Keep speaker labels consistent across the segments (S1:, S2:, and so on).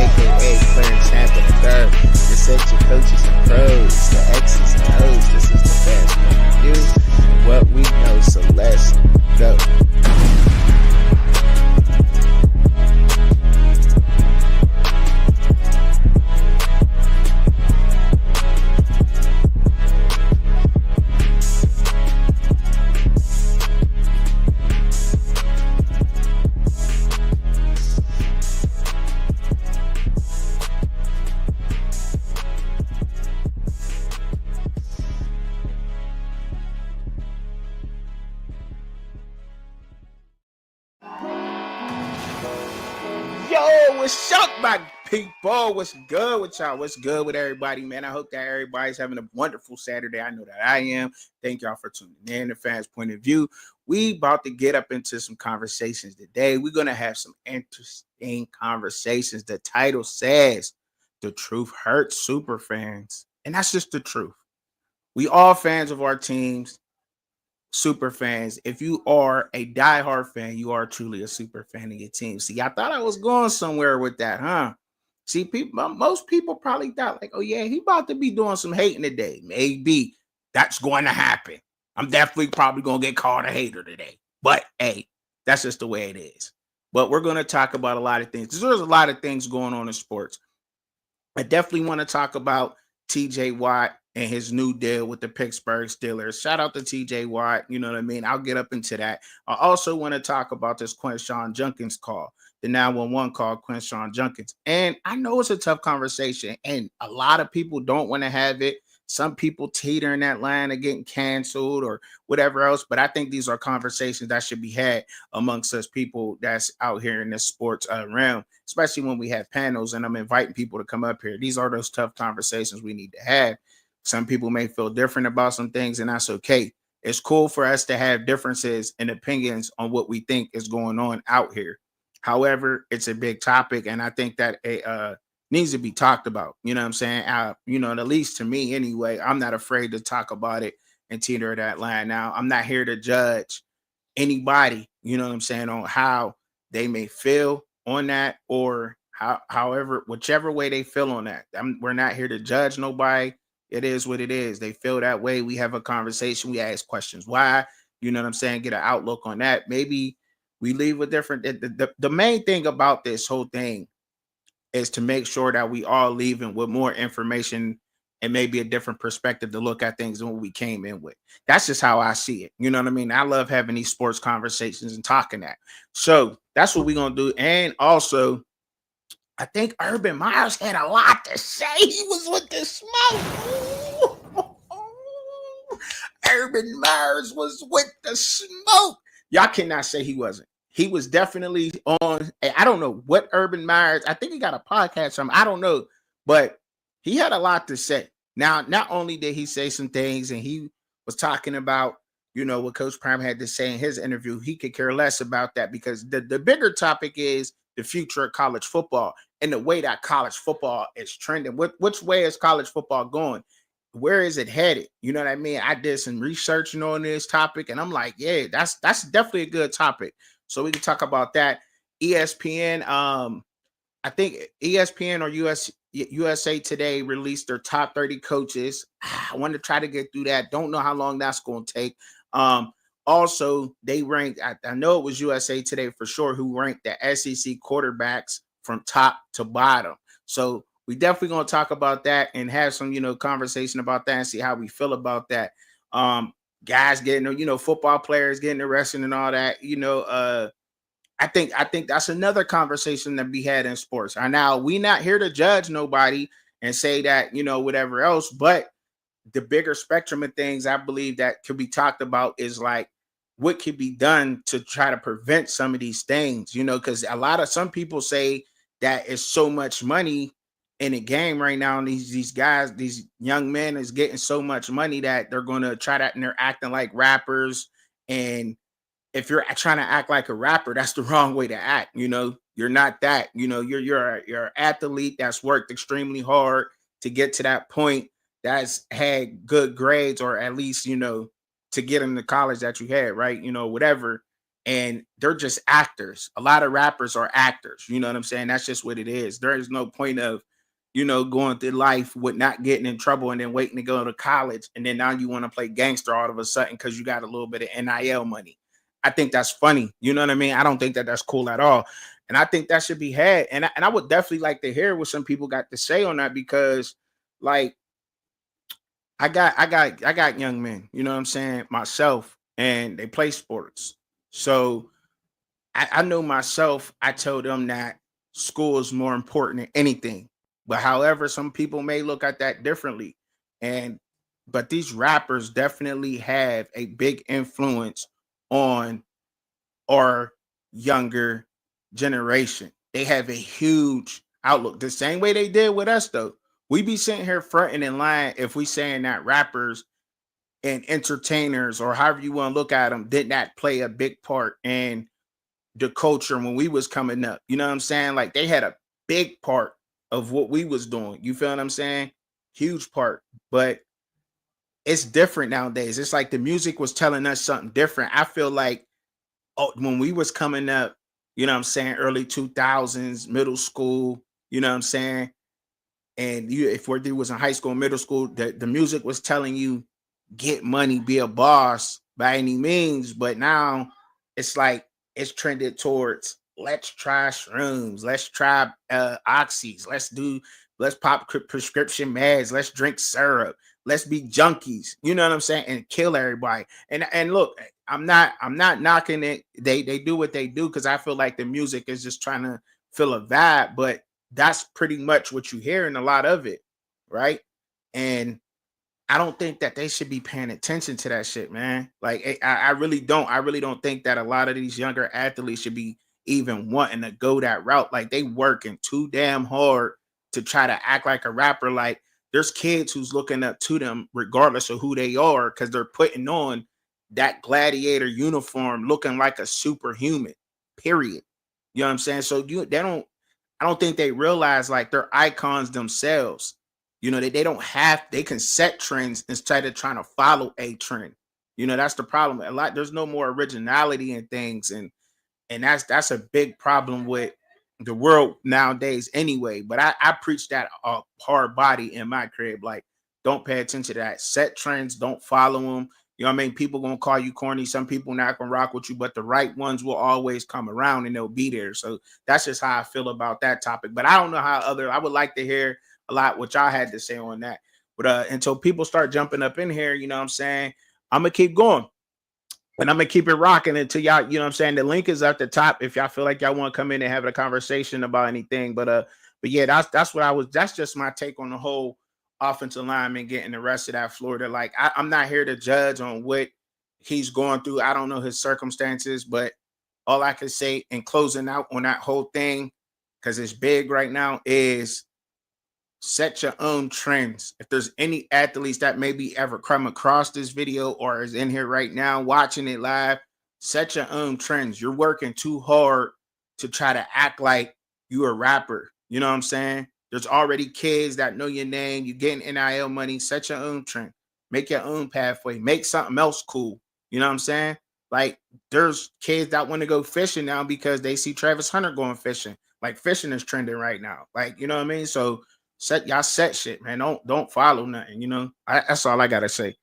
S1: aka Clarence Tampa III, the section coaches and pros, the X's and O's. This is the best one to do what we know, so let's go. Yo, what's up, my people? What's good with y'all? What's good with everybody, man? I hope that everybody's having a wonderful Saturday. I know that I am. Thank y'all for tuning in. The fans' point of view. We about to get up into some conversations today. We're gonna have some interesting conversations. The title says, "The truth hurts super fans," and that's just the truth. We all fans of our teams. Super fans. If you are a diehard fan, you are truly a super fan of your team. See, I thought I was going somewhere with that, huh? See, most people probably thought, like, oh yeah, he about to be doing some hating today. Maybe that's going to happen. I'm definitely probably gonna get called a hater today. But hey, that's just the way it is. But we're gonna talk about a lot of things. There's a lot of things going on in sports. I definitely want to talk about TJ Watt and his new deal with the Pittsburgh Steelers. Shout out to TJ Watt. You know what I mean? I'll get up into that. I also want to talk about this Quinshon Judkins call, the 911 call, Quinshon Judkins. And I know it's a tough conversation, and a lot of people don't want to have it. Some people teeter in that line of getting canceled or whatever else. But I think these are conversations that should be had amongst us people that's out here in this sports realm, especially when we have panels and I'm inviting people to come up here. These are those tough conversations we need to have. Some people may feel different about some things, and that's okay. It's cool for us to have differences and opinions on what we think is going on out here. However, it's a big topic, and I think that needs to be talked about. You know what I'm saying? At least to me anyway, I'm not afraid to talk about it and teeter that line. Now, I'm not here to judge anybody, you know what I'm saying, on how they may feel on that or however, whichever way they feel on that. We're not here to judge nobody. It is what it is. They feel that way. We have a conversation. We ask questions. Why? You know what I'm saying? Get an outlook on that. Maybe we leave with different. The main thing about this whole thing is to make sure that we all leaving with more information and maybe a different perspective to look at things than what we came in with. That's just how I see it. You know what I mean? I love having these sports conversations and talking that. So that's what we're going to do. And also, I think Urban Myers had a lot to say. He was with the smoke. Urban Myers was with the smoke. Y'all cannot say he wasn't. He was definitely on. I don't know what Urban Myers. I think he got a podcast from. I don't know, but he had a lot to say. Now, not only did he say some things, and he was talking about, what Coach Prime had to say in his interview. He could care less about that because the bigger topic is the future of college football and the way that college football is trending. Which way is college football going? Where is it headed? You know what I mean? I did some researching on this topic, and I'm like, yeah, that's definitely a good topic. So we can talk about that. ESPN, I think ESPN or USA Today released their top 30 coaches. I want to try to get through that. Don't know how long that's going to take. Also, they ranked, I know it was USA Today for sure, who ranked the SEC quarterbacks from top to bottom. So we definitely going to talk about that and have some, conversation about that and see how we feel about that. Guys getting, football players getting arrested and all that, I think that's another conversation that be had in sports. Now, we not here to judge nobody and say that, whatever else, but the bigger spectrum of things I believe that could be talked about is like what could be done to try to prevent some of these things, because some people say that it's so much money in the game right now. And these guys, these young men is getting so much money that they're going to try that and they're acting like rappers. And if you're trying to act like a rapper, that's the wrong way to act. You're not that, you're an athlete that's worked extremely hard to get to that point, that's had good grades, or at least, to get into college that you had, right? Whatever. and they're just actors. A lot of rappers are actors. You know what I'm saying? That's just what it is. There is no point of, going through life with not getting in trouble and then waiting to go to college. And then now you want to play gangster all of a sudden because you got a little bit of NIL money. I think that's funny. You know what I mean? I don't think that that's cool at all. And I think that should be had. And I would definitely like to hear what some people got to say on that, because like I got young men, you know what I'm saying, myself, and they play sports. So I know myself, I told them that school is more important than anything. But however, some people may look at that differently. And but these rappers definitely have a big influence on our younger generation. They have a huge outlook. The same way they did with us, though. We be sitting here fronting and lying if we saying that rappers and entertainers, or however you want to look at them, did not play a big part in the culture when we was coming up. You know what I'm saying? Like they had a big part of what we was doing. You feel what I'm saying? Huge part. But it's different nowadays. It's like the music was telling us something different. I feel like, oh, when we was coming up, you know what I'm saying, early 2000s, middle school, you know what I'm saying? And if we was in high school, middle school, the music was telling you get money, be a boss by any means. But now it's like it's trended towards let's try shrooms, let's try oxys, let's pop prescription meds, let's drink syrup, let's be junkies, you know what I'm saying, and kill everybody. And look, I'm not knocking it. They do what they do because I feel like the music is just trying to fill a vibe, but that's pretty much what you hear in a lot of it, right? And I don't think that they should be paying attention to that shit, man. Like I really don't. I really don't think that a lot of these younger athletes should be even wanting to go that route. Like they working too damn hard to try to act like a rapper. Like there's kids who's looking up to them regardless of who they are, because they're putting on that gladiator uniform looking like a superhuman. Period. You know what I'm saying? So they don't, I don't think they realize like they're icons themselves. They don't have, they can set trends instead of trying to follow a trend. That's the problem. There's no more originality in things, and that's a big problem with the world nowadays anyway. But I preach that a hard body in my crib. Like, don't pay attention to that. Set trends, don't follow them. You know what I mean? People gonna call you corny. Some people not gonna rock with you, but the right ones will always come around and they'll be there. So that's just how I feel about that topic. But I don't know how I would like to hear a lot what y'all had to say on that. But until people start jumping up in here, you know what I'm saying, I'm gonna keep going. And I'm gonna keep it rocking until y'all, you know what I'm saying? The link is at the top if y'all feel like y'all want to come in and have a conversation about anything. But yeah, that's just my take on the whole offensive lineman getting the rest of that Florida. Like I'm not here to judge on what he's going through. I don't know his circumstances, but all I can say in closing out on that whole thing, because it's big right now, is set your own trends. If there's any athletes that maybe ever come across this video or is in here right now watching it live, set your own trends. You're working too hard to try to act like you're a rapper. You know what I'm saying? There's already kids that know your name. You're getting NIL money. Set your own trend. Make your own pathway. Make something else cool. You know what I'm saying? Like there's kids that want to go fishing now because they see Travis Hunter going fishing. Like fishing is trending right now. Like, you know what I mean? So set shit, man. Don't follow nothing. That's all I gotta say.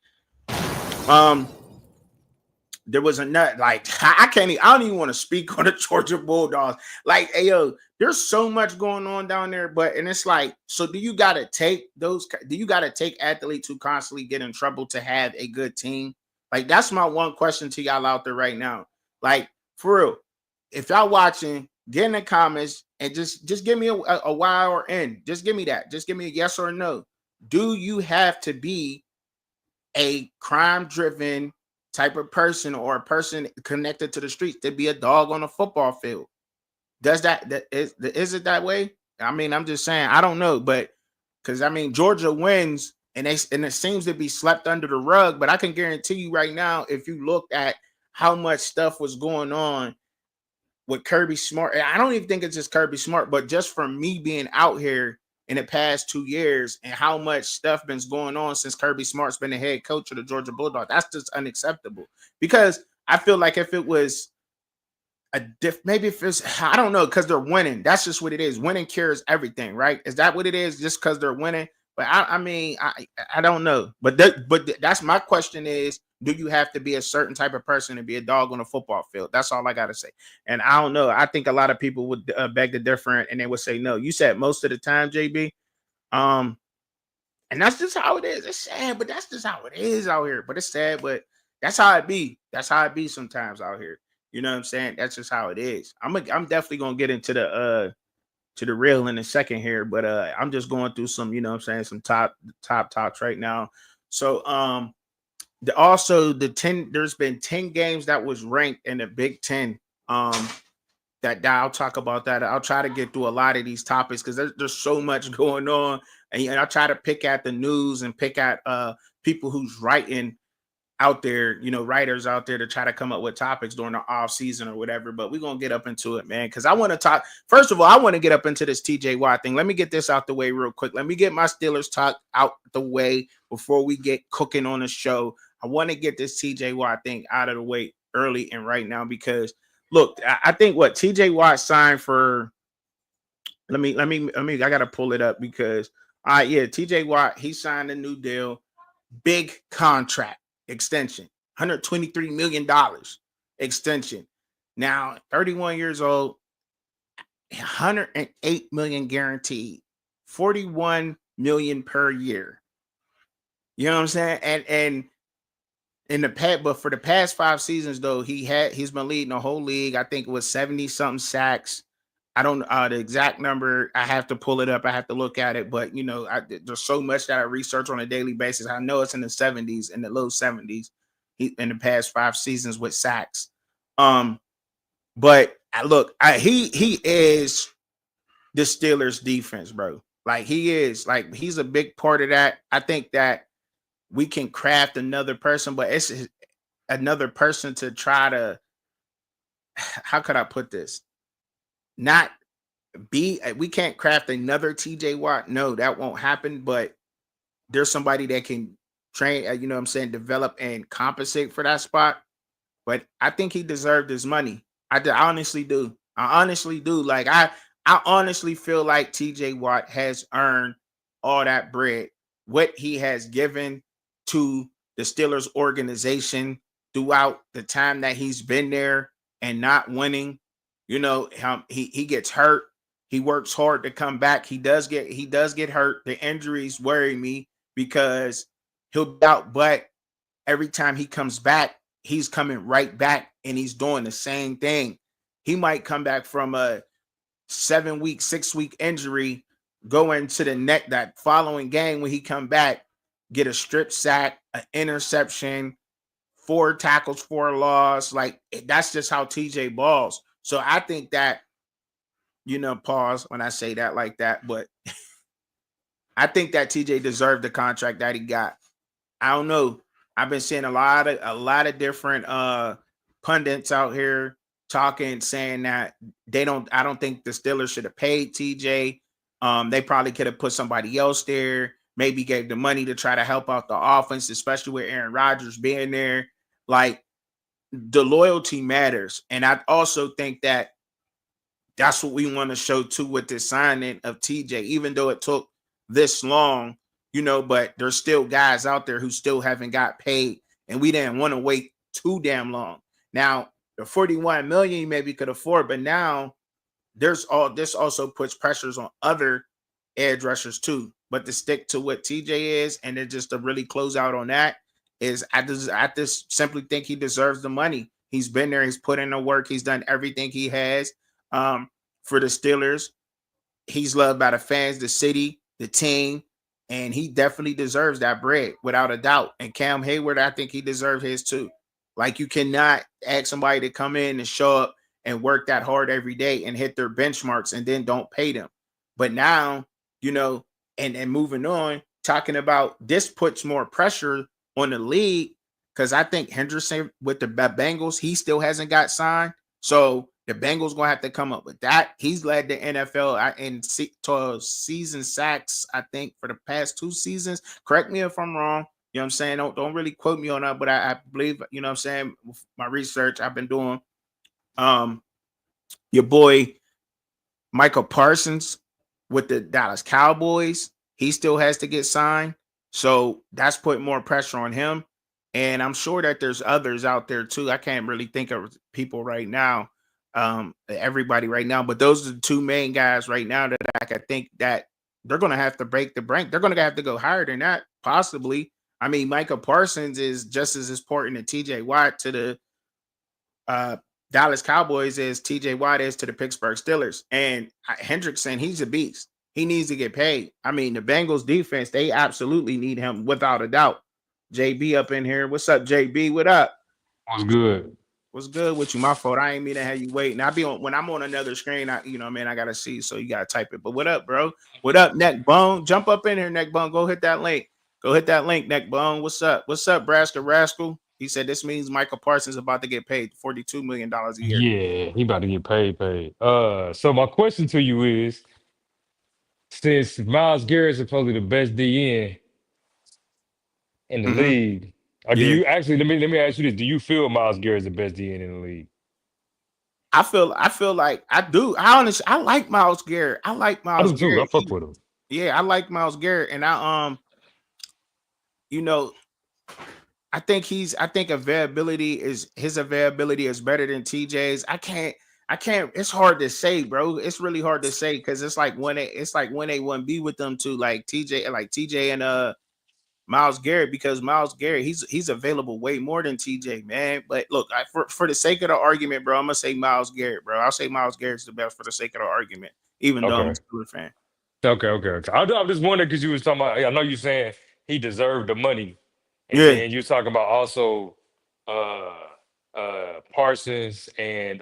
S1: There was a nut, like I don't even want to speak on the Georgia Bulldogs. Like, hey yo, there's so much going on down there, and it's like, so do you gotta take athletes who constantly get in trouble to have a good team? Like, that's my one question to y'all out there right now. Like, for real, if y'all watching, get in the comments and just give me a Y or N. Just give me that. Just give me a yes or a no. Do you have to be a crime-driven type of person or a person connected to the streets to be a dog on a football field? Is it that way? I mean, I'm just saying, I don't know, but because I mean, Georgia wins and it seems to be swept under the rug, but I can guarantee you right now, if you look at how much stuff was going on with Kirby Smart, I don't even think it's just Kirby Smart, but just from me being out here in the past 2 years and how much stuff been going on since Kirby Smart's been the head coach of the Georgia Bulldogs, that's just unacceptable. Because I feel like if it was maybe if it's, I don't know, because they're winning. That's just what it is. Winning cures everything, right? Is that what it is? Just because they're winning? But I mean, I don't know. But that's my question is, do you have to be a certain type of person to be a dog on a football field? That's all I gotta say. And I don't know. I think a lot of people would beg to differ, and they would say no. You said most of the time, JB. Um, and that's just how it is. It's sad, but that's just how it is out here. But it's sad, but that's how it be. That's how it be sometimes out here. You know what I'm saying? That's just how it is. I'm definitely gonna get into the real in a second here, but I'm just going through some, you know what I'm saying, some top talks right now. So also the 10, there's been 10 games that was ranked in the Big Ten. That I'll talk about that. I'll try to get through a lot of these topics because there's so much going on, and I'll try to pick at the news and pick at people who's writing out there, you know, writers out there to try to come up with topics during the off season or whatever. But we're gonna get up into it, man, because I want to talk. First of all, I want to get up into this TJ Watt thing. Let me get this out the way real quick. Let me get my Steelers talk out the way before we get cooking on the show. I want to get this TJ Watt thing out of the way early and right now because look, I think what TJ Watt signed for. Let me. I gotta pull it up because yeah, TJ Watt, he signed a new deal, big contract extension, $123 million extension. Now, 31 years old, 108 million guaranteed, 41 million per year. You know what I'm saying? And in the past, but for the past 5 seasons, though, he's been leading the whole league. I think it was 70 something sacks. I don't the exact number. I have to pull it up. I have to look at it. But you know, there's so much that I research on a daily basis. I know it's in the 70s, in the low 70s, in the past 5 seasons with sacks. But he is the Steelers defense, bro. Like he is, like he's a big part of that. I think that we can craft another person, but it's another person to try to. How could I put this? Not we can't craft another TJ Watt. No, that won't happen. But there's somebody that can train, you know what I'm saying, develop and compensate for that spot. But I think he deserved his money. I honestly do. I honestly do. Like I honestly feel like TJ Watt has earned all that bread. What he has given to the Steelers organization throughout the time that he's been there and not winning. You know, he gets hurt. He works hard to come back. He does get hurt. The injuries worry me because he'll be out, but every time he comes back, he's coming right back and he's doing the same thing. He might come back from a 7-week, 6-week injury, go into the neck that following game when he come back, get a strip sack, an interception, 4 tackles, 4 loss. Like that's just how TJ balls. So I think that, you know, pause when I say that like that, but I think that TJ deserved the contract that he got. I don't know. I've been seeing a lot of different pundits out here talking, saying that I don't think the Steelers should have paid TJ. They probably could have put somebody else there, maybe gave the money to try to help out the offense, especially with Aaron Rodgers being there. Like the loyalty matters. And I also think that that's what we want to show too with this signing of TJ, even though it took this long, you know, but there's still guys out there who still haven't got paid, and we didn't want to wait too damn long. Now, the 41 million you maybe could afford, but now this also puts pressures on other edge rushers too. But to stick to what TJ is, and then just to really close out on that is I just simply think he deserves the money. He's been there, he's put in the work, he's done everything he has for the Steelers. He's loved by the fans, the city, the team, and he definitely deserves that bread without a doubt. And Cam Hayward, I think he deserves his too. Like you cannot ask somebody to come in and show up and work that hard every day and hit their benchmarks and then don't pay them. But now, you know, and moving on, talking about this puts more pressure on the league because I think Henderson with the Bengals, he still hasn't got signed. So the Bengals going to have to come up with that. He's led the NFL in season sacks, I think, for the past 2 seasons. Correct me if I'm wrong. You know what I'm saying? Don't really quote me on that, but I believe, you know what I'm saying, with my research I've been doing. Your boy Michael Parsons with the Dallas Cowboys, he still has to get signed. So that's putting more pressure on him. And I'm sure that there's others out there too. I can't really think of people right now, everybody right now, but those are the two main guys right now that I can think that they're going to have to break the bank. They're going to have to go higher than that, possibly. I mean, Michael Parsons is just as important to TJ Watt to the uh, Dallas Cowboys as TJ Watt is to the Pittsburgh Steelers. And Hendrickson, he's a beast. He needs to get paid. I mean, the Bengals defense, they absolutely need him without a doubt. JB up in here. What's up, JB? What up?
S2: Was good.
S1: What's good with you? My fault. I ain't mean to have you waiting. I be on when I'm on another screen. Man, I gotta see. So you gotta type it. But what up, bro? What up, Neck Bone? Jump up in here, Neck Bone. Go hit that link. Go hit that link, Neck Bone. What's up? What's up, Braska Rascal? He said this means Michael Parsons is about to get paid $42 million a year.
S2: Yeah, he about to get paid. So my question to you is, since Miles Garrett's supposedly the best DN in the
S1: Mm-hmm.
S2: league, or do
S1: Yeah,
S2: you actually let me ask you this? Do you feel Miles Garrett's the best DN in the league?
S1: I feel like I do. I like Miles Garrett. I like
S2: I
S1: Miles
S2: do too. I
S1: Garrett.
S2: fuck with him.
S1: Yeah, I like Miles Garrett, and you know, I think his availability is better than TJ's. I can't. It's hard to say, bro. It's really hard to say because it's like when they wouldn't be with them too, like TJ and Miles Garrett, because Miles Garrett he's available way more than TJ, man. But look, for the sake of the argument, bro, I'm gonna say Miles Garrett, bro. I'll say Miles Garrett's the best for the sake of the argument, even though I'm a
S2: Okay.
S1: Steelers fan.
S2: Okay. I'm just wondering because you was talking about. I know you saying he deserved the money, and
S1: Yeah,
S2: then you talking about also uh Parsons and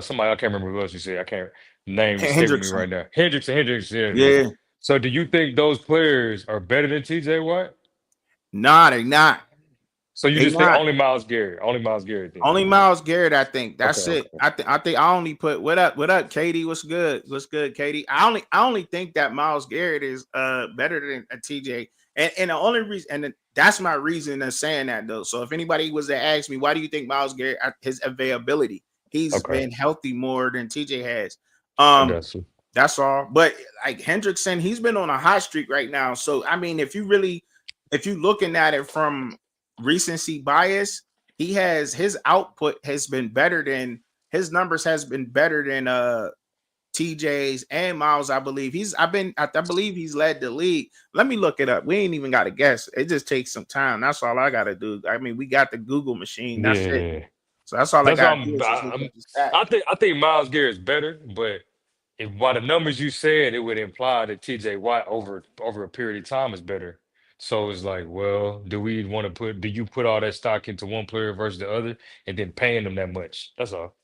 S2: somebody I can't remember who else you said. I can't name escaping me
S1: Hendrickson.
S2: right now. Hendrickson.
S1: Yeah,
S2: So do you think those players are better than TJ Watt?
S1: nah, they not.
S2: So you
S1: They
S2: just think
S1: not.
S2: only Miles Garrett, only Miles Garrett then?
S1: Only Miles Garrett, I think.
S2: Okay,
S1: That's it.
S2: okay,
S1: I think I only put what up, Katie? What's good? What's good, Katie? I only think that Miles Garrett is better than a TJ. And the only reason that's my reason of saying that though. So if anybody was to ask me, why do you think Miles Garrett his availability? He's
S2: okay.
S1: been healthy more than TJ has.
S2: I
S1: Um,
S2: got you.
S1: that's all. But like Hendrickson, he's been on a hot streak right now. So I mean, if you looking at it from recency bias, his output has been better than his numbers has been better than TJ's and Miles. I believe he's led the league. Let me look it up. We ain't even got to guess. It just takes some time. That's all I gotta do. I mean, we got the Google machine. That's it.
S2: Yeah,
S1: So that's all I
S2: that's why
S1: gotta do is just look
S2: I'm
S1: up the stat.
S2: I think Miles Garrett's better, but if by the numbers you said, it would imply that TJ Watt over a period of time is better. So it's like, well, do you put all that stock into one player versus the other and then paying them that much? That's all.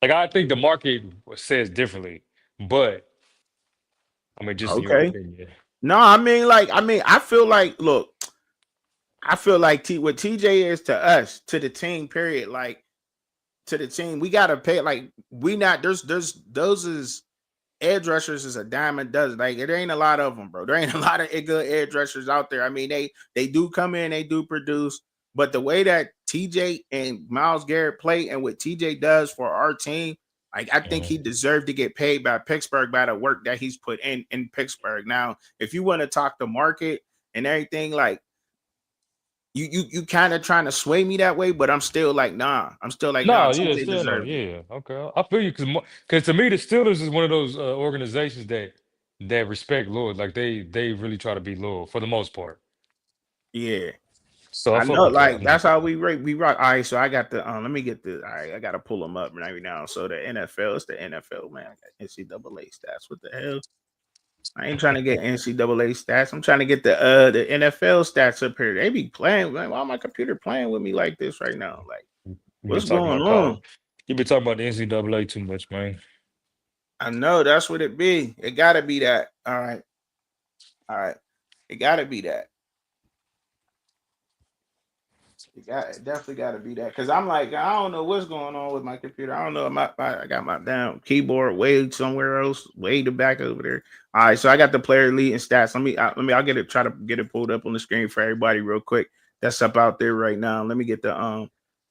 S2: Like I think the market says differently, but I mean, just in your
S1: Okay.
S2: opinion.
S1: No, I feel like look, I feel like what TJ is to us, to the team, period. Like to the team, we gotta pay. Like we not there's those is edge rushers is a diamond dozen. Like it ain't a lot of them, bro. There ain't a lot of good edge rushers out there. I mean, they do come in, they do produce, but the way that TJ and Miles Garrett play and what TJ does for our team, like I think he
S2: Mhm.
S1: deserved to get paid by Pittsburgh by the work that he's put in Pittsburgh. Now, if you want to talk the market and everything, like you kind of trying to sway me that way, but I'm still like, nah. I'm still like, nah,
S2: No, yeah,
S1: TJ
S2: still no,
S1: deserved it.
S2: yeah, okay. I feel you because to me the Steelers is one of those organizations that respect loyal, like they really try to be loyal for the most part.
S1: Yeah.
S2: So I
S1: I
S2: fuck
S1: know,
S2: with that.
S1: like that's how we rate. We rock. All right, so I got the. Let me get the. All right, I gotta pull them up right now. So the NFL, it's the NFL, man. I got NCAA stats. What the hell? I ain't trying to get NCAA stats. I'm trying to get the NFL stats up here. They be playing. Man, why my computer playing with me like this right now? Like,
S2: You've been
S1: what's
S2: talking
S1: going
S2: about
S1: on?
S2: college. You've been talking about the NCAA too much, man.
S1: I know that's what it be. It gotta be that. All right. It gotta be that. It definitely got to be that because I'm like I don't know what's going on with my computer. I don't know. I got my damn keyboard way somewhere else, way the back over there. All right, so I got the player lead and stats. I'll get it. Try to get it pulled up on the screen for everybody real quick. That's up out there right now. Let me get the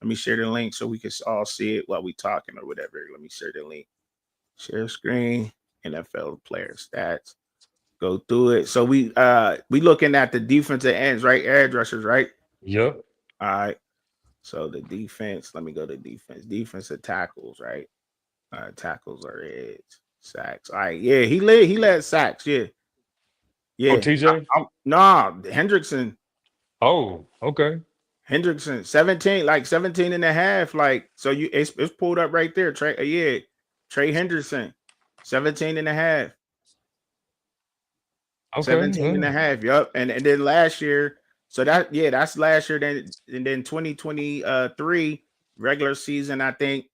S1: Let me share the link so we can all see it while we talking or whatever. Let me share the link. Share screen. NFL player stats. Go through it. So we looking at the defensive ends, right? Edge rushers, right?
S2: Yep.
S1: All right. So the defense. Let me go to defense. Defensive tackles, right? Tackles are edge. Sacks. All right. Yeah, he led sacks. Yeah.
S2: Oh,
S1: Yeah.
S2: TJ.
S1: Nah, Hendrickson.
S2: Oh, okay.
S1: Hendrickson, 17, like 17 and a half. Like, so it's pulled up right there. Trey Henderson, 17 and a half.
S2: Okay.
S1: 17 and a half. Yup. And then last year, so that's last year. Then and then 2023 regular season, I think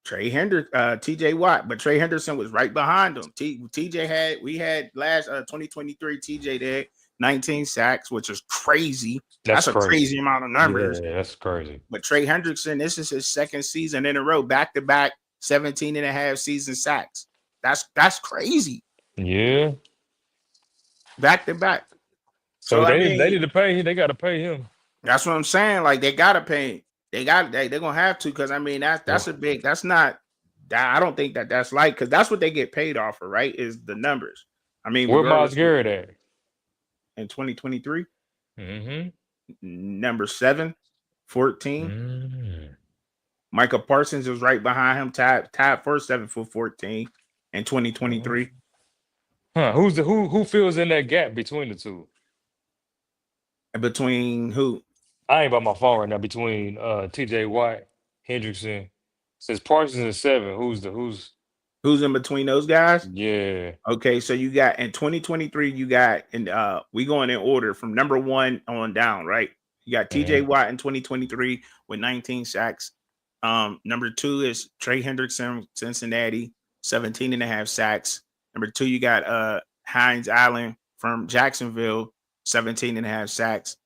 S1: TJ Watt, but Trey Henderson was right behind him. TJ we had last 2023 TJ did 19 sacks, which is crazy.
S2: That's
S1: That's a
S2: crazy.
S1: crazy amount of
S2: Yeah,
S1: numbers.
S2: that's crazy.
S1: But Trey Hendrickson, this is his second season in a row, back to back 17 and a half season sacks. That's crazy.
S2: Yeah.
S1: Back to back.
S2: So
S1: So I
S2: they
S1: mean,
S2: need to pay. They got to pay him.
S1: that's what I'm saying. Like they gotta pay. They're gonna have to, because I mean that's
S2: Well,
S1: a big, that's not that, I don't think that's like, because that's what they get paid off for, right? Is the numbers. I mean,
S2: where Miles
S1: regardless
S2: Garrett at?
S1: in 2023,
S2: Mm-hmm.
S1: number 7, 14.
S2: Mm.
S1: Michael Parsons is right behind him, tied for 7 for 14 in 2023.
S2: Huh? Who fills in that gap between the two?
S1: Between who?
S2: I ain't by my phone right now. Between TJ Watt, Hendrickson. Since Parsons is 7,
S1: Who's in between those guys?
S2: yeah.
S1: Okay, so you got in 2023, you got, and we going in order from number 1 on down, right? You got TJ
S2: Mm-hmm.
S1: Watt in 2023 with 19 sacks. Number 2 is Trey Hendrickson, Cincinnati, 17 and a half sacks. Number 2, you got Hines Allen from Jacksonville, 17 and a half sacks.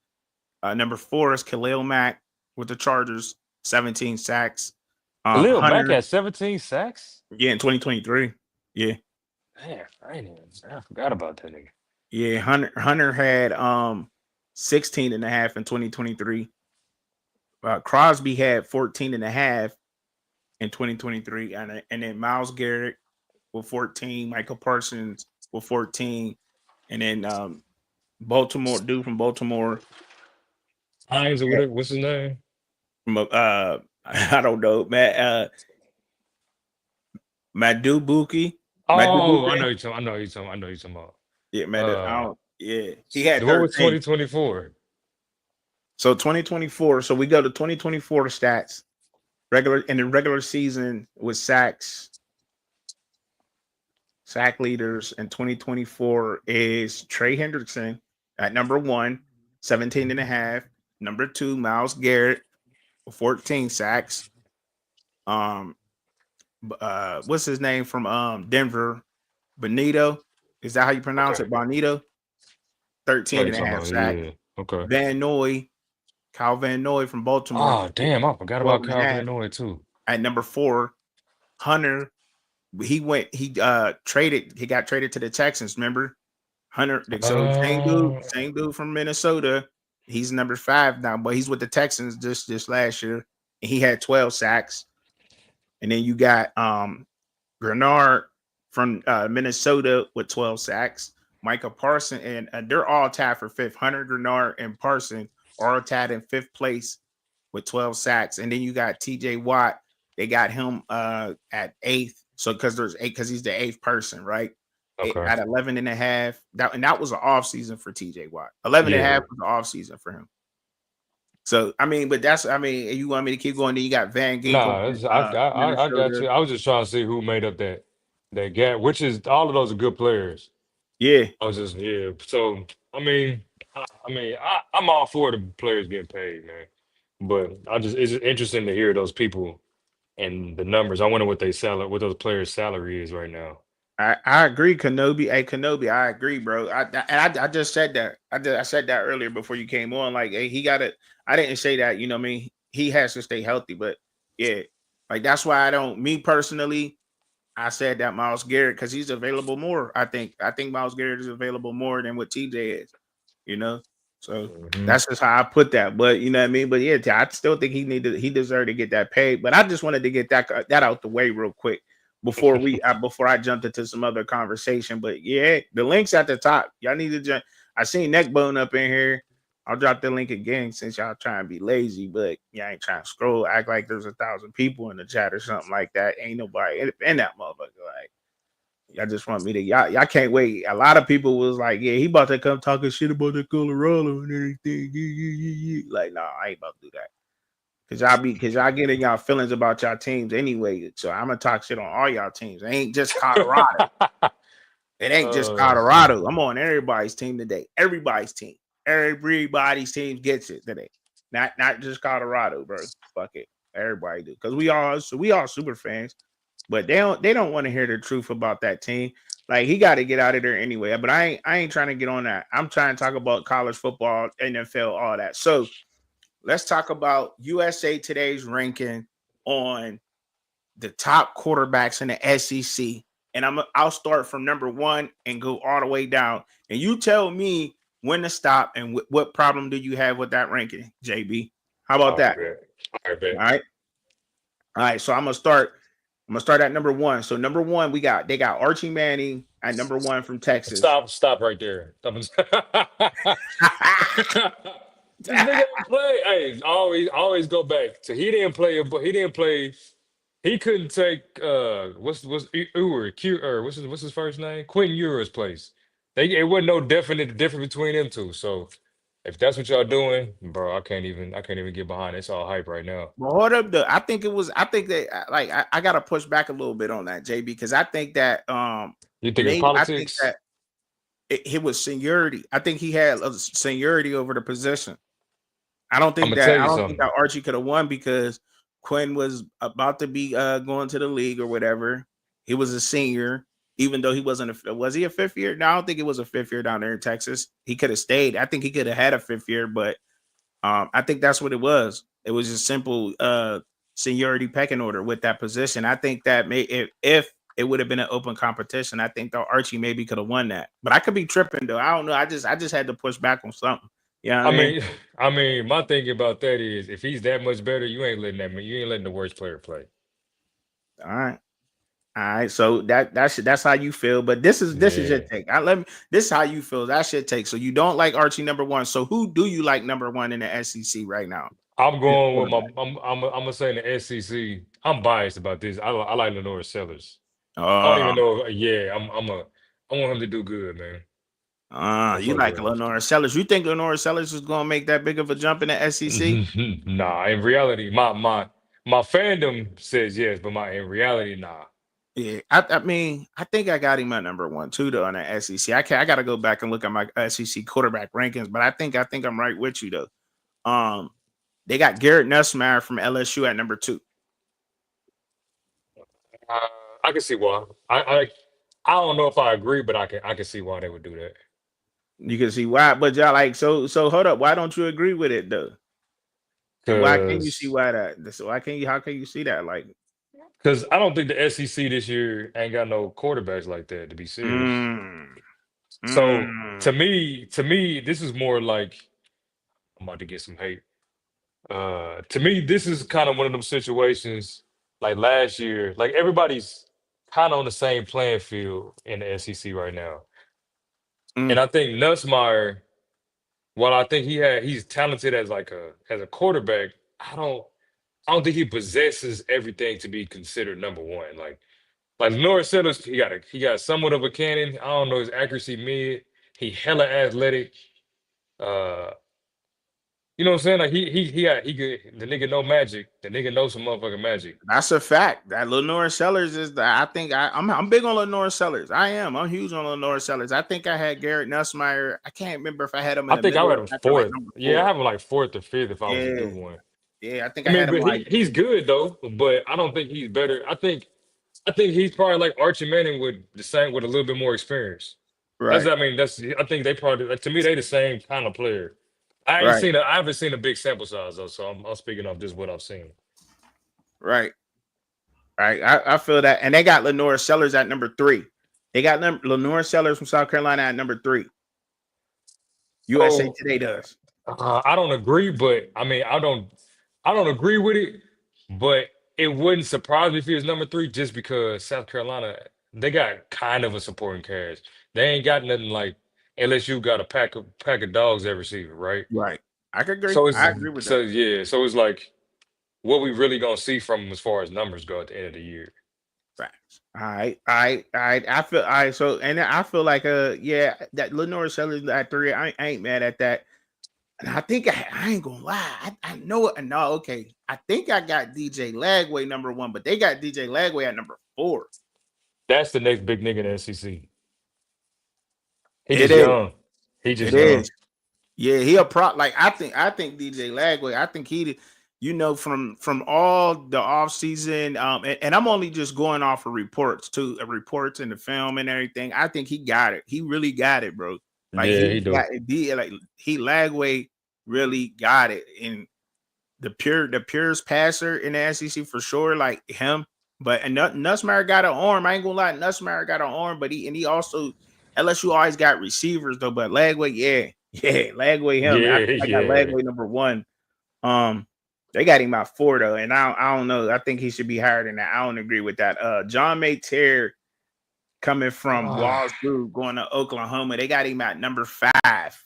S1: Number 4 is Khalil Mack with the Chargers, 17 sacks.
S2: Khalil Mack
S1: Hunter,
S2: had 17 sacks?
S1: yeah, in 2023. Yeah.
S2: Man, I forgot about that nigga.
S1: Yeah, Hunter had 16 and a half in 2023. Crosby had 14 and a half in 2023, and then Miles Garrett with 14, Michael Parsons with 14, and then Baltimore, dude from Baltimore,
S2: Hines or whatever. What's his name?
S1: from I don't know, Madubuke.
S2: Oh,
S1: Madubuke.
S2: I know you're talking about.
S1: Yeah,
S2: Uh,
S1: yeah, he had
S2: what was
S1: 13.
S2: 2024?
S1: So 2024. So we go to 2024 stats. Regular in the regular season with sacks, sack leaders in 2024 is Trey Hendrickson at number 1, 17 and a half. Number 2, Miles Garrett, 14 sacks. Um, what's his name from Denver? Benito. Is that how you pronounce
S2: Okay.
S1: it? Bonito,
S2: I know
S1: 13
S2: you're
S1: and a
S2: talking
S1: half
S2: about.
S1: sacks.
S2: Yeah. Okay.
S1: Van Noy, Kyle Van Noy from Baltimore,
S2: Oh, damn. I forgot
S1: 12
S2: about
S1: and a
S2: Kyle
S1: half.
S2: Van Noy, too.
S1: At number 4, Hunter. He got traded to the Texans, remember? Hunter, so
S2: Uh,
S1: same dude from Minnesota. He's number 5 now, but he's with the Texans just last year. And he had 12 sacks. And then you got Grenard from Minnesota with 12 sacks. Michael Parson, and they're all tied for 5th. Hunter, Grenard, and Parson are all tied in 5th place with 12 sacks. And then you got TJ Watt. They got him at 8th. So because he's the 8th person, right?
S2: okay.
S1: At 11 and a half. That was an off season for TJ Watt. 11 and a half
S2: Yeah.
S1: was an off season for him. So I mean, but that's, I mean, you want me to keep going? Then you got Van Ginkel
S2: Nah,
S1: from
S2: I got
S1: Minnesota.
S2: you. I was just trying to see who made up that gap, which is all of those are good players.
S1: Yeah.
S2: I was just yeah. So I'm all for the players getting paid, man. But it's just interesting to hear those people and the numbers. I wonder what those players' salary is right now.
S1: I agree, Kenobi. Hey, Kenobi, I agree, bro. I just said that. I said that earlier before you came on. Like, hey, he got it. I didn't say that. You know what I mean? He has to stay healthy, but yeah, like that's why I don't. Me personally, I said that Miles Garrett, because he's available more. I think Miles Garrett is available more than what TJ is. You know. So
S2: Mhm.
S1: that's just how I put that. But you know what I mean. But yeah, I still think he deserved to get that paid. But I just wanted to get that out the way real quick before I jumped into some other conversation. But yeah, the link's at the top. Y'all need to jump. I seen Neckbone up in here. I'll drop the link again since y'all trying to be lazy, but y'all ain't trying to scroll. Act like there's 1,000 people in the chat or something like that. Ain't nobody in that motherfucker. Like y'all just want me to y'all can't wait. A lot of people was like, yeah, he about to come talking shit about the Colorado and everything. Yeah. Like, nah, I ain't about to do that. Cause y'all getting y'all feelings about y'all teams anyway. So I'm gonna talk shit on all y'all teams. It ain't just Colorado. It ain't just
S2: Shit.
S1: Colorado. I'm on everybody's team today. Everybody's team. Everybody's team gets it today. Not just Colorado, bro. Fuck it. Everybody do. Cause we all super fans. But they don't want to hear the truth about that team. Like he got to get out of there anyway. But I ain't trying to get on that. I'm trying to talk about college football, NFL, all that. So let's talk about USA Today's ranking on the top quarterbacks in the SEC. And I'll start from number one and go all the way down. And you tell me when to stop and what problem do you have with that ranking, JB? How about
S2: All right,
S1: that?
S2: bet. All right,
S1: All
S2: bet.
S1: right. All right. So I'm gonna start. I'm gonna start at number one. So number one, they got Archie Manning at number one from Texas.
S2: Stop right there. This nigga ain't play. Hey, always go back. So he didn't play, but he didn't play. He couldn't take what's Ur Q or what's his first name? Quentin Ewers' place. It wasn't no definite difference between them two. So if that's what y'all doing, bro, I can't even get behind it. It's all hype right now.
S1: Well, hold up, though. I think that like I gotta push back a little bit on that, JB, because I think that
S2: You think it's
S1: maybe I think
S2: politics?
S1: that it was seniority. I think he had a seniority over the position.
S2: I'm gonna tell
S1: I
S2: you
S1: don't think that
S2: something.
S1: Archie could have won because Quinn was about to be going to the league or whatever. He was a senior, even though he wasn't was he a fifth year? No, I don't think it was a fifth year down there in Texas. He could have stayed. I think he could have had a fifth year, but I think that's what it was. It was just simple seniority pecking order with that position. I think that if it would have been an open competition, I think that Archie maybe could have won that. But I could be tripping though. I don't know. I just had to push back on something. You know what I
S2: I
S1: mean?
S2: mean, I mean, my thinking about that is if he's that much better, you ain't letting the worst player play.
S1: All right. All right. So that's how you feel. But this is your
S2: Yeah.
S1: take. This is how you feel. That's your take. So you don't like Archie number one. So who do you like number one in the SEC right now?
S2: I'm
S1: In
S2: going with my.
S1: quarterback.
S2: I'm gonna say in the SEC. I'm biased about this. I like Lenore Sellers. I don't
S1: Uh
S2: even know. Yeah, I want him to do good, man. I
S1: You
S2: fuck
S1: like
S2: with
S1: Lenora Sellers. You think Lenora Sellers is gonna make that big of a jump in the SEC?
S2: him. Nah, in reality, my fandom says yes, but my in reality, nah.
S1: Yeah, I mean, I think I got him at number one too, though, on the SEC. I gotta go back and look at my SEC quarterback rankings, but I think I'm right with you though. Um, they got Garrett Nussmeier from LSU at number two.
S2: Uh, I can see why. I don't know if I agree, but I can see why they would do that.
S1: You can see why, but y'all like so. Hold up, why don't you agree with it though? And why can you see
S2: Cause
S1: why that? So why can you? How can you see that? Like,
S2: Because I don't think the SEC this year ain't got no quarterbacks like that, to be serious.
S1: mm,
S2: So
S1: mm,
S2: to me, this is more like I'm about to get some hate. To me, this is kind of one of them situations like last year. Like everybody's kind of on the same playing field in the SEC right now, and
S1: mm.
S2: I think Nussmeier, while I think he's talented as a quarterback, I don't I don't think he possesses everything to be considered number one. Like Norris Sellers, he got somewhat of a cannon. I don't know his accuracy mid. He hella athletic. Uh, you know what I'm saying? Like he could the nigga know magic. The nigga knows some motherfucking magic.
S1: That's a fact. That Lenore Sellers is the. I think I'm big on Lenore Sellers. I am. I'm huge on Lenore Sellers. I think I had Garrett Nussmeier. I can't remember if I had him in
S2: I
S1: the
S2: think I
S1: middle
S2: had
S1: or
S2: him
S1: back at like
S2: fourth.
S1: number
S2: Yeah, I
S1: four.
S2: have him like fourth or fifth if I was to do
S1: Yeah,
S2: one.
S1: yeah. I think
S2: I
S1: I had
S2: mean,
S1: him
S2: but
S1: like
S2: he's good though. But I don't think he's better. I think he's probably like Archie Manning with the same with a little bit more experience. That's
S1: right,
S2: I mean that's I think they probably like, to me they the same kind of player.
S1: right,
S2: I haven't seen a big sample size though, so I'm speaking of just what I've seen.
S1: right, right. I feel that, and they got Lenore Sellers at number three. They got Lenore Sellers from South Carolina at number three. USA
S2: So
S1: Today does.
S2: I don't agree, but I mean, I don't agree with it, but it wouldn't surprise me if he was number three just because South Carolina, they got kind of a supporting cast. They ain't got nothing like LSU got a pack of dogs at receiver, right?
S1: Right. I could agree.
S2: So it's
S1: I agree with
S2: so
S1: that.
S2: yeah, so it's like what we really gonna see from him as far as numbers go at the end of the year.
S1: Facts. All right. I feel all right. So and I feel like yeah, that Lenore Sellers at three. I ain't mad at that. And I think I ain't gonna lie. I know it. No, okay. I think I got DJ Lagway number one, but they got DJ Lagway at number four.
S2: That's the next big nigga in the SEC. He
S1: It
S2: just
S1: is.
S2: young. He just
S1: It
S2: young.
S1: is. Yeah, he a prop. Like I think DJ Lagway. I think from all the off season, and I'm only just going off of reports too, reports in the film and everything. I think he got it. He really got it, bro. Like
S2: Yeah, he do.
S1: he Lagway really got it. And the purest passer in the SEC for sure, like him. But and Nussmeier got an arm. I ain't gonna lie, Nussmeier got an arm, but he also LSU always got receivers though. But Lagway, yeah, Lagway him. I
S2: Yeah,
S1: think I got
S2: yeah.
S1: Lagway number one. Um, they got him at four though, and I don't know. I think he should be higher than that. I don't agree with that. John Mayter coming from
S2: Ah,
S1: Wazoo going to Oklahoma, they got him at number five.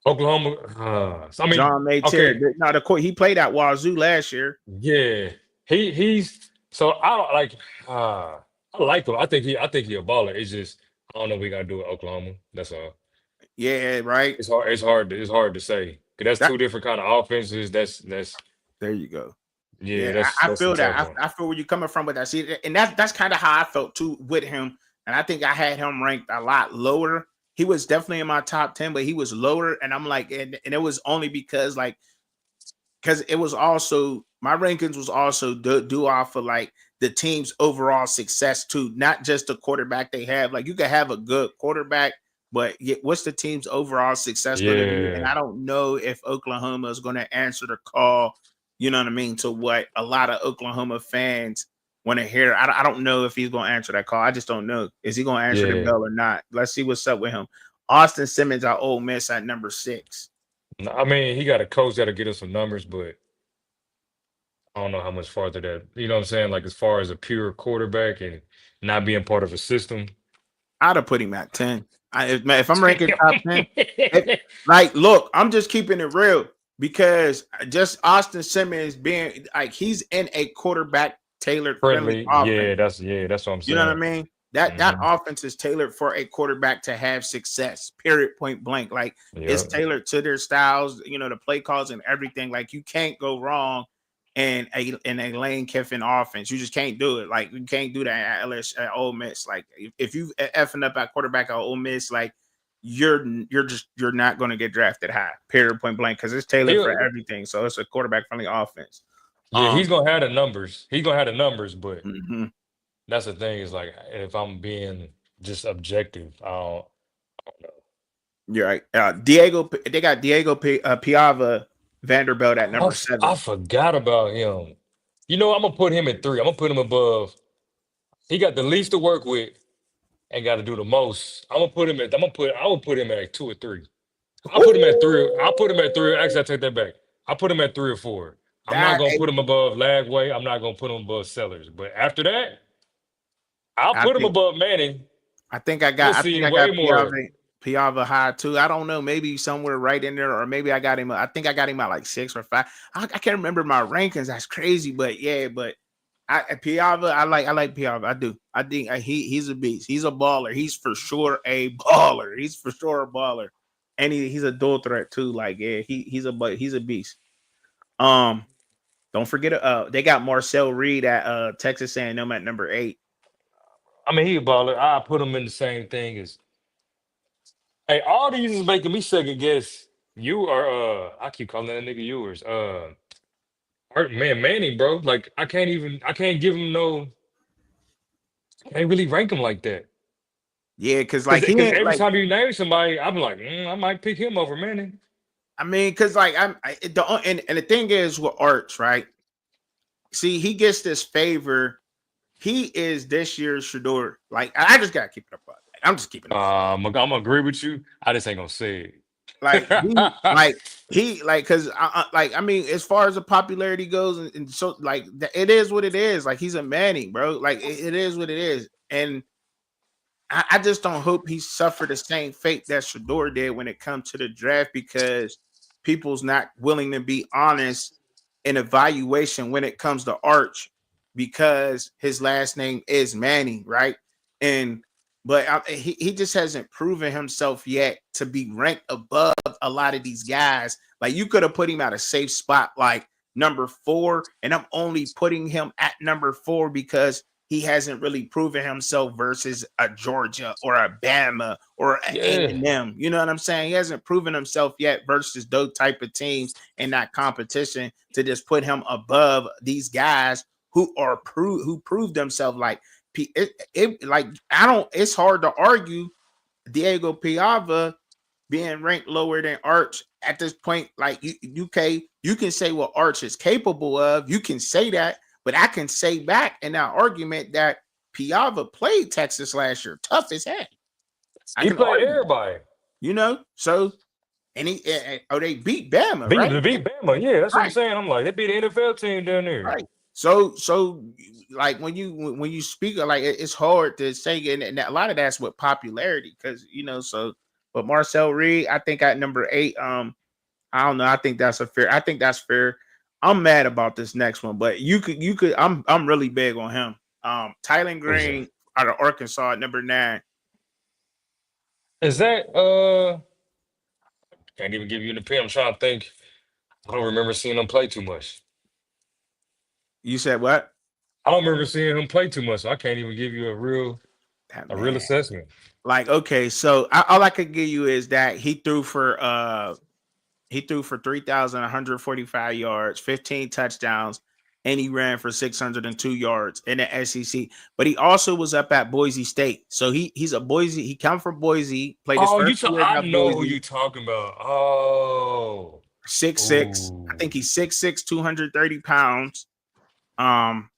S2: Oklahoma. I mean,
S1: John Mayter.
S2: okay,
S1: Now the court he played at Wazoo last year.
S2: yeah. He's so I don't like. I like him. I think he a baller. It's just I don't know what we gotta do with Oklahoma. That's all.
S1: Yeah, right.
S2: It's hard. It's hard to say. 'Cause that's
S1: That
S2: two different kind of offenses. That's
S1: there you go.
S2: yeah.
S1: Yeah, I
S2: That's a
S1: feel
S2: tough
S1: that.
S2: one.
S1: I feel where you're coming from with that. See, and that's kind of how I felt too with him. And I think I had him ranked a lot lower. He was definitely in my top 10, but he was lower. And I'm like, and it was only because it was also my rankings was also due off of like the team's overall success too, not just the quarterback they have. Like you could have a good quarterback, but what's the team's overall success going to be? And
S2: Yeah,
S1: I don't know if Oklahoma is going to answer the call. You know what I mean? To what a lot of Oklahoma fans want to hear. I don't know if he's going to answer that call. I just don't know. Is he going to answer the
S2: yeah.
S1: bell or not? Let's see what's up with him. Austin Simmons at Ole Miss at number six.
S2: I mean, he got a coach that'll get us some numbers, but I don't know how much farther that. You know what I'm saying? Like as far as a pure quarterback and not being part of a system.
S1: I'd have put him at 10. If I'm ranking top 10, like, look, I'm just keeping it real because just Austin Simmons being like he's in a quarterback tailored friendly
S2: Friendly,
S1: offense.
S2: yeah, that's what I'm
S1: You know what I
S2: saying.
S1: mean? That
S2: Hmm.
S1: offense is tailored for a quarterback to have success. Period. Point blank. Like it's
S2: Yeah,
S1: tailored to their styles. You know the play calls and everything. Like you can't go wrong in a Lane Kiffin offense. You just can't do it. Like you can't do that at at Ole Miss. Like if you effing up at quarterback at Ole Miss, like you're not going to get drafted high. Period. Point blank. Because it's tailored for
S2: he
S1: everything. So it's a quarterback friendly offense.
S2: yeah, he's gonna have the numbers. He's gonna have the numbers, but
S1: Mhm.
S2: that's the thing is like if I'm being just objective, I don't know.
S1: You're right. They got Piava Vanderbilt at number
S2: I
S1: seven.
S2: forgot about him. You know, I'm gonna put him at three. I'm gonna put him above. He got the least to work with and got to do the most. I'm gonna put him at. I would put him at like two or three. I'll put him at three. I'll put him at three. Actually, I take that back. I'll put him at three or four. I'm not
S1: That
S2: gonna put him above Lagway. I'm not gonna put him above Sellers. But after that, I'll
S1: I
S2: put him
S1: think
S2: above Manning. We'll
S1: I
S2: see
S1: think I
S2: way
S1: got
S2: more.
S1: Piava high too. I don't know, maybe somewhere right in there, or maybe I think I got him at like six or five. I can't remember my rankings. That's crazy, but yeah, but Piava, I like Piava. I do. I think he's a beast. He's a baller. He's for sure a baller. He's for sure a baller, and he's a dual threat too. Like yeah, he's a beast. Um, don't forget they got Marcel Reed at Texas A&M at number 8.
S2: I mean, he a baller. I put him in the same thing as. Hey, all these is making me second guess. You are I keep calling that nigga yours. Manning, bro. Like I can't give him no. I can't really rank him like that.
S1: Yeah, because
S2: Cause,
S1: like he
S2: cause
S1: ain't
S2: every
S1: like
S2: time you name somebody, I'm like, I might pick him over Manning.
S1: I mean, because like and the thing is with Arch, right? See, he gets this favor. He is this year's Shador. Like I just gotta keep it up. I'm just keeping it.
S2: I'm gonna agree with you. I just ain't gonna say it.
S1: Like because I mean, as far as the popularity goes, and so like it is what it is. Like he's a Manning, bro. Like it is what it is, and I just don't hope he suffered the same fate that Shador did when it comes to the draft because people's not willing to be honest in evaluation when it comes to Arch because his last name is Manning, right? And he just hasn't proven himself yet to be ranked above a lot of these guys. Like you could have put him at a safe spot like number 4, and I'm only putting him at number 4 because he hasn't really proven himself versus a Georgia or a Bama or a
S2: Yeah.
S1: A&M. You know what I'm saying? He hasn't proven himself yet versus those type of teams in that competition to just put him above these guys who proved themselves. Like it's hard to argue Diego Piava being ranked lower than Arch at this point. Like you can say what Arch is capable of. You can say that, but I can say back in that argument that Piava played Texas last year, tough as heck. I
S2: He
S1: can
S2: played
S1: argue that,
S2: everybody.
S1: so they beat Bama, right?
S2: Beat Bama. Yeah, that's what I'm
S1: Right,
S2: saying. I'm like, they beat the NFL team down there.
S1: right. So like when you speak of like it's hard to say, and a lot of that's with popularity because so. But Marcel Reed, I think at number 8, I don't know. I think that's fair. I'm mad about this next one, but you could. I'm really big on him. Tylen
S2: Who's that?
S1: Green out of Arkansas at number 9.
S2: Is that can't even give you an opinion. I'm trying to think. I don't remember seeing him play too much.
S1: You said what?
S2: I don't remember seeing him play too much, so I can't even give you
S1: That
S2: a real
S1: man.
S2: assessment.
S1: Like okay, so all I could give you is that he threw for 3,145 yards, 15 touchdowns, and he ran for 602 yards in the SEC. But he also was up at Boise State. So he's a Boise. He come from Boise, played his
S2: Oh,
S1: first year
S2: I
S1: at
S2: know who
S1: Boise,
S2: you talking about. Oh,
S1: 6'6". I think
S2: ooh.
S1: he's 6'6", 230 pounds. Um,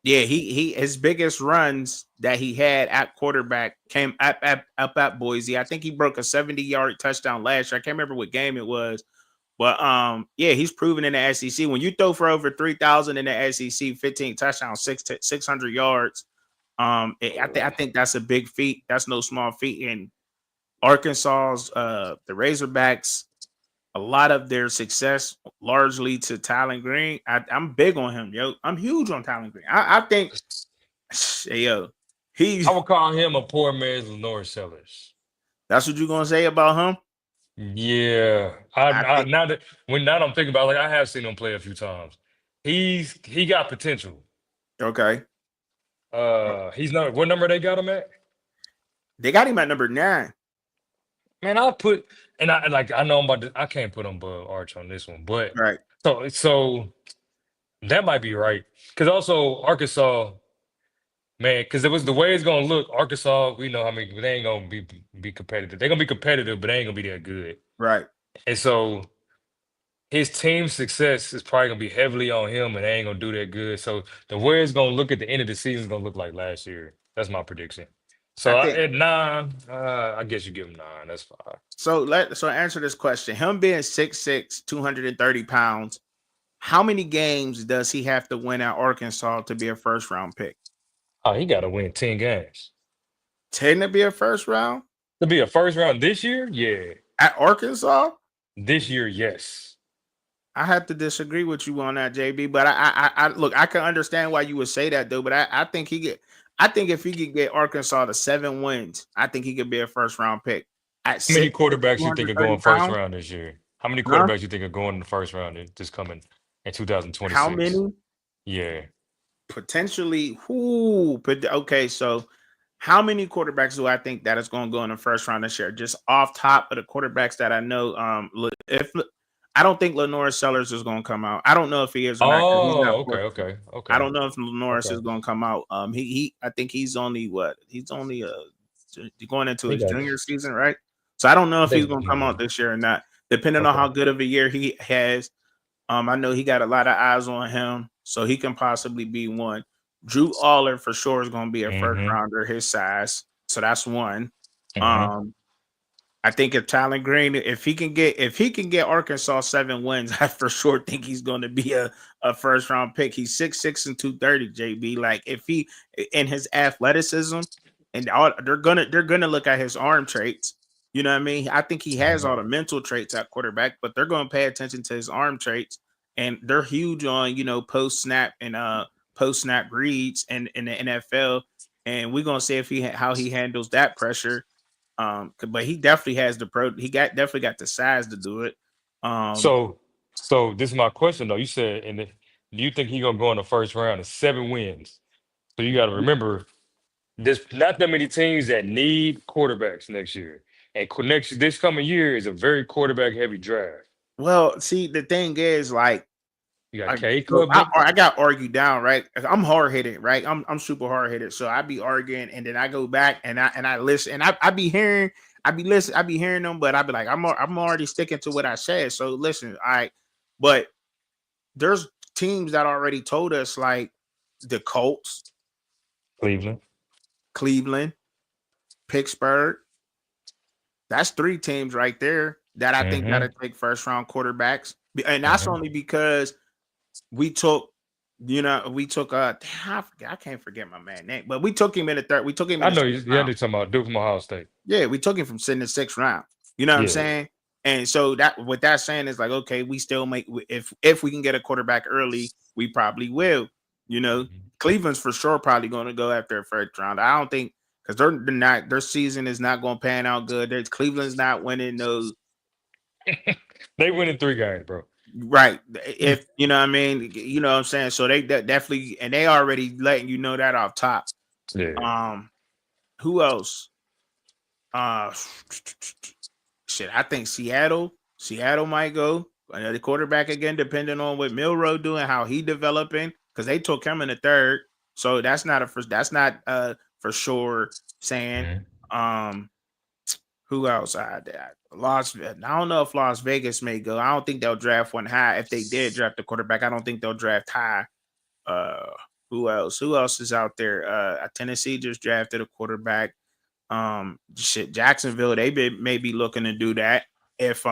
S1: yeah, his biggest runs that he had at quarterback came up at Boise. I think he broke a 70-yard touchdown last year. I can't remember what game it was. But yeah, he's proven in the SEC. When you throw for over 3,000 in the SEC, 15 touchdowns, 600 yards, I think that's a big feat. That's no small feat. And Arkansas's the Razorbacks, a lot of their success largely to Tylen Green. I'm big on him, yo. I'm huge on Tylen Green. I think, yo, he.
S2: I would call him a poor man's Lenore Sellers.
S1: That's what you're gonna say about him.
S2: Yeah,
S1: I
S2: I
S1: think
S2: now that I'm thinking about it, like I have seen him play a few times. He got potential.
S1: okay.
S2: He's not what number they got him at?
S1: They got him at number 9.
S2: Man, I'll put and I like I know I'm about to, I can't put him above Arch on this one, but
S1: Right.
S2: so that might be right because also Arkansas, man, because it was the way it's gonna look. Arkansas, we know how many they ain't gonna be competitive. They're gonna be competitive, but they ain't gonna be that good.
S1: Right.
S2: And so his team's success is probably gonna be heavily on him, and they ain't gonna do that good. So the way it's gonna look at the end of the season is gonna look like last year. That's my prediction.
S1: I
S2: So
S1: think
S2: at 9, I guess you give him 9. That's fine.
S1: so answer this question. Him being 6'6", 230 pounds, how many games does he have to win at Arkansas to be a first round pick?
S2: Oh, he got to win 10 games
S1: 10 to be a first round
S2: to be a first round this year. Yeah,
S1: at Arkansas?
S2: this year, yes.
S1: I have to disagree with you on that, JB. But I look, I can understand why you would say that, though. But I think I think if he could get Arkansas to 7 wins, I think he could be a first round pick at
S2: How many
S1: 6,
S2: quarterbacks you think are
S1: 230
S2: going first
S1: pounds.
S2: round this year? How many
S1: Huh?
S2: quarterbacks you think are going in the first round this coming in
S1: How
S2: 2026?
S1: many?
S2: Yeah.
S1: Potentially, who? Okay, so how many quarterbacks do I think that is going to go in the first round this year? Just off top of the quarterbacks that I know, if I don't think Lenore Sellers is going to come out. I don't know if he is or not because he's not.
S2: Oh, okay, okay,
S1: I
S2: okay,
S1: don't know if Lenore
S2: okay.
S1: is going to come out. I think he's only what? He's only going into
S2: He
S1: his
S2: got.
S1: junior season, right? So I don't know
S2: I
S1: if he's
S2: think.
S1: going to come out this year or not, depending on
S2: Okay.
S1: how good of a year he has. I know he got a lot of eyes on him, so he can possibly be one. Drew Aller for sure is going to be a first
S2: Mm-hmm.
S1: rounder, his size. So that's one.
S2: Mm-hmm.
S1: Um, I think if Tylen Green, if he can get Arkansas 7 wins, I for sure think he's going to be a first round pick. He's 6'6" and 230, JB. Like if he in his athleticism and all they're gonna look at his arm traits. You know what I mean? I think he has all the mental traits at quarterback, but they're going to pay attention to his arm traits, and they're huge on post snap and post snap reads and in the NFL. And we're gonna see if how he handles that pressure. But he definitely has definitely got the size to do it. Um,
S2: So this is my question though. You said, do you think he gonna go in the first round of 7 wins? So you got to remember, there's not that many teams that need quarterbacks next year, and this coming year is a very quarterback heavy draft.
S1: well, see, the thing is, like,
S2: You got
S1: I
S2: K
S1: so I,
S2: Klubnik.
S1: I got argued down, right? I'm hard headed, right? I'm super hard headed, so I be arguing, and then I go back and I listen, and I be hearing, I be hearing them, but I be like, I'm already sticking to what I said. So listen, but there's teams that already told us, like the Colts,
S2: Cleveland.
S1: Cleveland, Pittsburgh. That's 3 teams right there that I think
S2: Mm-hmm.
S1: gotta take first round quarterbacks, and that's
S2: Mm-hmm.
S1: only because we took, we took I can't forget my man name, but we took him in the third. We took him in
S2: I
S1: the
S2: know
S1: sixth
S2: you
S1: round.
S2: had talking about Duke from Ohio State.
S1: Yeah, we took him from sitting in the 6th round. You know what I'm
S2: Yeah.
S1: saying? And so that what that's saying is like, okay, we still make if we can get a quarterback early, we probably will. You know,
S2: Mhm.
S1: Cleveland's for sure probably going to go after a first round. I don't think because they're not their season is not going to pan out good. Cleveland's not winning those.
S2: They win in 3 games, bro.
S1: Right. If you know what I mean, you know what I'm saying. So they definitely, and they already letting you know that off top.
S2: Yeah.
S1: Um, who else? Uh shit. I think Seattle. Seattle might go another quarterback again, depending on what Milroe doing, how he developing, because they took him in the third. So that's not a first. That's not for sure saying.
S2: Mhm.
S1: Um, who else? I don't know if Las Vegas may go. I don't think they'll draft one high. If they did draft a quarterback, I don't think they'll draft high. Uh, who else? Who else is out there? Tennessee just drafted a quarterback. Shit, Jacksonville, may be looking to do that. If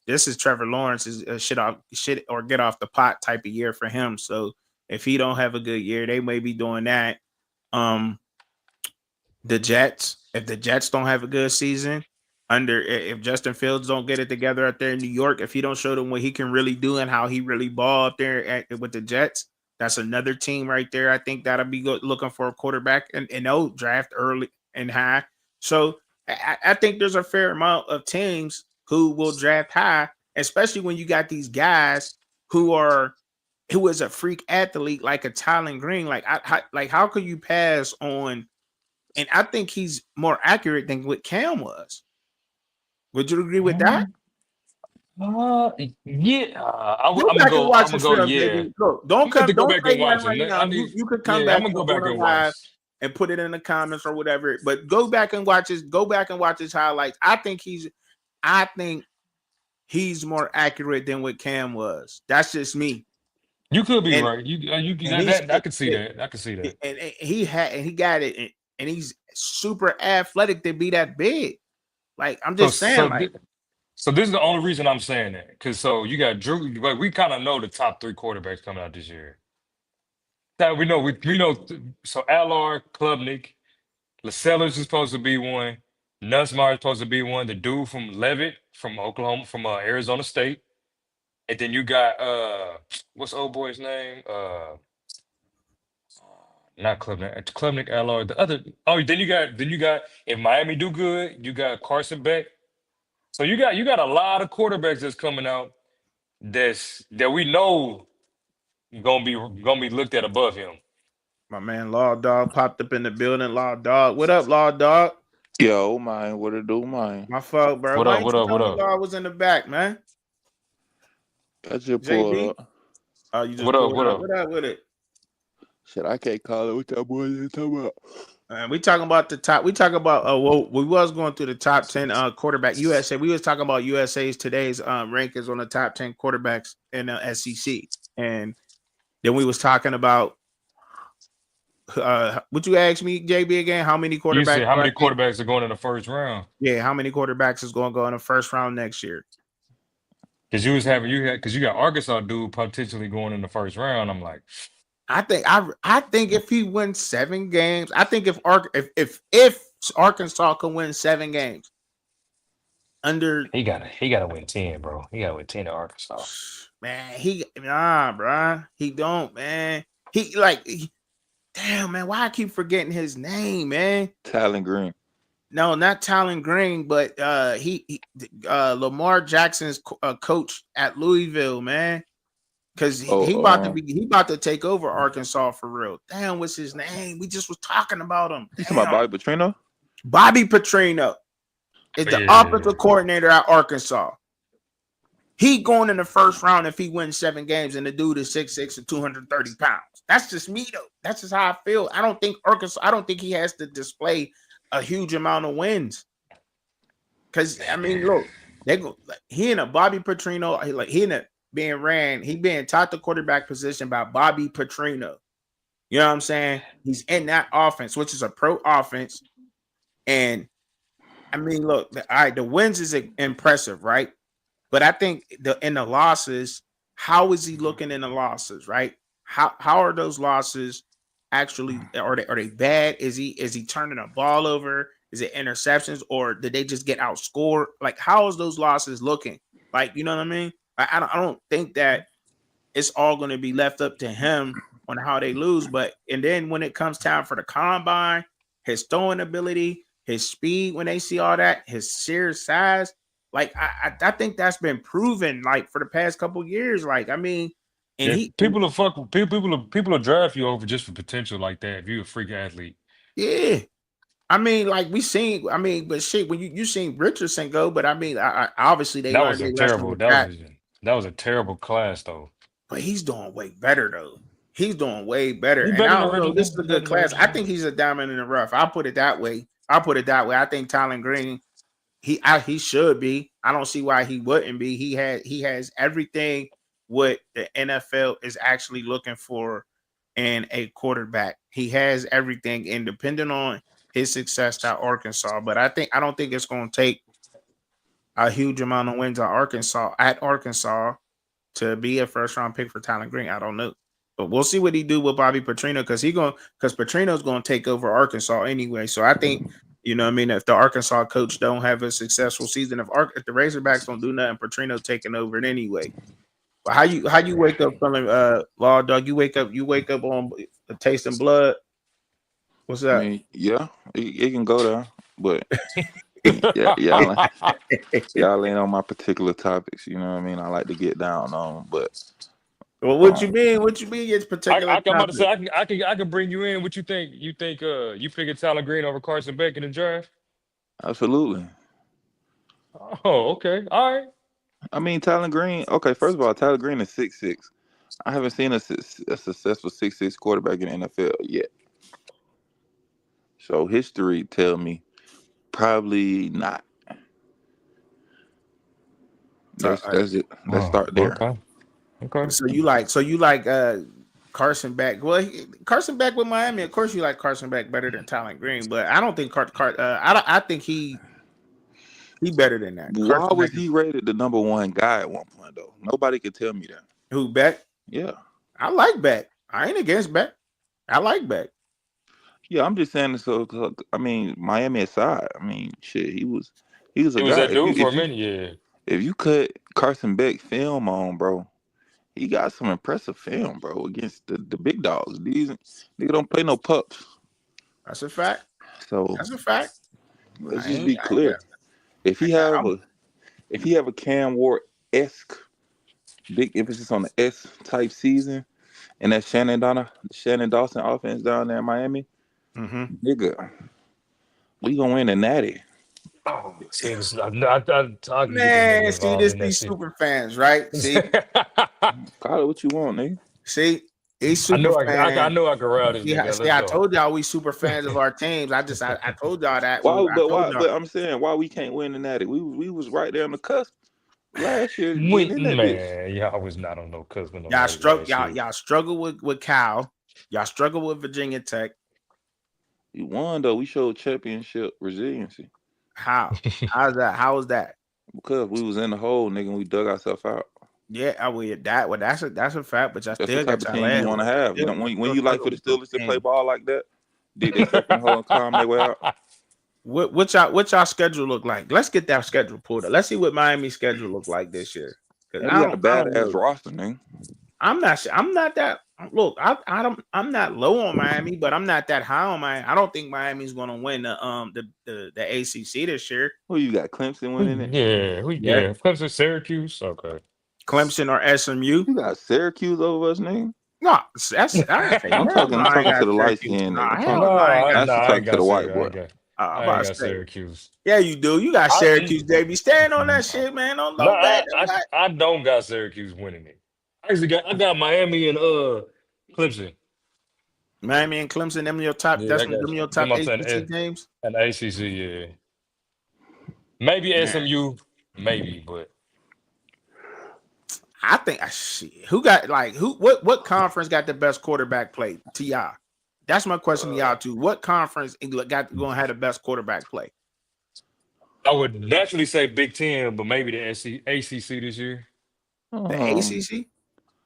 S1: this is Trevor Lawrence is shit or get off the pot type of year for him. So if he don't have a good year, they may be doing that. Um, the Jets, if the Jets don't have a good season, if Justin Fields don't get it together out there in New York, if he don't show them what he can really do and how he really ball up there with the Jets, that's another team right there. I think that'll be looking for a quarterback, and they'll draft early and high. So I think there's a fair amount of teams who will draft high, especially when you got these guys who is a freak athlete like a Tylen Green. Like how could you pass on? And I think he's more accurate than what Cam was. Would you agree with that?
S2: Um, yeah.
S1: Go
S2: I'm gonna
S1: back and
S2: go.
S1: watch
S2: I'm
S1: the
S2: gonna go.
S1: film,
S2: Yeah.
S1: baby. Look,
S2: I'm gonna have to go
S1: don't
S2: back
S1: say
S2: and
S1: nothing
S2: watch it.
S1: right now.
S2: I need.
S1: You could come
S2: Yeah, I'm
S1: back
S2: gonna go
S1: on
S2: back and
S1: the live
S2: watch.
S1: and put it in the comments or whatever. But go back and watch his. Go back and watch his highlights. I think he's more accurate than what Cam was. That's just me.
S2: You could be
S1: And
S2: right. You
S1: and
S2: that I could see that. I could see that.
S1: he got it, and he's super athletic to be that big. Like I'm
S2: So
S1: just saying,
S2: so
S1: like
S2: thi- so this is the only reason I'm saying that, because so you got Drew. Like we kind of know the top 3 quarterbacks coming out this year. That we know. So Allard, Klubnik, Lascelles is supposed to be one. Nussmeier is supposed to be one. The dude from Levitt from Oklahoma, from Arizona State, and then you got what's old boy's name? Not Klubnik. Klubnik, Allard. The other. Oh, then you got if Miami do good, you got Carson Beck. So you got a lot of quarterbacks that's coming out that we know gonna be looked at above him.
S1: my man Law Dog popped up in the building. Law Dog, what up, Law Dog?
S3: Yo, man, what it do, man?
S1: My fault, bro.
S2: What
S1: Why
S2: up?
S1: didn't
S2: What
S1: you
S2: up?
S1: tell
S2: What
S1: me
S2: up?
S1: Law was in the back, man?
S3: I just pulled
S1: JB?
S3: up.
S1: Oh, you just
S2: What up?
S1: pulled
S2: What
S1: up.
S2: up?
S1: What up with it?
S3: Shit, I can't call it. What that boy is talking about?
S1: We talking about the top. We talking about well, we was going through the top 10 quarterback USA. We was talking about USA's today's rankings on the top 10 quarterbacks in the SEC, and then we was talking about Would you ask me, JB, again? How many
S2: You
S1: quarterbacks
S2: said how
S1: do I
S2: many
S1: think?
S2: quarterbacks are going in the first round?
S1: Yeah, how many quarterbacks is going to go in the first round next year?
S2: Because you got Arkansas dude potentially going in the first round. I'm like,
S1: I think if he wins 7 games, I think if Arkansas can win 7 games under
S2: he gotta win 10, bro. He gotta win 10 at Arkansas.
S1: man, bruh. He don't, man. Damn, man. Why I keep forgetting his name, man?
S3: Talon Green.
S1: No, not Talon Green, but Lamar Jackson's coach at Louisville, man. Because he about to take over Arkansas for real. Damn, what's his name? We just was talking about him.
S3: You talking about Bobby Petrino?
S1: Bobby Petrino is the offensive coordinator at Arkansas. He going in the first round if he wins 7 games, and the dude is 6'6" and 230 pounds. That's just me though. That's just how I feel. I don't think he has to display a huge amount of wins. Because I mean, look, he in a Bobby Petrino, he being taught the quarterback position by Bobby Petrino. You know what I'm saying? He's in that offense, which is a pro offense. And I mean, look, the wins is impressive, right? But I think in the losses, how is he looking in the losses, right? How are those losses actually? Are they bad? Is he turning a ball over? Is it interceptions, or did they just get outscored? Like, how is those losses looking? Like, you know what I mean? I don't think that it's all going to be left up to him on how they lose. And then when it comes time for the combine, his throwing ability, his speed, when they see all that, his sheer size, like I think that's been proven like for the past couple of years. Like, I mean,
S2: people will draft you over just for potential like that if you're a freak athlete.
S1: Yeah. I mean, like but shit, when you seen Richardson go, but I mean, I obviously they
S2: That was
S1: learned
S2: a
S1: their lesson
S2: terrible
S1: with that.
S2: that was a terrible class though.
S1: But he's doing way better though. He's doing way better.
S2: He
S1: And
S2: better
S1: I
S2: than
S1: don't know,
S2: Richardson.
S1: this is a good class. I think he's a diamond in the rough. I'll put it that way. I think Talon Green, he should be. I don't see why he wouldn't be. He has everything what the NFL is actually looking for in a quarterback. He has everything, and depending on his success at Arkansas. But I don't think it's going to take a huge amount of wins at Arkansas to be a first round pick for Talon Green. I don't know. But we'll see what he do with Bobby Petrino because Petrino's going to take over Arkansas anyway. So I think, you know what I mean, if the Arkansas coach don't have a successful season, if the Razorbacks don't do nothing, Petrino's taking over it anyway. But how you wake up feeling Law Dog? You wake up on tasting blood. What's
S3: I
S1: that?
S3: mean, yeah, it can go there, but yeah, y'all ain't on my particular topics. You know what I mean? I like to get down on, but
S1: Well, what you mean? What you mean? It's particular.
S2: I'm about to say I can bring you in. What you think? You picking Talon Green over Carson Beck in the draft?
S3: absolutely.
S2: Oh, okay. All right.
S3: I mean, Talon Green. Okay, first of all, Talon Green is 6'6". I haven't seen a successful 6'6" quarterback in the NFL yet. So history tell me probably not. That's it. Let's start there.
S2: Okay.
S1: So you like Carson Beck. Well, Carson Beck with Miami. Of course, you like Carson Beck better than Talon Green, but I don't think I think he better than that.
S3: Why
S1: Carson
S3: was
S1: Beck
S3: he rated the number 1 guy at one point though? Nobody could tell me that.
S1: who Beck?
S3: Yeah.
S1: I like Beck. I ain't against Beck. I like Beck.
S3: Yeah, I'm just saying this. So, I mean, Miami aside, I mean, shit, he was a
S2: He was
S3: guy.
S2: that dude for a minute, yeah.
S3: If you cut Carson Beck film on, bro, he got some impressive film, bro, against the big dogs. These niggas don't play no pups.
S1: That's a fact.
S3: So
S1: That's a fact.
S3: let's just be clear. If he have a Cam Ward-esque, big emphasis on the S type season, and that Shannon Dawson offense down there in Miami, nigga, we gonna win the Natty.
S2: Oh, see,
S1: Man, see these super fans, right? See,
S3: Call it what you want, nigga.
S1: see, he's super fan.
S2: I know I can route this nigga.
S1: See, I told y'all we super fans of our teams. I told y'all that.
S3: But I'm saying why we can't win the Natty. We was right there on the cusp last year.
S2: Man, y'all was not on no cusp.
S1: Y'all struggle with Cal. Y'all struggle with Virginia Tech.
S3: We won though. We showed championship resiliency.
S1: How? How's that? How was that?
S3: Because we was in the hole, nigga, and we dug ourselves out.
S1: Yeah, I will. That's a fact. But y'all
S3: That's the
S1: still
S3: type
S1: got
S3: of
S1: y'all
S3: team you
S1: last.
S3: want to have. You know, when you like for the
S1: Still
S3: Steelers to play ball like that, dig themselves in the hole and climb their way out.
S1: What y'all schedule look like? Let's get that schedule pulled up. Let's see what Miami's schedule look like this year. Because
S3: And we got a badass roster, man.
S1: I'm not that. Look, I'm not low on Miami, but I'm not that high on Miami. I don't think Miami's gonna win the ACC this year.
S3: Who you got? Clemson winning it?
S2: Yeah. Clemson, Syracuse. Okay.
S1: Clemson or SMU?
S3: You got Syracuse over us, nigga.
S1: No, that's I ain't say
S3: I'm
S1: hell
S3: talking
S1: no, I ain't
S3: to
S1: got
S3: the light
S1: Syracuse.
S3: skinned
S1: Nah,
S3: nigga.
S1: hell no, I ain't got.
S2: I
S3: Talking
S2: ain't
S3: to
S2: got
S3: the white
S2: Syracuse.
S3: boy.
S1: I'm
S2: I
S1: about
S2: ain't
S1: to
S2: got
S1: say,
S2: Syracuse.
S1: yeah, you do. You got Syracuse, baby. Stand on that shit, man. Don't
S2: No,
S1: know bad.
S2: I don't got Syracuse winning it. I got Miami and Clemson.
S1: Miami and Clemson, them your top.
S2: Yeah,
S1: That's
S2: I got
S1: them your
S2: them.
S1: top
S2: I'm saying
S1: ACC games.
S2: and ACC. Yeah, maybe
S1: Man,
S2: SMU, maybe, but
S1: I think shit. Who got like who? What conference got the best quarterback play? To y'all. That's my question to y'all too. What conference got going to have the best quarterback play?
S2: I would naturally say Big Ten, but maybe the ACC this year.
S1: The
S3: Um,
S1: ACC?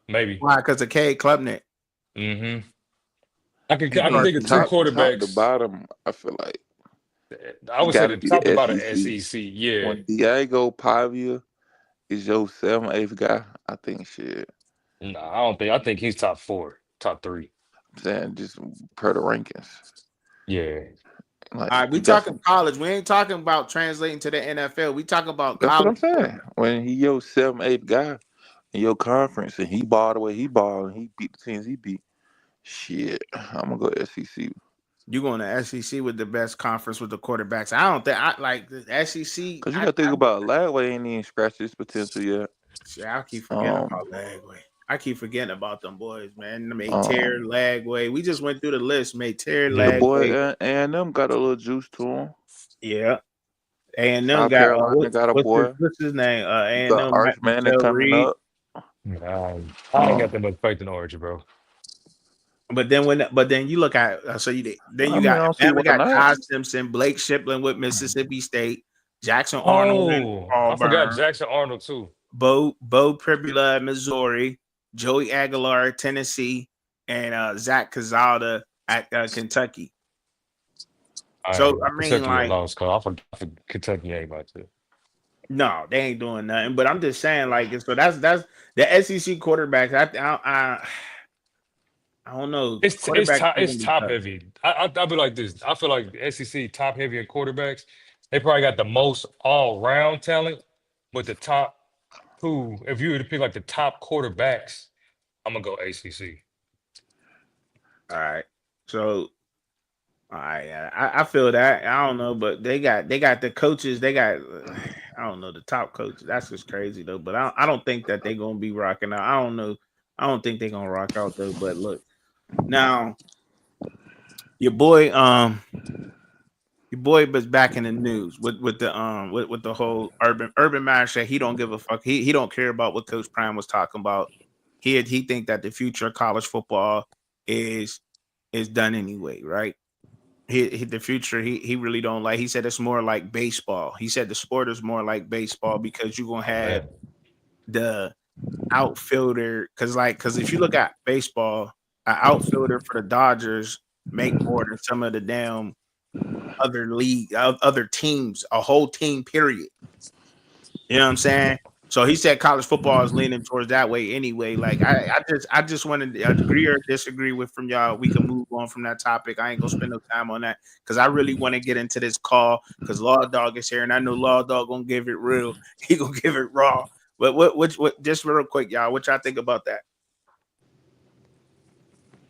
S2: Maybe.
S1: Why? Because of Cade Klubnik.
S2: Mm-hmm.
S1: And
S2: I can think of two
S3: top to
S2: quarterbacks.
S3: bottom, I feel like
S2: I
S3: it
S2: would say
S3: got to
S2: the
S3: be the
S2: top to bottom
S3: SEC.
S2: SEC. Yeah.
S3: When Diego Pavia is your 7th, 8th guy, I think shit.
S2: No, I don't think. I think he's top four, top three.
S3: I'm saying just per the rankings.
S2: Yeah.
S3: Like
S1: All right, we
S3: that's
S1: talking college. We ain't talking about translating to the NFL. We talking about
S3: what I'm
S1: college.
S3: saying. When he your 7th, 8th guy in your conference and he balled the way he balled and he beat the teams he beat, shit, I'm gonna go SEC.
S1: You going to SEC with the best conference with the quarterbacks? I don't think I like the SEC.
S3: Cause you gotta think about Lagway ain't even scratched his potential yet.
S1: I keep forgetting about Lagway. I keep forgetting about them boys, man.
S3: Um,
S1: Terry Lagway. We just went through the list. Terry
S3: the boy
S1: Lagway.
S3: A&M got a little juice to him.
S1: Yeah. A&M
S3: South
S1: got
S3: Carolina got a boy.
S1: what's his name?
S3: You got
S1: A&M
S3: Arch Manning
S1: Michelle
S3: coming
S1: Reed.
S3: up.
S2: I ain't got that much faith in Orange, bro.
S1: But then you look at you
S3: I mean, I
S1: got
S3: don't see
S1: Alabama
S3: why
S1: got
S3: not.
S1: Todd Simpson, Blake Shiplin with Mississippi State, Jackson Arnold and
S2: Oh, I forgot
S1: Auburn,
S2: Jackson Arnold too.
S1: Bo Pribula, Missouri, Joey Aguilar, Tennessee, and Zach Cazada at Kentucky. So I mean,
S2: Kentucky a
S1: like,
S2: lost cause. I forgot Kentucky ain't about to.
S1: no, they ain't doing nothing. But I'm just saying, like, so that's the SEC quarterbacks. I don't know. Quarterbacks are
S2: It's
S1: gonna be
S2: top
S1: tough.
S2: heavy. I'll be like this. I feel like the SEC top heavy in quarterbacks. They probably got the most all round talent, but the top two. If you were to pick like the top quarterbacks, I'm gonna go ACC.
S1: All right. So I feel that. I don't know, but they got the coaches. They got I don't know the top coaches. That's just crazy though. But I don't think that they're gonna be rocking out. I don't know. I don't think they're gonna rock out though. But look, now your boy was back in the news with the whole Urban Meyer said he don't give a fuck. He don't care about what Coach Prime was talking about. He think that the future of college football is done anyway, right? The future he really don't like. He said it's more like baseball. He said the sport is more like baseball because you're gonna have the outfielder because if you look at baseball, an outfielder for the Dodgers make more than some of the damn other teams, a whole team period. You know what I'm saying? So he said college football is leaning towards that way anyway. Like I just wanted to agree or disagree with from y'all. We can move on from that topic. I ain't gonna spend no time on that because I really want to get into this call because Law Dog is here and I know Law Dog gonna give it real. He gonna give it raw. But what just real quick, y'all, what y'all think about that?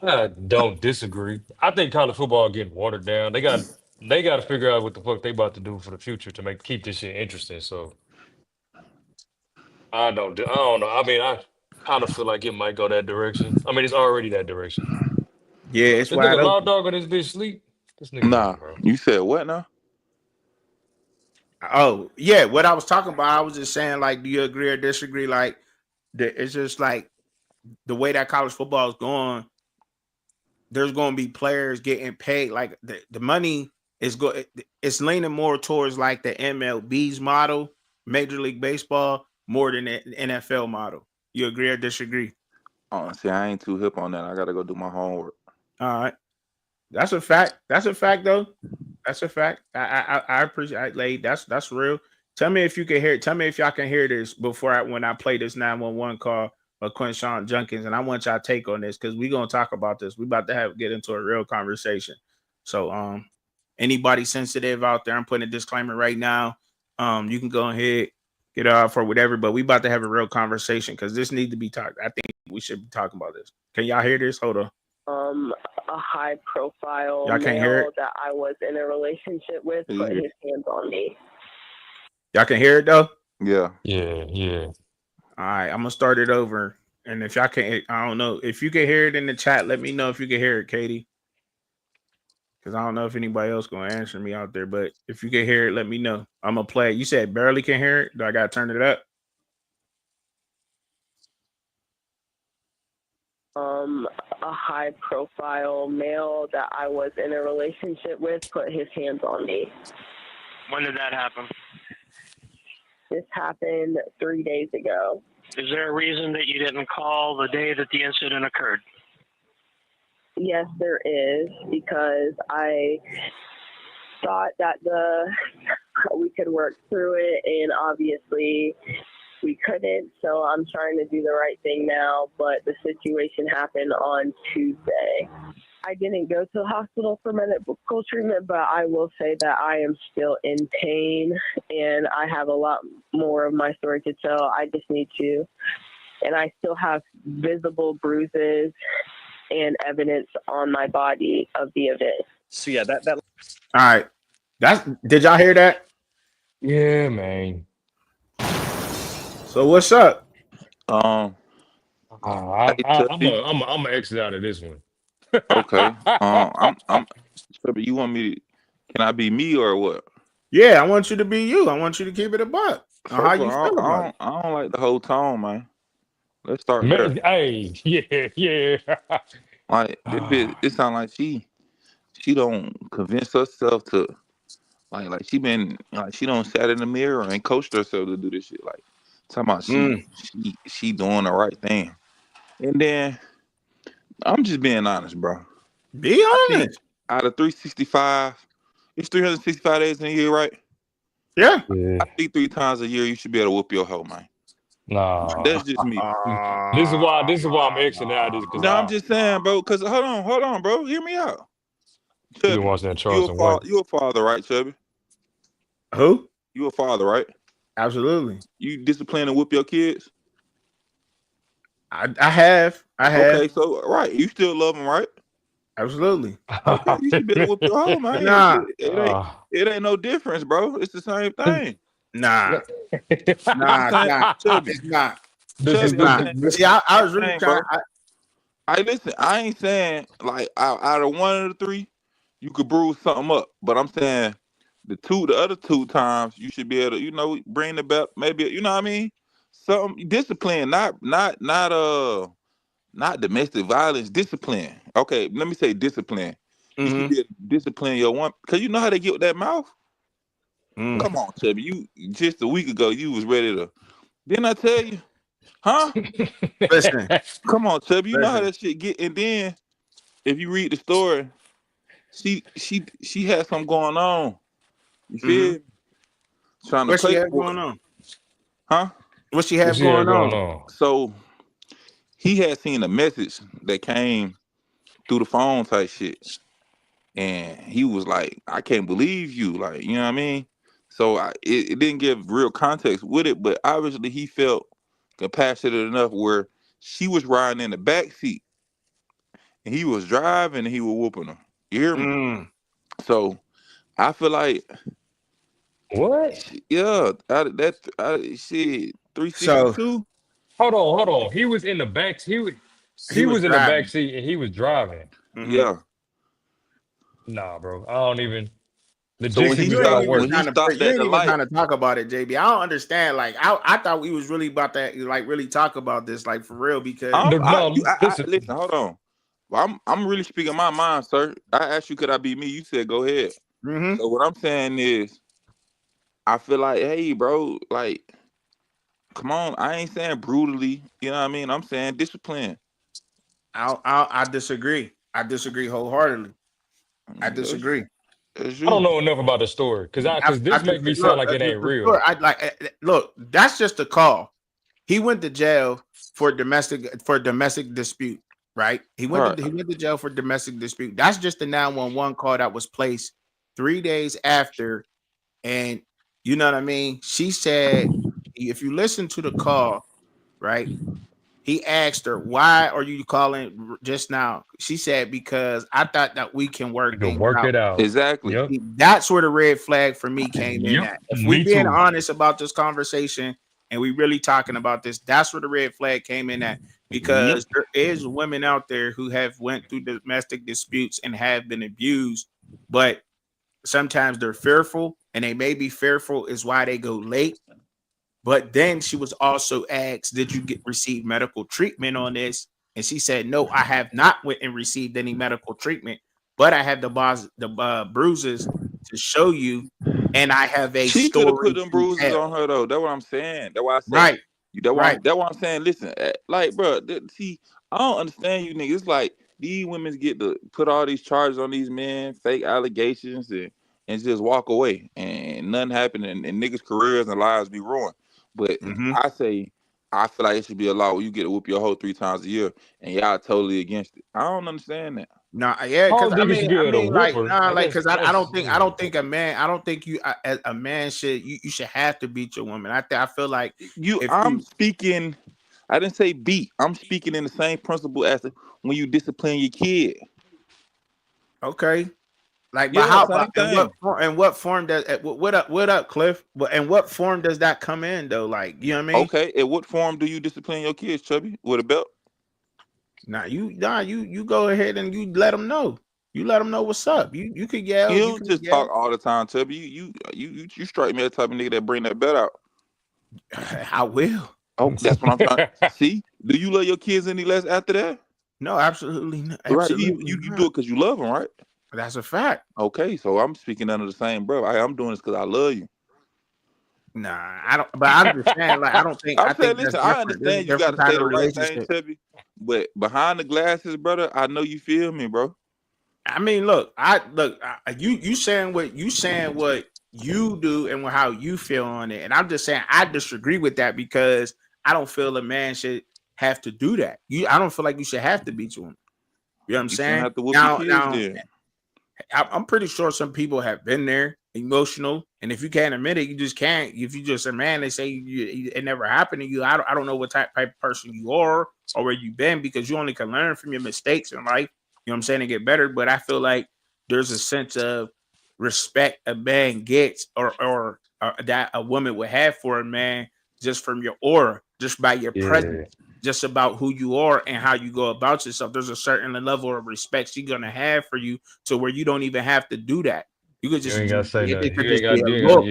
S2: I don't disagree. I think college football getting watered down. They got to figure out what the fuck they about to do for the future to keep this shit interesting. So I don't know. I mean, I kind of feel like it might go that direction. I mean, it's already that direction.
S1: Yeah, it's
S2: This
S1: wide
S2: nigga Law
S1: open.
S2: Dog on this bitch sleep. This nigga
S3: Nah,
S2: moving, bro.
S3: you said what now?
S1: Oh, yeah. What I was talking about, I was just saying, like, do you agree or disagree? Like, it's just like the way that college football is going. there's going to be players getting paid. Like the money it's leaning more towards like the MLB's model, Major League Baseball, more than the NFL model. You agree or disagree?
S3: Honestly, I ain't too hip on that. I gotta go do my homework.
S1: All right. That's a fact. That's a fact, though. That's a fact. I appreciate, like, that's real. Tell me if you can hear it. Tell me if y'all can hear this before when I play this 911 call of Quinshon Judkins, and I want y'all take on this because we're gonna talk about this. We about to get into a real conversation. So anybody sensitive out there, I'm putting a disclaimer right now. You can go ahead, get off or whatever, but we about to have a real conversation because this needs to be talked. I think we should be talking about this. Can y'all hear this? Hold on.
S4: A high profile
S1: Y'all can't hear
S4: male
S1: it?
S4: that I was in a relationship with put his hands on me.
S1: Y'all can hear it though?
S3: Yeah.
S2: Yeah.
S1: All right, I'm gonna start it over. And if y'all can't, I don't know. If you can hear it in the chat, let me know if you can hear it, Katie. Because I don't know if anybody else gonna answer me out there. But if you can hear it, let me know. I'm gonna play it. You said barely can hear it. Do I gotta turn it up?
S4: A high profile male that I was in a relationship with put his hands on me.
S5: When did that happen?
S4: This happened 3 days ago.
S5: Is there a reason that you didn't call the day that the incident occurred?
S4: Yes, there is, because I thought that we could work through it, and obviously we couldn't, so I'm trying to do the right thing now, but the situation happened on Tuesday. I didn't go to the hospital for medical treatment, but I will say that I am still in pain, and I have a lot more of my story to tell. I just need to, and I still have visible bruises and evidence on my body of the event.
S5: So yeah, that
S1: All right. Did y'all hear that?
S2: Yeah, man.
S1: So what's up?
S2: I'm
S3: Hey, Chubby.
S2: gonna exit out of this one.
S3: Okay. I'm Chubby, you want me to, can I be me or what?
S1: Yeah, I want you to be you. I want you to keep it a buck. How you feel about it?
S3: I don't like the whole tone, man. Let's start there.
S2: Man, hey, yeah.
S3: Like it sounds like she don't convince herself to like she don't sat in the mirror and coached herself to do this shit. Like talking about she doing the right thing. And then I'm just being honest, bro.
S1: Be
S3: I think
S1: honest.
S3: out of 365, it's 365 days in a year, right?
S1: Yeah.
S3: I think 3 times a year you should be able to whoop your hoe, man.
S2: Nah.
S3: That's just me.
S2: This is why I'm exiting out of this because
S3: No, I'm just saying, bro. Because hold on, bro. Hear me out.
S2: you
S3: Chubby,
S2: been watching that Charleston White.
S3: you a father, right, Chubby?
S1: Who?
S3: You a father, right?
S1: Absolutely.
S3: You discipline and whip your kids?
S1: I have.
S3: Okay, so right, you still love them, right?
S1: Absolutely.
S3: Okay, you should be able to whip your hoe, man.
S1: Nah.
S3: It ain't no difference, bro. It's the same thing.
S1: Nah.
S3: Chubby.
S1: It's not.
S2: This
S1: It's not. See, I was really trying.
S3: Listen, I ain't saying like out of one of the 3, you could bruise something up, but I'm saying the other 2 times you should be able to, bring the belt, maybe, you know what I mean? Something discipline, not domestic violence, discipline. Okay, let me say discipline. You should be able to discipline your one, because you know how they get with that mouth. Come on, Chubby. You just a week ago you was ready to. Didn't I tell you? Huh?
S1: Listen.
S3: Come on, Chubby. You know how that shit get. And then if you read the story, she had something going on. You feel? Trying to
S1: What
S3: play
S1: she had going on?
S3: Huh?
S1: What she had going on?
S3: So he had seen a message that came through the phone type shit. And he was like, I can't believe you. Like, you know what I mean? So it didn't give real context with it, but obviously he felt compassionate enough where she was riding in the back seat and he was driving and he was whooping her. You hear me? So I feel like
S2: what?
S3: Yeah, shit 362.
S2: So, hold on. He was in the back. He was in the back seat and he was driving.
S3: Yeah.
S2: Nah, bro. I don't even.
S3: So when he stopped
S1: You ain't even trying to talk about it, JB. I don't understand. Like, I thought we was really about to like really talk about this, like for real. Because
S3: listen, hold on. Well, I'm really speaking my mind, sir. I asked you, could I be me? You said go ahead.
S1: Mm-hmm.
S3: So what I'm saying is, I feel like, hey, bro, like, come on. I ain't saying brutally. You know what I mean? I'm saying discipline.
S1: I disagree. I disagree wholeheartedly. I
S3: That's,
S1: disagree.
S3: that's
S2: I don't
S3: you.
S2: know enough about the story because
S1: I
S2: this
S1: just
S2: make me sound
S1: look
S2: like it ain't
S1: the story.
S2: real.
S1: I like look. That's just a call. He went to jail for domestic dispute. Right.
S3: All right.
S1: He went to jail for domestic dispute. That's just the 911 call that was placed 3 days after. And you know what I mean. She said, if you listen to the call, right. He asked her, "Why are you calling just now?" She said, "Because I thought that we can
S2: You
S1: work
S2: can
S1: things
S2: work
S1: out."
S2: it out.
S3: Exactly.
S2: Yep.
S1: That's where the red flag for me came in
S2: Yep.
S1: at. If we
S2: Me
S1: being
S2: too.
S1: honest about this conversation and we really talking about this, that's where the red flag came in at,
S3: Yep.
S1: because there is women out there who have went through domestic disputes and have been abused, but sometimes they're fearful, and they may be fearful is why they go late. But then she was also asked, "Did you receive medical treatment on this?" And she said, "No, I have not went and received any medical treatment, but I have the bruises to show you, and I have a
S3: She could have put
S1: story
S3: them
S1: to
S3: bruises
S1: tell."
S3: on her though. That's what I'm saying. That's why I say
S1: Right, right.
S3: That's why I'm saying. Listen, like, bro. See, I don't understand you niggas. It's like these women get to put all these charges on these men, fake allegations, and just walk away, and nothing happened, and niggas' careers and lives be ruined. But
S1: Mm-hmm.
S3: I say, I feel like it should be a law where you get to whoop your hoe 3 times a year, and y'all totally against it. I don't understand that.
S1: No, yeah,
S2: I
S1: because
S2: don't think it should be a
S1: like,
S2: whooper.
S1: nah,
S2: I
S1: like,
S2: guess
S1: because
S2: that's
S1: I don't think a man, I don't think you, a man should, you should have to beat your woman. I feel like if
S3: I'm
S1: you,
S3: speaking. I didn't say beat. I'm speaking in the same principle as when you discipline your kid.
S1: okay. Like, but
S3: Yeah,
S1: how?
S3: same
S1: And what?
S3: thing.
S1: And what form does? What up? What up, Cliff? And what form does that come in though? Like, you know what I mean?
S3: Okay, in what form do you discipline your kids, Chubby? With a belt?
S1: You go ahead and you let them know. You let them know what's up. You could yell.
S3: You
S1: You
S3: don't
S1: can
S3: just talk
S1: yell.
S3: all the time, Chubby. You strike me as the type of nigga that bring that belt out.
S1: I will.
S3: Oh, that's what I'm trying. See, do you love your kids any less after that?
S1: No, absolutely,
S3: Right.
S1: absolutely
S3: You do
S1: not.
S3: it because you love them, right?
S1: That's a fact.
S3: Okay, so I'm speaking under the same breath. I'm doing this because I love you.
S1: Nah, I don't. But I understand. Like, I don't think.
S3: I'm
S1: I
S3: saying,
S1: think that's
S3: listen, I
S1: different. There's a
S3: understand you got
S1: different
S3: to say
S1: kind of
S3: the right thing,
S1: relationship.
S3: Chubby, but behind the glasses, brother, I know you feel me, bro.
S1: I mean, look. You saying what you do and how you feel on it, and I'm just saying I disagree with that because I don't feel a man should have to do that. I don't feel like you should have to beat you. You know what I'm
S3: You shouldn't
S1: saying?
S3: have to whoop your kids
S1: Now,
S3: then.
S1: I'm pretty sure some people have been there, emotional, and if you can't admit it, you just can't. If you just a man, they say it never happened to you. I don't know what type of person you are or where you've been, because you only can learn from your mistakes in life. You know what I'm saying, to get better. But I feel like there's a sense of respect a man gets, or that a woman would have for a man, just from your aura, just by your presence,
S2: yeah.
S1: just about who you are and how you go about yourself. There's a certain level of respect she's gonna have for you, to where you don't even have to do that. You could
S2: You
S1: just
S2: ain't gotta say
S1: it
S2: nothing.
S1: could
S2: You ain't
S1: just be
S2: got
S1: a
S2: you ain't got
S1: look,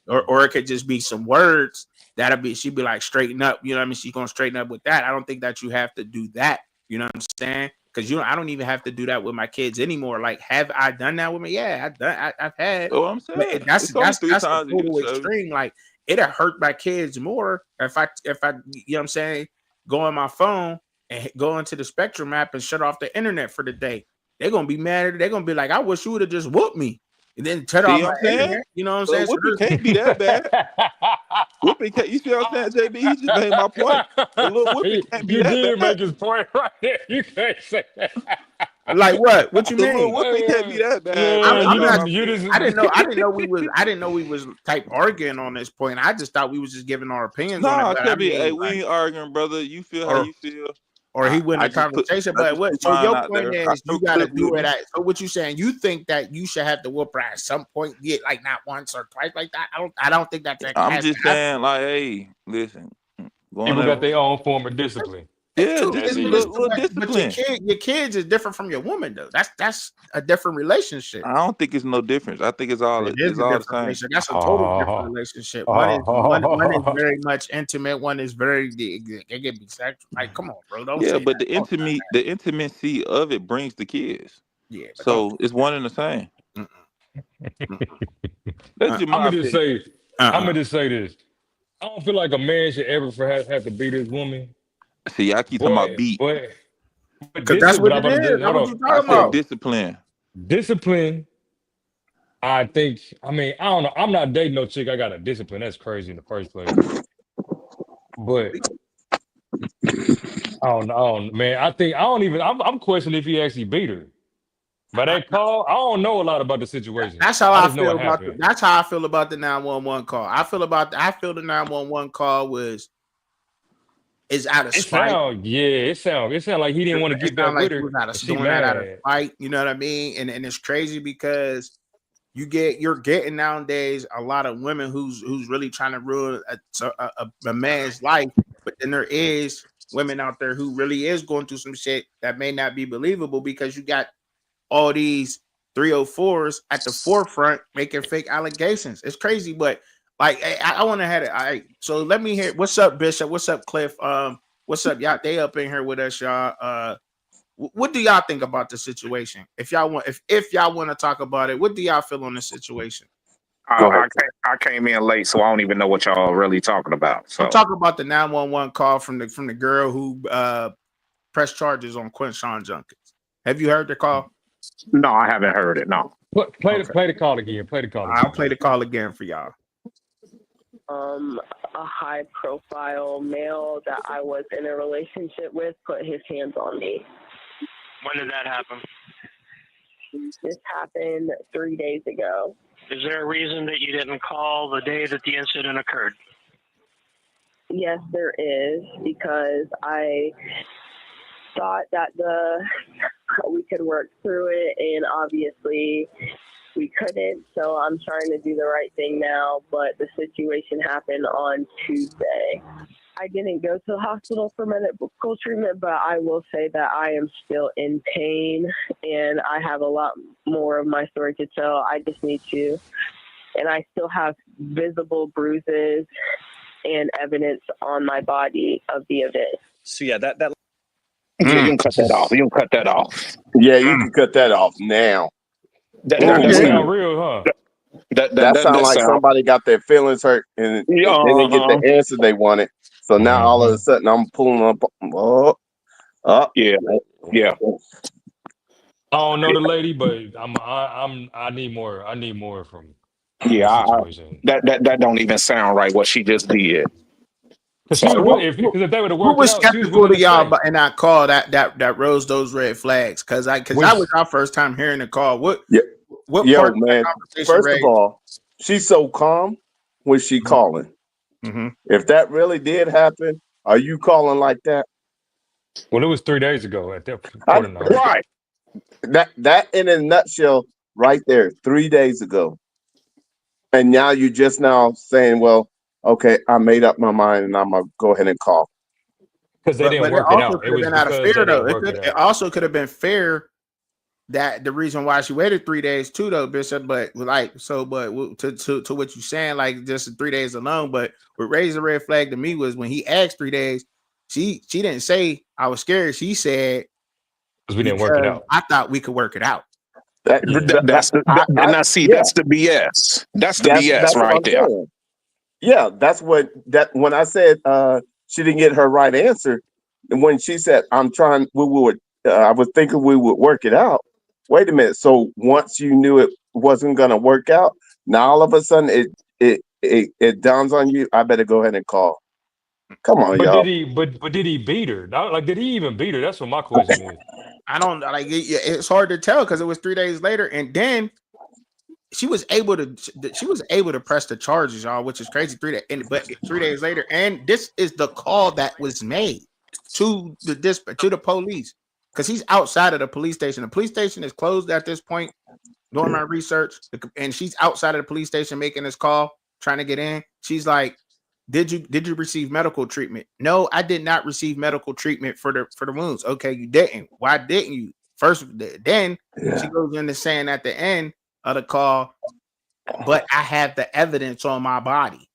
S2: yeah.
S1: or it could just be some words that'll be, she'd be like, straighten up. You know what I mean? She's gonna straighten up with that. I don't think that you have to do that. You know what I'm saying? Because I don't even have to do that with my kids anymore. Like, have I done that with me? Yeah, I've had.
S3: That's what I'm
S1: But
S3: saying. It's only
S1: that's
S3: three
S1: that's the
S3: times a year,
S1: total
S3: Chubby.
S1: extreme. Like, it'll hurt my kids more if I you know what I'm saying, go on my phone and go into the Spectrum app and shut off the internet for the day. They're gonna be mad. They're gonna be like, I wish you would have just whooped me and then shut
S3: See
S1: off
S3: what
S1: my
S3: I'm saying?
S1: internet. You know what I'm
S3: So
S1: saying? So
S3: whooping can't be that bad. Whooping can't. You see what I'm saying, JB? He just made my point. A little whooping can't be
S2: You
S3: that
S2: did
S3: bad.
S2: make his point right there. You can't say that.
S1: like, what? What you
S3: The little
S1: mean?
S3: whooping can't be that bad, bro.
S2: Man,
S3: You
S1: I'm
S3: know what
S1: not.
S3: I'm
S2: you
S3: saying?
S2: just
S1: I didn't know we was type arguing on this point. I just thought we was just giving our opinions on it.
S3: Nah,
S1: But I
S3: Chubby, hey,
S1: mean,
S3: we
S1: like,
S3: ain't arguing, brother. You feel how
S1: or
S3: you feel.
S1: he win
S3: I
S1: a
S3: just put
S1: conversation. But what? So
S3: mine
S1: your
S3: out
S1: point
S3: there. I
S1: is,
S3: know
S1: you got to
S3: Cliff with
S1: do it
S3: me.
S1: at. So what you saying? You think that you should have to whoop her at some point? Get like not once or twice like that. I don't think that
S3: I'm
S1: has to
S3: just
S1: happen.
S3: saying, like, hey, listen, going
S2: people
S3: that
S2: got
S3: route.
S2: their own form of discipline.
S3: Yeah,
S1: Two
S3: just
S1: is
S3: a
S1: minutes,
S3: little
S1: but your
S3: discipline.
S1: kids is different from your woman though. That's a different relationship.
S3: I don't think it's no difference. I think it's all
S1: It is
S3: it's
S1: a
S3: all the
S1: different
S3: same.
S1: relationship. That's a total different
S2: Oh,
S1: relationship. One is
S2: oh,
S1: very much intimate. One is very it can be sexual. Like, come on, bro, don't
S3: Yeah,
S1: say
S3: but
S1: that. Don't say
S3: the intimacy of it brings the kids.
S1: that. Yeah, but don't.
S3: So it's one and the same.
S1: Mm-mm,
S3: That's
S1: mm-mm,
S3: just
S2: I'm
S3: my
S2: gonna just
S3: opinion.
S2: say, I'm
S1: uh-uh.
S2: gonna just say this. I don't feel like a man should ever have to beat his woman,
S3: See, I keep talking about
S2: but
S3: beat.
S2: but but
S1: Cause that's
S2: discipline.
S1: what
S2: But
S1: it
S2: I'm about
S1: is.
S2: to
S1: That's
S2: hold
S1: what
S2: on.
S1: you
S3: I
S1: talking
S3: said
S1: about.
S3: discipline.
S2: Discipline. I think. I mean, I don't know. I'm not dating no chick. I got a discipline. That's crazy in the first place. But I don't, man. I think I don't even. I'm questioning if he actually beat her. By that call, I don't know a lot about the situation.
S1: That's how
S2: I
S1: I
S2: just know
S1: feel
S2: it
S1: about
S2: happened.
S1: that's how I feel about the 911 call. I feel the 911 call is out of spite.
S2: It sound like he didn't want to
S1: It
S2: get back
S1: sounds like
S2: with
S1: he
S2: her,
S1: was out of
S2: and she
S1: doing that out of
S2: mad.
S1: spite. You know what I mean? And it's crazy because you're getting nowadays a lot of women who's really trying to ruin a man's life, but then there is women out there who really is going through some shit that may not be believable because you got all these 304s at the forefront making fake allegations. It's crazy, but like I want to have it. All right, so let me hear. What's up, Bishop? What's up, Cliff? What's up, y'all? They up in here with us, y'all. What do y'all think about the situation? If y'all want, if y'all want to talk about it, what do y'all feel on the situation?
S6: I,
S7: Go ahead.
S6: I came in late, so I don't even know what y'all really talking about.
S1: I'm
S6: So
S1: talking about the 911 call from the girl who pressed charges on Quinshon Judkins. Have you heard the call?
S6: no, I haven't heard it. No.
S1: Okay,
S2: Play the call again. Play the call
S1: I'll
S2: again.
S1: play the call again for y'all.
S4: A high profile male that I was in a relationship with put his hands on me.
S5: When did that happen?
S4: This happened 3 days ago.
S5: Is there a reason that you didn't call the day that the incident occurred?
S4: Yes, there is, because I thought that we could work through it, and obviously we couldn't. So I'm trying to do the right thing now, but the situation happened on Tuesday. I didn't go to the hospital for medical treatment, but I will say that I am still in pain, and I have a lot more of my story to tell. I just need to, and I still have visible bruises and evidence on my body of the event.
S7: So yeah, that
S6: Yeah, you can cut that off. You can cut that off.
S8: Yeah, you can cut that off now.
S2: Oh,
S8: Ooh
S2: that
S8: wee.
S2: sound real, huh?
S8: That sounds
S6: That
S8: like
S6: sound.
S8: somebody got their feelings hurt and
S6: Yeah.
S8: they didn't get the answer they wanted. So now all of a sudden I'm pulling up. Up.
S6: Yeah. Yeah.
S2: I don't know the lady, but I need more. I need more from
S6: Yeah.
S2: the situation.
S6: That don't even sound right. What she just did.
S2: Because she
S6: So
S2: would if because if they would have
S1: Who
S2: worked it
S1: was
S2: out, she was
S1: skeptical
S2: willing
S1: to
S2: to
S1: y'all
S2: stay.
S1: in that call that rose those red flags? Because that
S2: Which
S1: was our first time hearing the call. What
S8: Yeah.
S1: part
S8: Yo,
S1: of that
S8: man.
S1: conversation
S8: First of
S1: raised?
S8: all, she's so calm when she calling.
S1: Mm-hmm.
S8: If that really did happen, are you calling like that?
S2: well, it was 3 days ago at that
S8: I,
S2: according to her.
S6: right.
S8: that in a nutshell, right there, 3 days ago. And now you're just now saying, well, okay, I made up my mind and I'm going to go ahead and call.
S2: Because they didn't
S1: But it
S2: work it
S1: also
S2: out. It
S1: could have
S2: was
S1: been out of
S2: because
S1: fear
S2: they
S1: though.
S2: didn't work it
S1: It
S2: out.
S1: also could have been fair that the reason why she waited 3 days too though, Bishop. But like so, but to what you're saying, like just 3 days alone. But what raised the red flag to me was when he asked 3 days. She didn't say I was scared. She said
S2: Because we didn't work it
S1: because
S2: out.
S1: I thought we could work it out.
S2: Yeah.
S6: That's the now see
S8: Yeah,
S6: that's the BS. That's the
S8: that's
S6: BS
S8: what
S6: right
S8: I'm
S6: there.
S8: saying. Yeah, that's what when I said she didn't get her right answer, and when she said I was thinking we would work it out. Wait a minute. So once you knew it wasn't going to work out, now all of a sudden it dawns on you. I better go ahead and call. Come on,
S2: But
S8: y'all.
S2: did he beat her? Like did he even beat her? That's what my question is.
S1: I don't like it's hard to tell because it was 3 days later, and then she was able to press the charges, y'all, which is crazy. But 3 days later, and this is the call that was made to the police because he's outside of the police station. The police station is closed at this point. Doing my research, and she's outside of the police station making this call, trying to get in. She's like, Did you receive medical treatment? No, I did not receive medical treatment for the wounds. Okay, you didn't. Why didn't you? First, then she goes into saying at the end of the call, but I have the evidence on my body.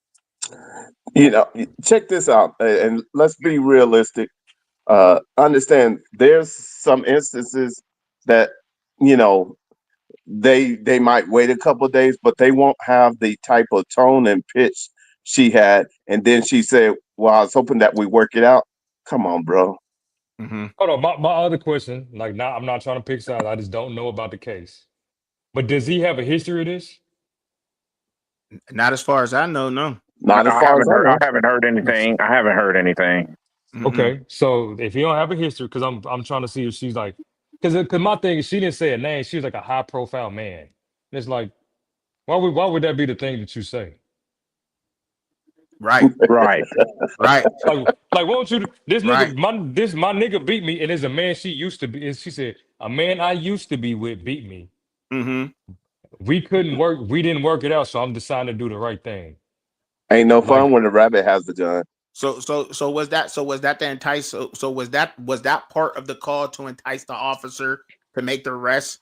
S8: Check this out, and let's be realistic. Understand, there's some instances that you know they might wait a couple of days, but they won't have the type of tone and pitch she had. And then she said, "Well, I was hoping that we work it out." Come on, bro.
S1: Mm-hmm.
S2: Hold on, my other question, like now I'm not trying to pick sides. I just don't know about the case. But does he have a history of this?
S1: Not as far as I know. No.
S8: Not as far as I
S6: I
S8: know.
S6: haven't heard anything. I haven't heard anything.
S1: Mm-mm.
S2: Okay, so if you don't have a history, because I'm trying to see if she's like, because my thing is she didn't say a name. She was like a high profile man. And it's like, why would that be the thing that you say?
S1: Right.
S6: Right.
S1: Right.
S2: Like won't you? This
S1: Right.
S2: nigga, my nigga beat me, and it's a man she used to be. And she said a man I used to be with beat me.
S1: Mm-hmm.
S2: We couldn't work. We didn't work it out, so I'm deciding to do the right thing.
S8: Ain't no
S2: Like
S8: fun when the rabbit has the gun.
S1: So was that the entice? So was that part of the call to entice the officer to make the arrest?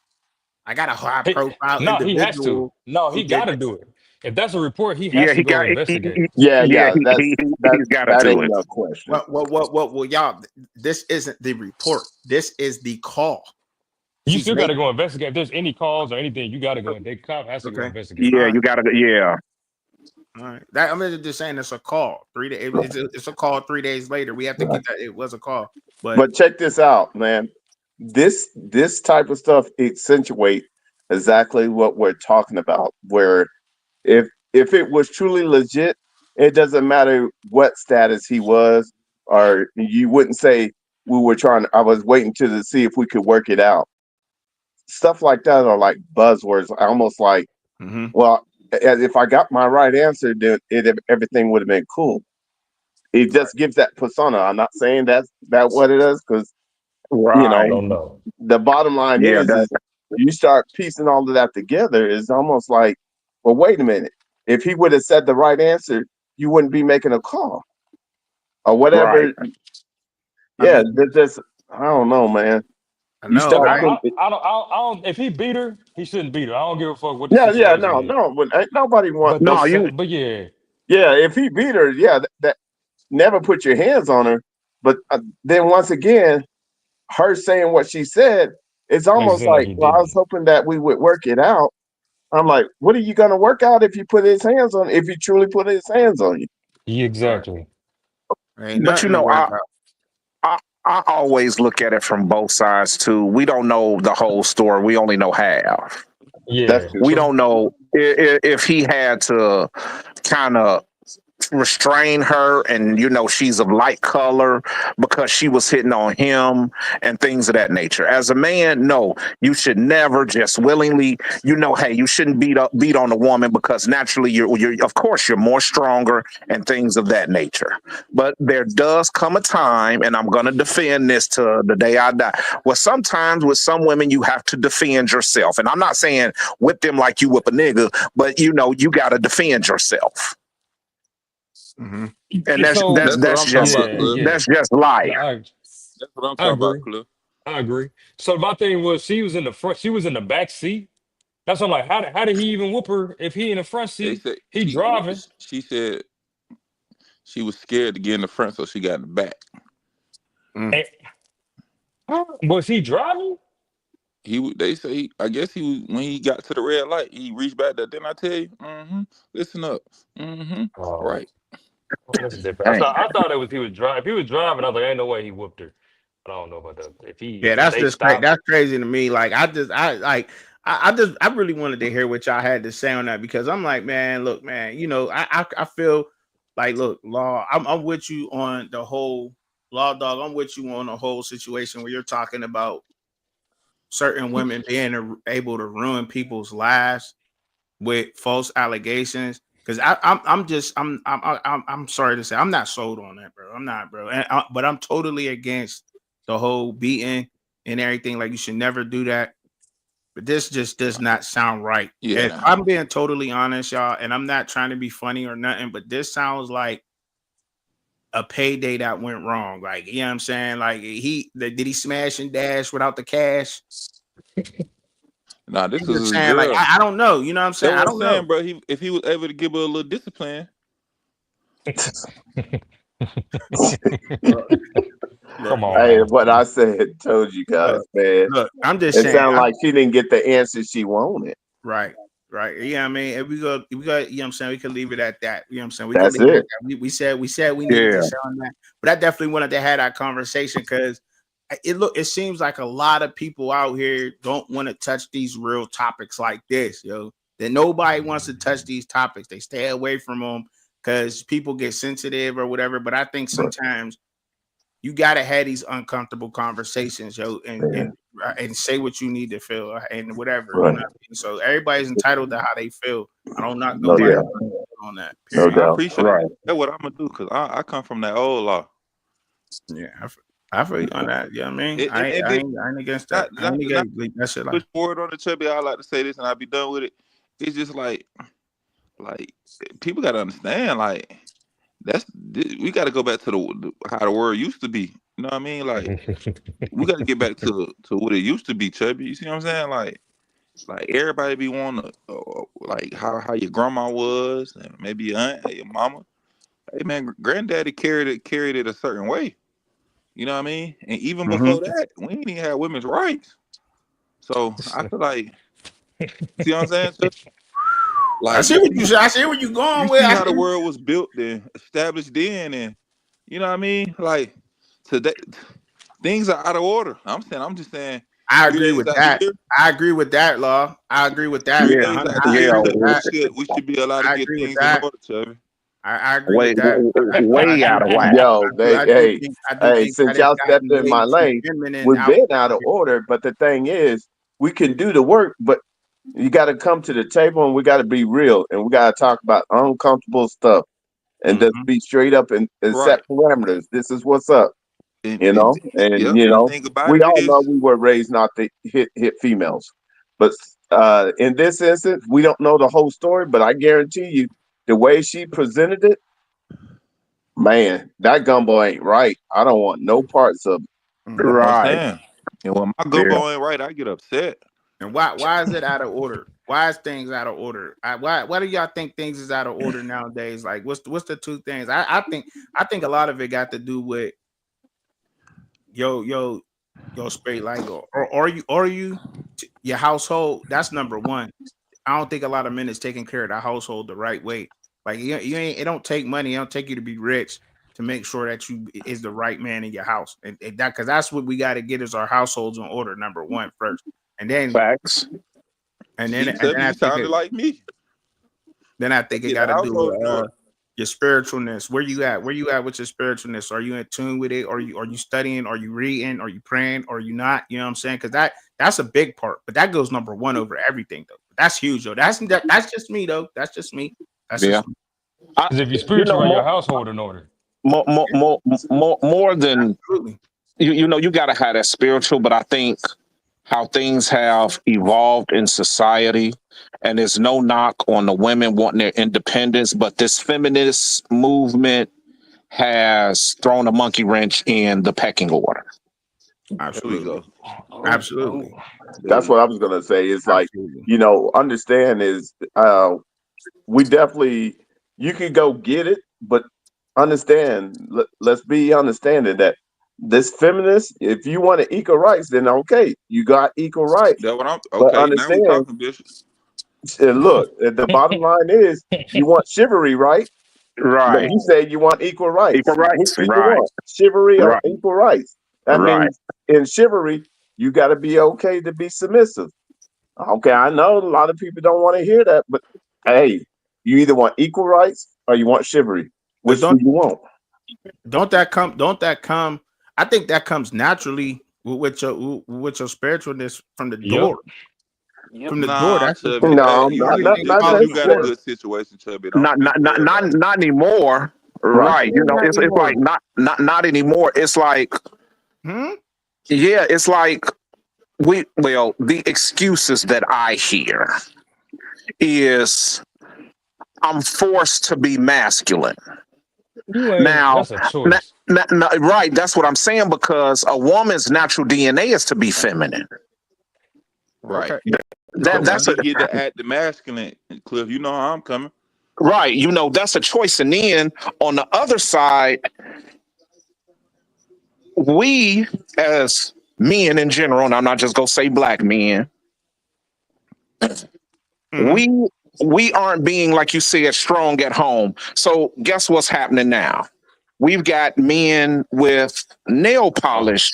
S1: I got a high profile
S2: no, he has to.
S1: individual
S2: No,
S1: who
S2: he
S1: did
S2: got to
S1: that.
S2: do it. If that's a report, he
S6: Yeah,
S2: has to go investigate.
S8: Yeah,
S6: he's got to
S8: that
S6: do
S8: ain't
S6: it.
S8: no question.
S1: Well, y'all, this isn't the report. This is the call.
S2: You
S1: She's
S2: still got to
S1: making.
S2: go investigate. If there's any calls or anything, you got to go. The cop has to go
S1: Okay.
S2: investigate.
S1: All
S6: Yeah,
S1: right.
S6: you got to. Yeah.
S1: All right. I'm just saying it's a call. 3 days. It's a call 3 days later. We have to get that. It was a call.
S8: But check this out, man. This type of stuff accentuate exactly what we're talking about. Where if it was truly legit, it doesn't matter what status he was, or you wouldn't say we were trying. I was waiting to see if we could work it out. Stuff like that are like buzzwords. Almost like,
S1: Mm-hmm.
S8: well, if I got my right answer, then everything would have been cool. It just gives that persona. I'm not saying that's what it is, because
S2: I
S6: Right.
S2: don't know.
S8: the bottom line
S6: Yeah.
S8: is you start piecing all of that together. It's almost like, well, wait a minute. If he would have said the right answer, you wouldn't be making a call or
S6: Right.
S8: whatever.
S1: I
S8: Yeah,
S1: mean,
S8: I don't know, man.
S1: I
S8: You
S1: know,
S8: start
S1: right?
S8: putting,
S2: I don't. If he beat her, he shouldn't beat her. I don't give a fuck what the
S8: yeah,
S2: situation
S8: no,
S2: is.
S8: but ain't nobody want.
S6: No, you.
S2: But yeah,
S8: Yeah, if he beat her, yeah, that never put your hands on her. But then once again, her saying what she said, it's
S2: makes it
S8: almost
S2: seem like
S8: like,
S2: he
S8: well, I was
S2: didn't.
S8: hoping that we would work it out. I'm like, what are you going to work out if you put his hands on? If he truly put his hands on you?
S2: Yeah,
S1: All right.
S2: exactly.
S1: There ain't
S6: But
S1: nothing to work out.
S6: I always look at it from both sides too. We don't know the whole story. We only know half.
S8: That's
S2: Yeah.
S8: true.
S6: We
S2: So
S6: don't know if he had to kind of restrain her, and she's of light color because she was hitting on him and things of that nature. As a man, no, you should never just willingly, hey, you shouldn't beat on a woman because naturally you're of course you're more stronger and things of that nature. But there does come a time, and I'm going to defend this to the day I die, well, sometimes with some women you have to defend yourself, and I'm not saying whip them like you whip a nigga, but you got to defend yourself.
S1: Mm-hmm.
S6: And
S2: so
S3: That's what I'm talking about, Cliff.
S2: yeah.
S6: that's just life.
S2: No,
S3: That's what I'm
S2: I
S3: talking about,
S2: agree.
S3: Cliff.
S2: I agree. So my thing was she was in the front. She was in the back seat. That's what I'm like. How did he even whoop her if he in the front
S3: They
S2: seat?
S3: said
S2: He driving.
S3: she said she was scared to get in the front, so she got in the back.
S2: And, was he driving?
S3: They say, I guess he was, when he got to the red light, he reached back there. Didn't I tell you? Listen up.
S2: Oh,
S3: Right.
S2: that's different.
S6: Dang.
S2: I thought it was he was driving. If he was driving, I was like, ain't no way he whooped her. But I don't know about that.
S1: Yeah,
S2: If
S1: that's
S2: they
S1: just crazy.
S2: stopped,
S1: That's crazy to me. Like I really wanted to hear what y'all had to say on that, because I'm like, man, look, man, I feel like, look, Law, I'm with you on the whole Law Dog. I'm with you on the whole situation where you're talking about certain women being able to ruin people's lives with false allegations. Because I'm sorry to say, I'm not sold on that, bro. I'm not, bro. But I'm totally against the whole beating and everything. Like, you should never do that. But this just does not sound right.
S3: Yeah.
S1: If I'm being totally honest, y'all, and I'm not trying to be funny or nothing, but this sounds like a payday that went wrong. Like, you know what I'm saying? Like, did he smash and dash without the cash?
S3: Nah, this
S1: I'm
S3: is
S1: just
S3: his
S1: saying, like,
S3: girl.
S1: I don't know. You know what I'm saying?
S3: That's
S1: I
S3: what I'm
S1: don't know.
S3: saying, bro. If he was able to give her a little discipline.
S2: Come on,
S8: Hey,
S2: man.
S8: what I said told you guys, man.
S1: Look, I'm just
S8: It
S1: saying.
S8: sounded like she didn't get the answer she wanted.
S1: Right. Yeah, I mean, if we go, you know what I'm saying, we could leave it at that. You know what I'm saying? We could
S8: That's
S1: leave it at
S8: it.
S1: that. We said we needed
S6: Yeah.
S1: to say on that. But I definitely wanted to have that conversation because it seems like a lot of people out here don't want to touch these real topics like this, yo. That nobody wants to touch these topics. They stay away from them because people get sensitive or whatever. But I think sometimes you gotta have these uncomfortable conversations, yo, and say what you need to feel and whatever. You know
S8: Right.
S1: what I mean? So everybody's entitled to how they feel. I don't knock
S8: No
S1: nobody
S8: doubt.
S1: on that.
S8: No
S1: Period.
S3: I
S8: doubt.
S3: appreciate
S6: Right.
S3: it. That's what I'm gonna do because I come from that old law.
S1: Yeah, I feel you on that. You know what I mean?
S3: And, and, and
S1: I
S3: then
S1: ain't against that. I ain't
S3: not
S1: against that shit. Like,
S3: push forward on the chubby. I like to say this, and I'll be done with it. It's just like people gotta understand. Like we got to go back to how the world used to be. You know what I mean? Like we got to get back to what it used to be, chubby. You see what I'm saying? Like everybody be wanting to, like how your grandma was, and maybe your aunt, or your mama. Hey man, granddaddy carried it a certain way. You know what I mean? And even before that, we didn't even have women's rights. So I feel like, see what I'm saying? So,
S1: I
S3: like
S1: see what you say. I see where you
S3: you
S1: going with.
S3: see
S1: I
S3: how
S1: see
S3: the world was built and established then, and you know what I mean? Like today, things are out of order. I'm just saying.
S1: I
S3: Three
S1: agree
S3: days
S1: with
S3: out
S1: that.
S3: the year,
S1: I agree with that, Law. I agree with that.
S3: 3 days out the
S1: I
S6: Yeah.
S3: year,
S1: agree with that.
S3: we should be allowed to
S1: I
S3: get
S1: agree with
S3: things in
S1: that.
S3: order, Chubby.
S1: I agree
S6: Way
S1: with that.
S6: way out of whack.
S8: Yo,
S1: I do
S8: hey,
S1: think that
S8: since
S1: it's
S8: y'all stepped
S1: gotten
S8: in
S1: way
S8: my
S1: too
S8: lane,
S1: feminine
S8: we've
S1: out
S8: been out of
S1: here.
S8: order. But the thing is, we can do the work, but you got to come to the table and we got to be real and we got to talk about uncomfortable stuff and just be straight up and set
S3: Right.
S8: parameters. This is what's up, you know. And
S3: Yep.
S8: you
S3: And the
S8: know,
S3: thing about
S8: we
S3: it
S8: all know
S3: is,
S8: we were raised not to hit females, but in this instance, we don't know the whole story. But I guarantee you, the way she presented it. Man, that gumbo ain't right. I don't want no parts of it.
S3: that's what I'm
S6: Right.
S3: saying. And when my
S6: Yeah.
S3: gumbo ain't right, I get upset.
S1: And why is it out of order? Why is things out of order? Why do y'all think things is out of order nowadays? Like what's the two things? I think a lot of it got to do with yo straight like or you your household. That's number one. I don't think a lot of men is taking care of the household the right way. Like you ain't. It don't take money. It don't take you to be rich to make sure that you is the right man in your house, and that because that's what we got to get is our households in order. Number one first, and then
S6: Facts.
S3: See,
S1: and then
S3: Tubby, you sounded like me.
S1: I
S3: Let's
S1: think it
S3: get
S1: got
S3: the
S1: to do
S3: household in
S1: with
S3: order.
S1: your spiritualness. Where you at? Where you at with your spiritualness? Are you in tune with it? Are you studying? Are you reading? Are you praying? Are you not? You know what I'm saying? Because that's a big part. But that goes number one over everything though. That's huge though. That's just me though. That's just me. That's
S6: Yeah.
S1: just me.
S2: Because if you're
S6: You know,
S2: spiritual in your household in order.
S6: more than
S1: Absolutely.
S6: you got to have that spiritual. But I think how things have evolved in society, and there's no knock on the women wanting their independence, but this feminist movement has thrown a monkey wrench in the pecking order.
S3: There we
S1: Absolutely.
S3: go.
S1: Absolutely.
S3: There
S8: That's
S3: we
S8: what I
S3: go.
S8: was gonna say. It's like,
S1: Absolutely.
S8: understand is we definitely you can go get it, but understand. Let's be understanding that this feminist, if you want to equal rights, then okay, you got equal rights.
S3: That what I'm
S8: But
S3: okay. Now we
S8: understand,
S3: talking, Bishop.
S8: look, the bottom line is you want chivalry, right? But
S6: Right.
S8: you say you want equal
S6: Equal
S8: rights. Which
S6: rights.
S8: do you
S6: Right.
S8: want? Chivalry or
S6: Right.
S8: equal rights? That
S6: Right.
S8: means in chivalry, you got to be okay to be submissive. Okay, I know a lot of people don't want to hear that, but hey, you either want equal rights or you want chivalry.
S1: But
S8: Which do you want?
S1: don't that come? I think that comes naturally with your spiritualness from the
S2: Yep.
S1: door. From the door.
S3: Nah,
S1: That's just
S3: Chubby.
S8: No,
S1: everything
S8: not
S1: follows
S3: You
S1: the
S3: got a
S1: door.
S8: necessarily.
S3: good situation, Chubby. Don't
S6: Not
S3: even
S6: not not
S3: worry
S6: not,
S3: about it.
S6: not anymore.
S8: What
S6: Right.
S8: you
S6: You
S8: mean
S6: know,
S8: not
S6: it's
S8: anymore?
S6: like not anymore. It's like,
S1: Hmm?
S6: yeah, it's like the excuses that I hear is I'm forced to be masculine.
S2: You ain't.
S6: Now,
S2: That's a choice.
S6: right, that's what I'm saying, because a woman's natural DNA is to be feminine.
S3: Right.
S1: Okay.
S3: So when
S6: That's a
S3: he get to act the masculine, Cliff, you know how I'm coming.
S6: right. That's a choice. And then on the other side, we as men in general, and I'm not just gonna say black men,
S1: Mhm.
S6: we aren't being, like you said, strong at home. So guess what's happening now? We've got men with nail
S2: Oh.
S6: polish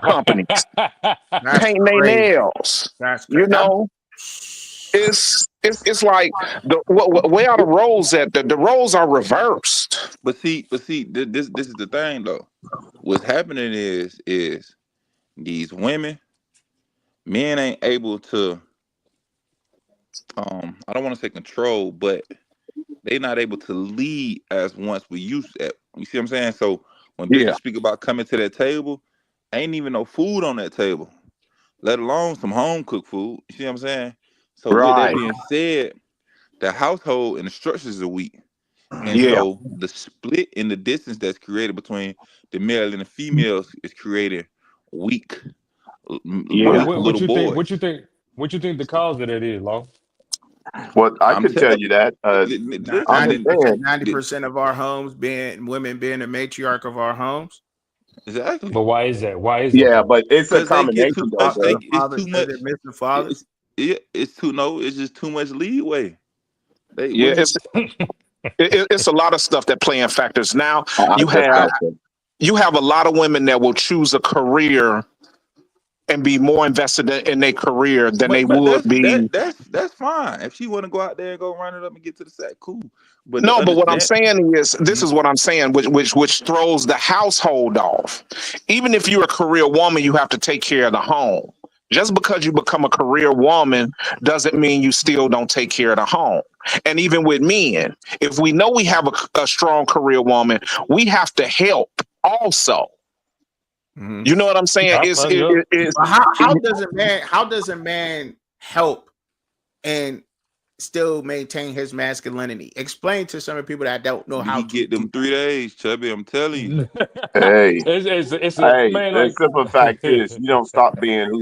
S6: companies
S1: That's
S6: painting their
S1: crazy.
S6: nails.
S1: That's
S6: You
S1: crazy.
S6: know, it's like where are the roles at? The roles are reversed.
S3: But see, this is the thing though. What's happening is these women, men ain't able to I don't want to say control, but they not able to lead as once we used to. You see what I'm saying? So when
S6: Yeah,
S3: bitches speak about coming to that table, ain't even no food on that table, let alone some home cooked food. You see what I'm saying? So with that
S6: right.
S3: being said, the household and the structures are weak. And
S6: Yeah,
S3: so the split in the distance that's created between the male and the females is creating weak,
S6: yeah.
S3: weak
S2: What
S3: little
S2: you think? What
S3: boys.
S2: you think? What you think the cause of that is, Law?
S8: Well, I
S3: I'm
S8: could
S3: telling
S8: tell you that.
S3: listen,
S8: I'm a
S1: 90%,
S8: man.
S1: 90% of our homes being women being the matriarch of our homes.
S3: exactly
S2: But why is that? Why is that
S8: Yeah,
S2: though?
S8: but it's a
S3: because they get too
S8: combination though,
S3: much. They
S8: bro.
S1: The
S3: it's
S1: fathers
S3: too
S1: is
S3: much.
S1: it missing fathers?
S3: It's too no. It's just too much leeway. They
S6: Yeah,
S3: women.
S6: it's a lot of stuff that play in factors. Now you
S8: That's
S6: have
S8: what I said.
S6: you have a lot of women that will choose a career and be more invested in their career than they
S3: But
S6: would
S3: that's
S6: be.
S3: that's fine. If she want to go out there and go run it up and get to the sack, cool. But the
S6: No, but what I'm
S3: understand.
S6: saying is, this
S3: Mhm.
S6: is what I'm saying, which throws the household off. Even if you're a career woman, you have to take care of the home. Just because you become a career woman doesn't mean you still don't take care of the home. And even with men, if we know we have a strong career woman, we have to help also.
S1: Mhm.
S6: You know what I'm saying?
S2: I yep.
S1: But how does a man help and still maintain his masculinity? Explain to some of the people that don't know how
S3: He
S1: to
S3: get
S1: do
S3: them 3 days, Chubby. I'm telling you.
S8: Hey,
S2: It's a
S8: hey,
S2: man
S8: the
S2: like.
S8: simple fact is you don't stop being who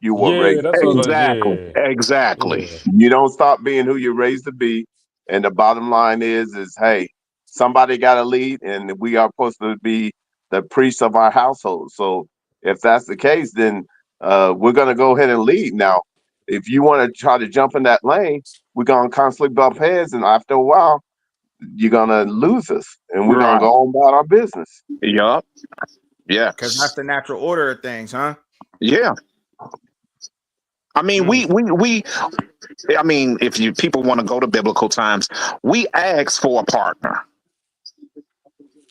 S8: you were
S2: Yeah,
S8: raised to
S2: that's
S8: be.
S2: what I was.
S6: exactly,
S2: Yeah,
S6: exactly.
S2: yeah.
S8: You don't stop being who you're raised to be. And the bottom line is hey, somebody got to lead, and we are supposed to be the priest of our household. So if that's the case, then we're gonna go ahead and lead. Now, if you want to try to jump in that lane, we're gonna constantly bump heads, and after a while, you're gonna lose us, and we're gonna
S6: Right.
S8: go on about our business.
S6: Yup.
S1: because that's
S6: Yes.
S1: the natural order of things, huh?
S6: Yeah. I mean,
S1: Mm.
S6: I mean, if you people want to go to biblical times, we ask for a partner,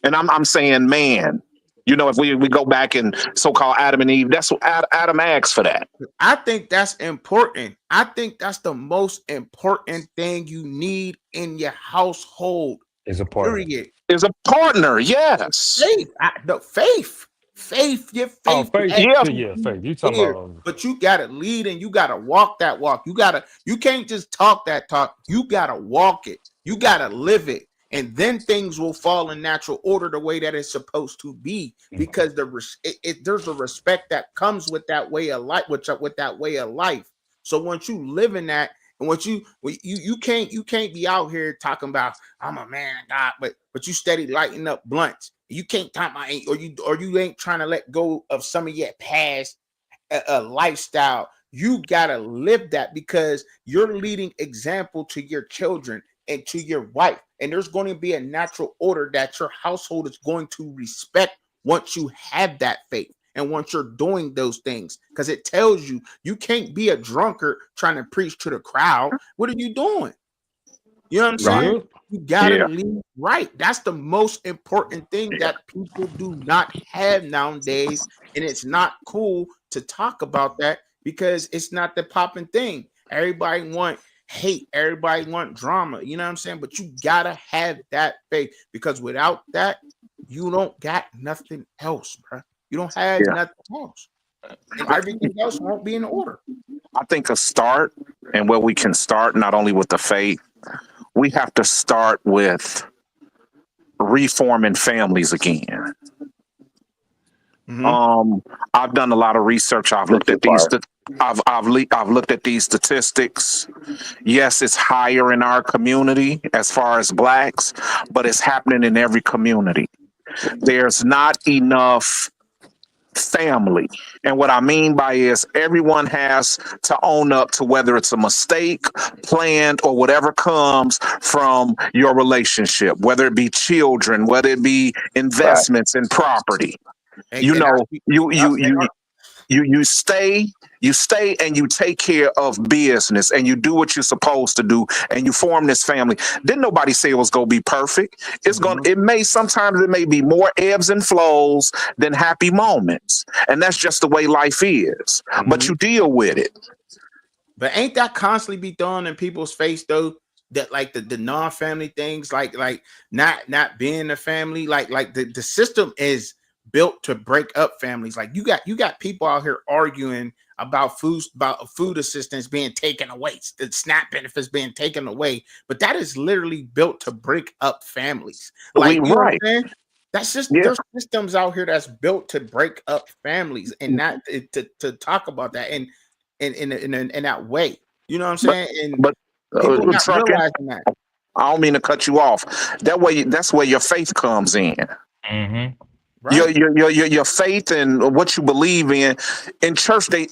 S6: and I'm saying, man, if we go back and so-called Adam and Eve, that's what Adam asked for that.
S1: I think that's important. I think that's the most important thing you need in your household.
S2: Is a partner.
S1: Period.
S6: Is a partner, yes,
S1: Faith. No, faith. Faith. Your
S2: Oh,
S1: faith
S2: faith.
S6: yeah,
S1: actually
S2: Yeah, faith. You talking
S1: here.
S2: about?
S1: But you gotta lead and you gotta walk that walk. You can't just talk that talk. You gotta walk it. You gotta live it. And then things will fall in natural order the way that it's supposed to be, because there's a respect that comes with that way of life, with that way of life. So once you live in that, and you can't be out here talking about I'm a man of God, but you steady lighting up blunts. You can't talk about or you ain't trying to let go of some of your past lifestyle. You gotta live that, because you're leading example to your children and to your wife, and there's going to be a natural order that your household is going to respect once you have that faith and once you're doing those things, because it tells you you can't be a drunkard trying to preach to the crowd. What are you doing? You know what I'm
S6: right,
S1: saying?
S2: Yep.
S1: You gotta
S6: yeah,
S1: lead right. That's the most important thing
S6: yeah,
S1: that people do not have nowadays. And it's not cool to talk about that because it's not the popping thing. Everybody want hate, everybody want drama. You know what I'm saying? But you gotta have that faith, because without that, you don't got nothing else, bro. You don't have
S6: yeah.
S1: nothing else. And
S6: I
S1: everything else won't be in order.
S6: I think a start, and where we can start not only with the faith, we have to start with reforming families again.
S1: Mm-hmm.
S6: I've done a lot of research. I've looked at these. I've looked at these statistics. Yes, it's higher in our community as far as blacks, but it's happening in every community. There's not enough family. And what I mean by is everyone has to own up to whether it's a mistake, planned, or whatever comes from your relationship, whether it be children, whether it be
S8: Right.
S6: investments in property. You
S1: And
S6: know,
S1: I'll say,
S6: you stay and you take care of business and you do what you're supposed to do and you form this family. Didn't nobody say it was gonna be perfect. Sometimes it may be more ebbs and flows than happy moments. And that's just the way life is. But you deal with it.
S1: But ain't that constantly be thrown in people's face though? That like the non-family things, like not being a family, like the system is built to break up families. Like you got people out here arguing about food assistance being taken away, the SNAP benefits being taken away, but that is literally built to break up families. Like you know what I'm saying? That's just there's systems out here that's built to break up families and not to talk about that and in that way. You know what I'm saying? And people not realizing that.
S6: I don't mean to cut you off. That's where your faith comes in.
S2: Mm-hmm.
S1: Right.
S6: Your faith and what you believe in church. They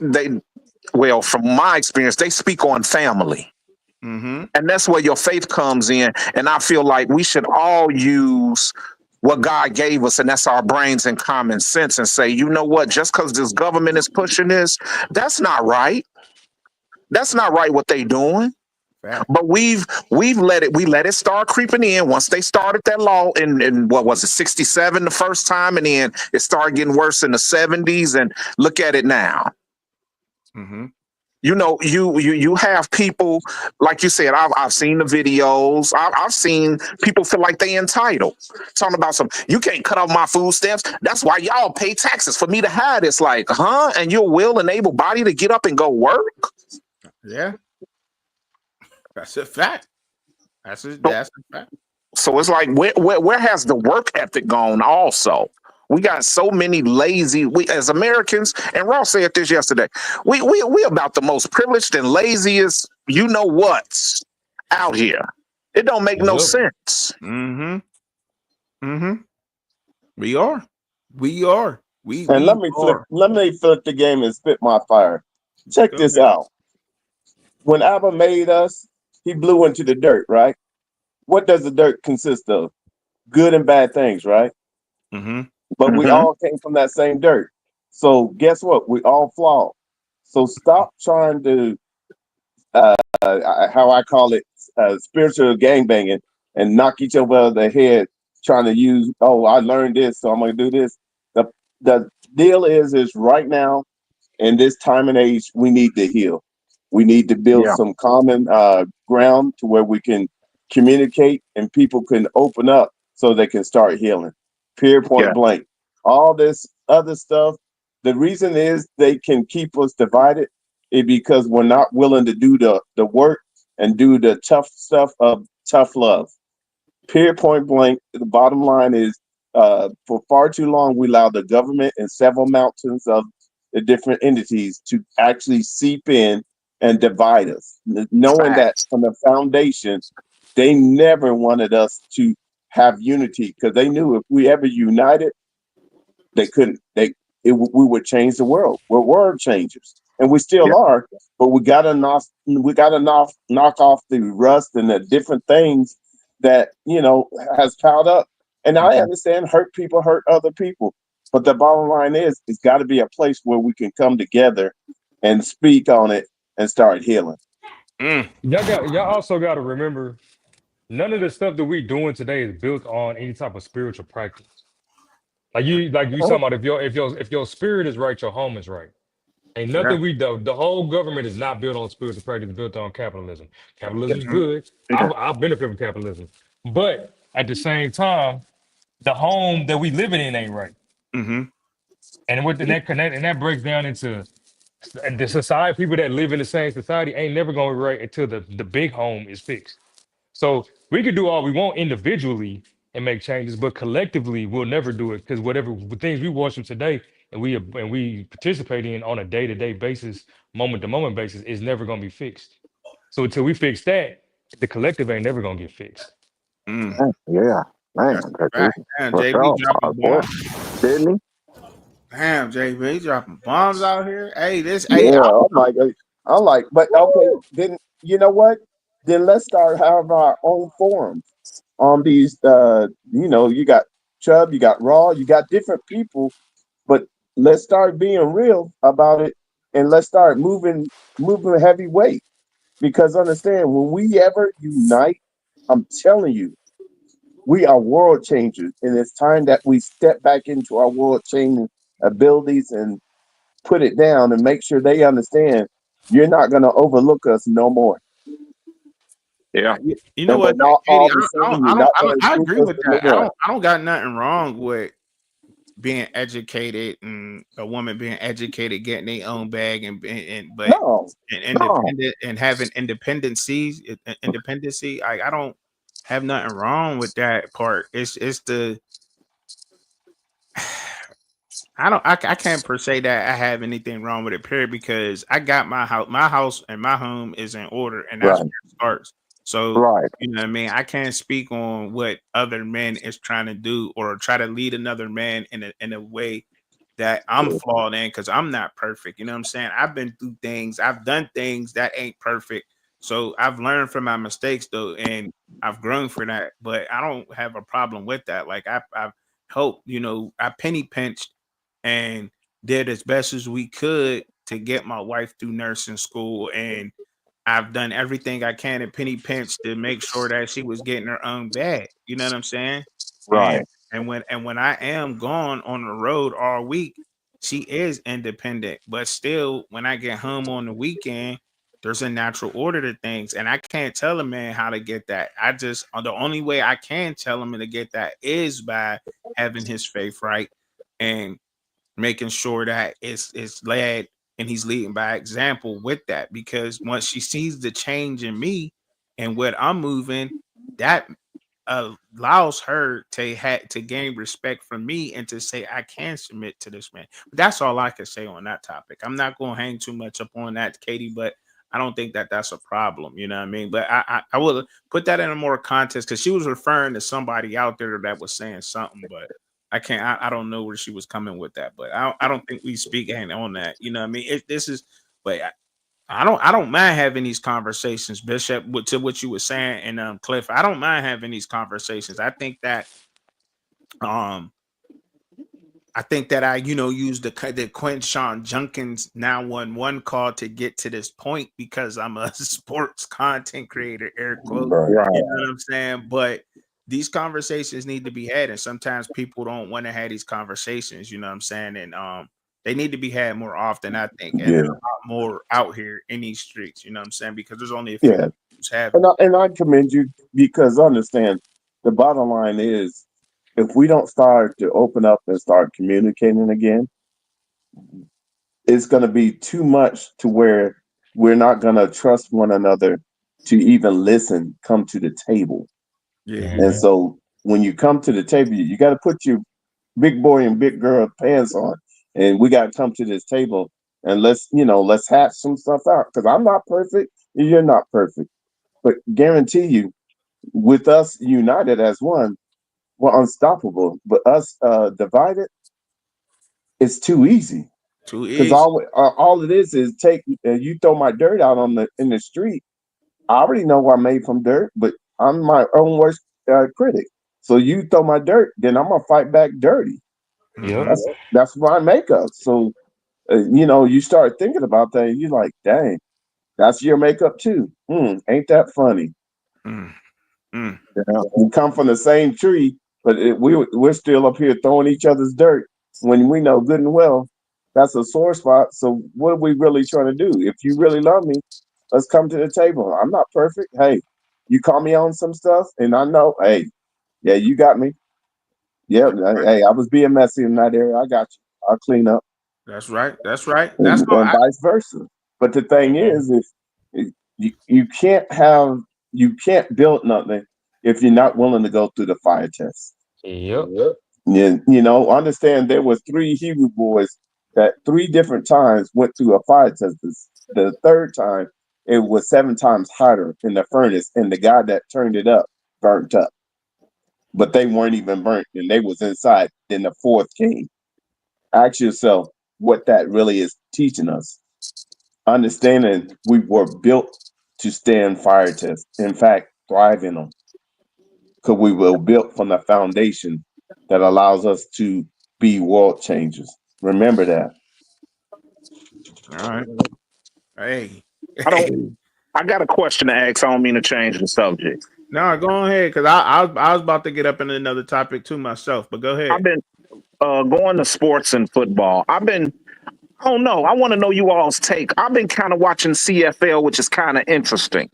S6: well, from my experience, they speak on family.
S1: Mm-hmm.
S6: And that's where your faith comes in. And I feel like we should all use what God gave us, and that's our brains and common sense, and say, you know what, just because this government is pushing this, that's not right. That's not right what they doing.
S1: Fact.
S6: But we let it start creeping in once they started that law in what was it, 67 the first time, and then it started getting worse in the 70s, and look at it now.
S1: Mm-hmm.
S6: You know, you have people, like you said, I've seen the videos. I've seen people feel like they entitled. Talking about you can't cut off my food stamps. That's why y'all pay taxes for me to have this. Like, huh? And you're will and able body to get up and go work?
S1: Yeah. That's a fact. That's a fact.
S6: So it's like, where has the work ethic gone also? We got so many lazy, we as Americans, and Ross said this yesterday, we about the most privileged and laziest, you know what's out here. It don't make no sense.
S1: Mm-hmm. Mm-hmm. We are.
S8: And let me flip the game and spit my fire. Check this out. When Abba made us, he blew into the dirt, right? What does the dirt consist of? Good and bad things, right?
S1: Mm-hmm.
S8: But we all came from that same dirt. So guess what? We all flawed. So stop trying to, how I call it, spiritual gangbanging and knock each other over the head, trying to use, oh, I learned this, so I'm going to do this. The deal is right now, in this time and age, we need to heal. We need to build some common ground to where we can communicate and people can open up so they can start healing. Period, point blank. All this other stuff, the reason is they can keep us divided is because we're not willing to do the work and do the tough stuff of tough love. Period, point blank. The bottom line is for far too long, we allowed the government and several mountains of the different entities to actually seep in and divide us, knowing that from the foundation, they never wanted us to have unity because they knew if we ever united, they couldn't. We would change the world. We're world changers, and we still are. But we gotta knock off the rust and the different things that has piled up. And I understand hurt people hurt other people, but the bottom line is it's got to be a place where we can come together and speak on it and start healing.
S2: Y'all also got to remember, none of the stuff that we doing today is built on any type of spiritual practice. Like you talking about, if your spirit is right, your home is right. Ain't nothing we do. The whole government is not built on spiritual practice, it's built on capitalism. Capitalism is good. I benefit from capitalism. But at the same time, the home that we living in ain't right.
S1: Mm-hmm.
S2: And that breaks down into the society, people that live in the same society ain't never gonna be right until the big home is fixed. So we can do all we want individually and make changes, but collectively we'll never do it because whatever the things we watch them today and we participate in on a day-to-day basis, moment-to-moment basis, is never gonna be fixed. So until we fix that, the collective ain't never gonna get fixed.
S1: Mm,
S6: Yeah, man,
S1: that's a
S6: that
S1: fact.
S6: is
S1: Damn,
S6: for
S1: JB
S6: sure.
S1: dropping
S6: Boy,
S1: bombs.
S6: didn't he?
S1: Damn, JB dropping bombs out here. Hey,
S8: Yeah, I'm like, but okay, then you know what? Then let's start having our own forums on these. You got Chubb, you got Raw, you got different people, but let's start being real about it, and let's start moving heavyweight. Because understand, when we ever unite, I'm telling you, we are world changers, and it's time that we step back into our world changing abilities and put it down and make sure they understand you're not going to overlook us no more.
S6: Yeah.
S1: you know
S8: And
S1: what,
S8: but not
S1: Katie?
S8: all of a sudden you're
S1: I don't,
S8: not going to
S1: I
S8: include
S1: agree
S8: us
S1: with
S8: no
S1: that.
S8: more.
S1: I don't got nothing wrong with being educated and a woman being educated, getting their own bag, but
S8: No,
S1: and
S6: No.
S1: independent and having independency. I don't have nothing wrong with that part. It's the I can't per se that I have anything wrong with it, period, because I got my house and my home is in order, and that's where
S6: Right.
S1: it starts. So
S6: Right.
S1: you know what I mean. I can't speak on what other men is trying to do or try to lead another man in a way that I'm flawed in because I'm not perfect. You know what I'm saying? I've been through things, I've done things that ain't perfect. So I've learned from my mistakes though, and I've grown for that. But I don't have a problem with that. Like I've helped, I penny pinched and did as best as we could to get my wife through nursing school. And I've done everything I can at penny pinch to make sure that she was getting her own bag. You know what I'm saying? And
S6: Right.
S1: when I am gone on the road all week, she is independent. But still, when I get home on the weekend, there's a natural order to things, and I can't tell a man how to get that. The only way I can tell him to get that is by having his faith right and making sure that it's led and he's leading by example with that. Because once she sees the change in me and what I'm moving, that allows her to gain respect from me and to say I can submit to this man. But that's all I can say on that topic. I'm not going to hang too much up on that, Katie, but I don't think that that's a problem. You know what I mean? But I will put that in a more context because she was referring to somebody out there that was saying something, but I can't. I don't know where she was coming with that, but I don't think we speak on that. You know what I mean? This is, but I don't mind having these conversations, Bishop. To what you were saying, and Cliff, I don't mind having these conversations. Um I think that I used the Quinshon Judkins 911 call to get to this point because I'm a sports content creator, air quote.
S8: right.
S1: You
S6: Right.
S1: know what I'm saying? But these conversations need to be had, and sometimes people don't want to have these conversations. You know what I'm saying? And they need to be had more often, I think, and
S8: Yeah,
S1: there's a lot more out here in these streets. You know what I'm saying? Because there's only a few
S8: yeah.
S1: who's have it.
S8: And I commend you because understand the bottom line is if we don't start to open up and start communicating again, it's going to be too much to where we're not going to trust one another to even listen, come to the table.
S1: Yeah,
S8: And
S2: Hmm.
S8: so when you come to the table, you got to put your big boy and big girl pants on, and we got to come to this table and let's hash some stuff out. Because I'm not perfect, you're not perfect, but guarantee you, with us united as one, we're unstoppable. But us divided, it's too easy.
S1: too
S8: Because
S1: easy.
S8: all it is take you throw my dirt out in the street. I already know what I'm made from dirt, but I'm my own worst critic. So you throw my dirt, then I'm gonna fight back dirty.
S2: Yep.
S1: Hmm.
S8: That's my makeup. So you start thinking about that, and you're like, dang, that's your makeup too. Ain't that funny?
S1: Mm, mm.
S6: Yeah.
S8: We come from the same tree, but we're still up here throwing each other's dirt when we know good and well that's a sore spot. So what are we really trying to do? If you really love me, let's come to the table. I'm not perfect. Hey, you call me on some stuff, and I know, hey, yeah, you got me. Yeah, hey, I was being messy in that area. I got you. I'll clean up,
S1: That's right. That's right. That's all.
S8: and vice versa. But the thing
S2: Hmm.
S8: is, if you can't build nothing if you're not willing to go through the fire test.
S2: Yep.
S8: Understand there was 3 Hebrew boys that 3 different times went through a fire test. The third time, it was 7 times hotter in the furnace, and the guy that turned it up burnt up. But they weren't even burnt, and they was inside. Then the fourth came. Ask yourself what that really is teaching us. Understanding we were built to stand fire tests. In fact, thrive in them. Because we were built from the foundation that allows us to be world changers. Remember that.
S1: All right. Hey.
S6: I got a question to ask. I don't mean to change the subject.
S1: No, go ahead, because I was about to get up in another topic too myself, but go ahead.
S6: I've been going to sports and football. I don't know. I want to know you all's take. I've been kind of watching CFL, which is kind of interesting.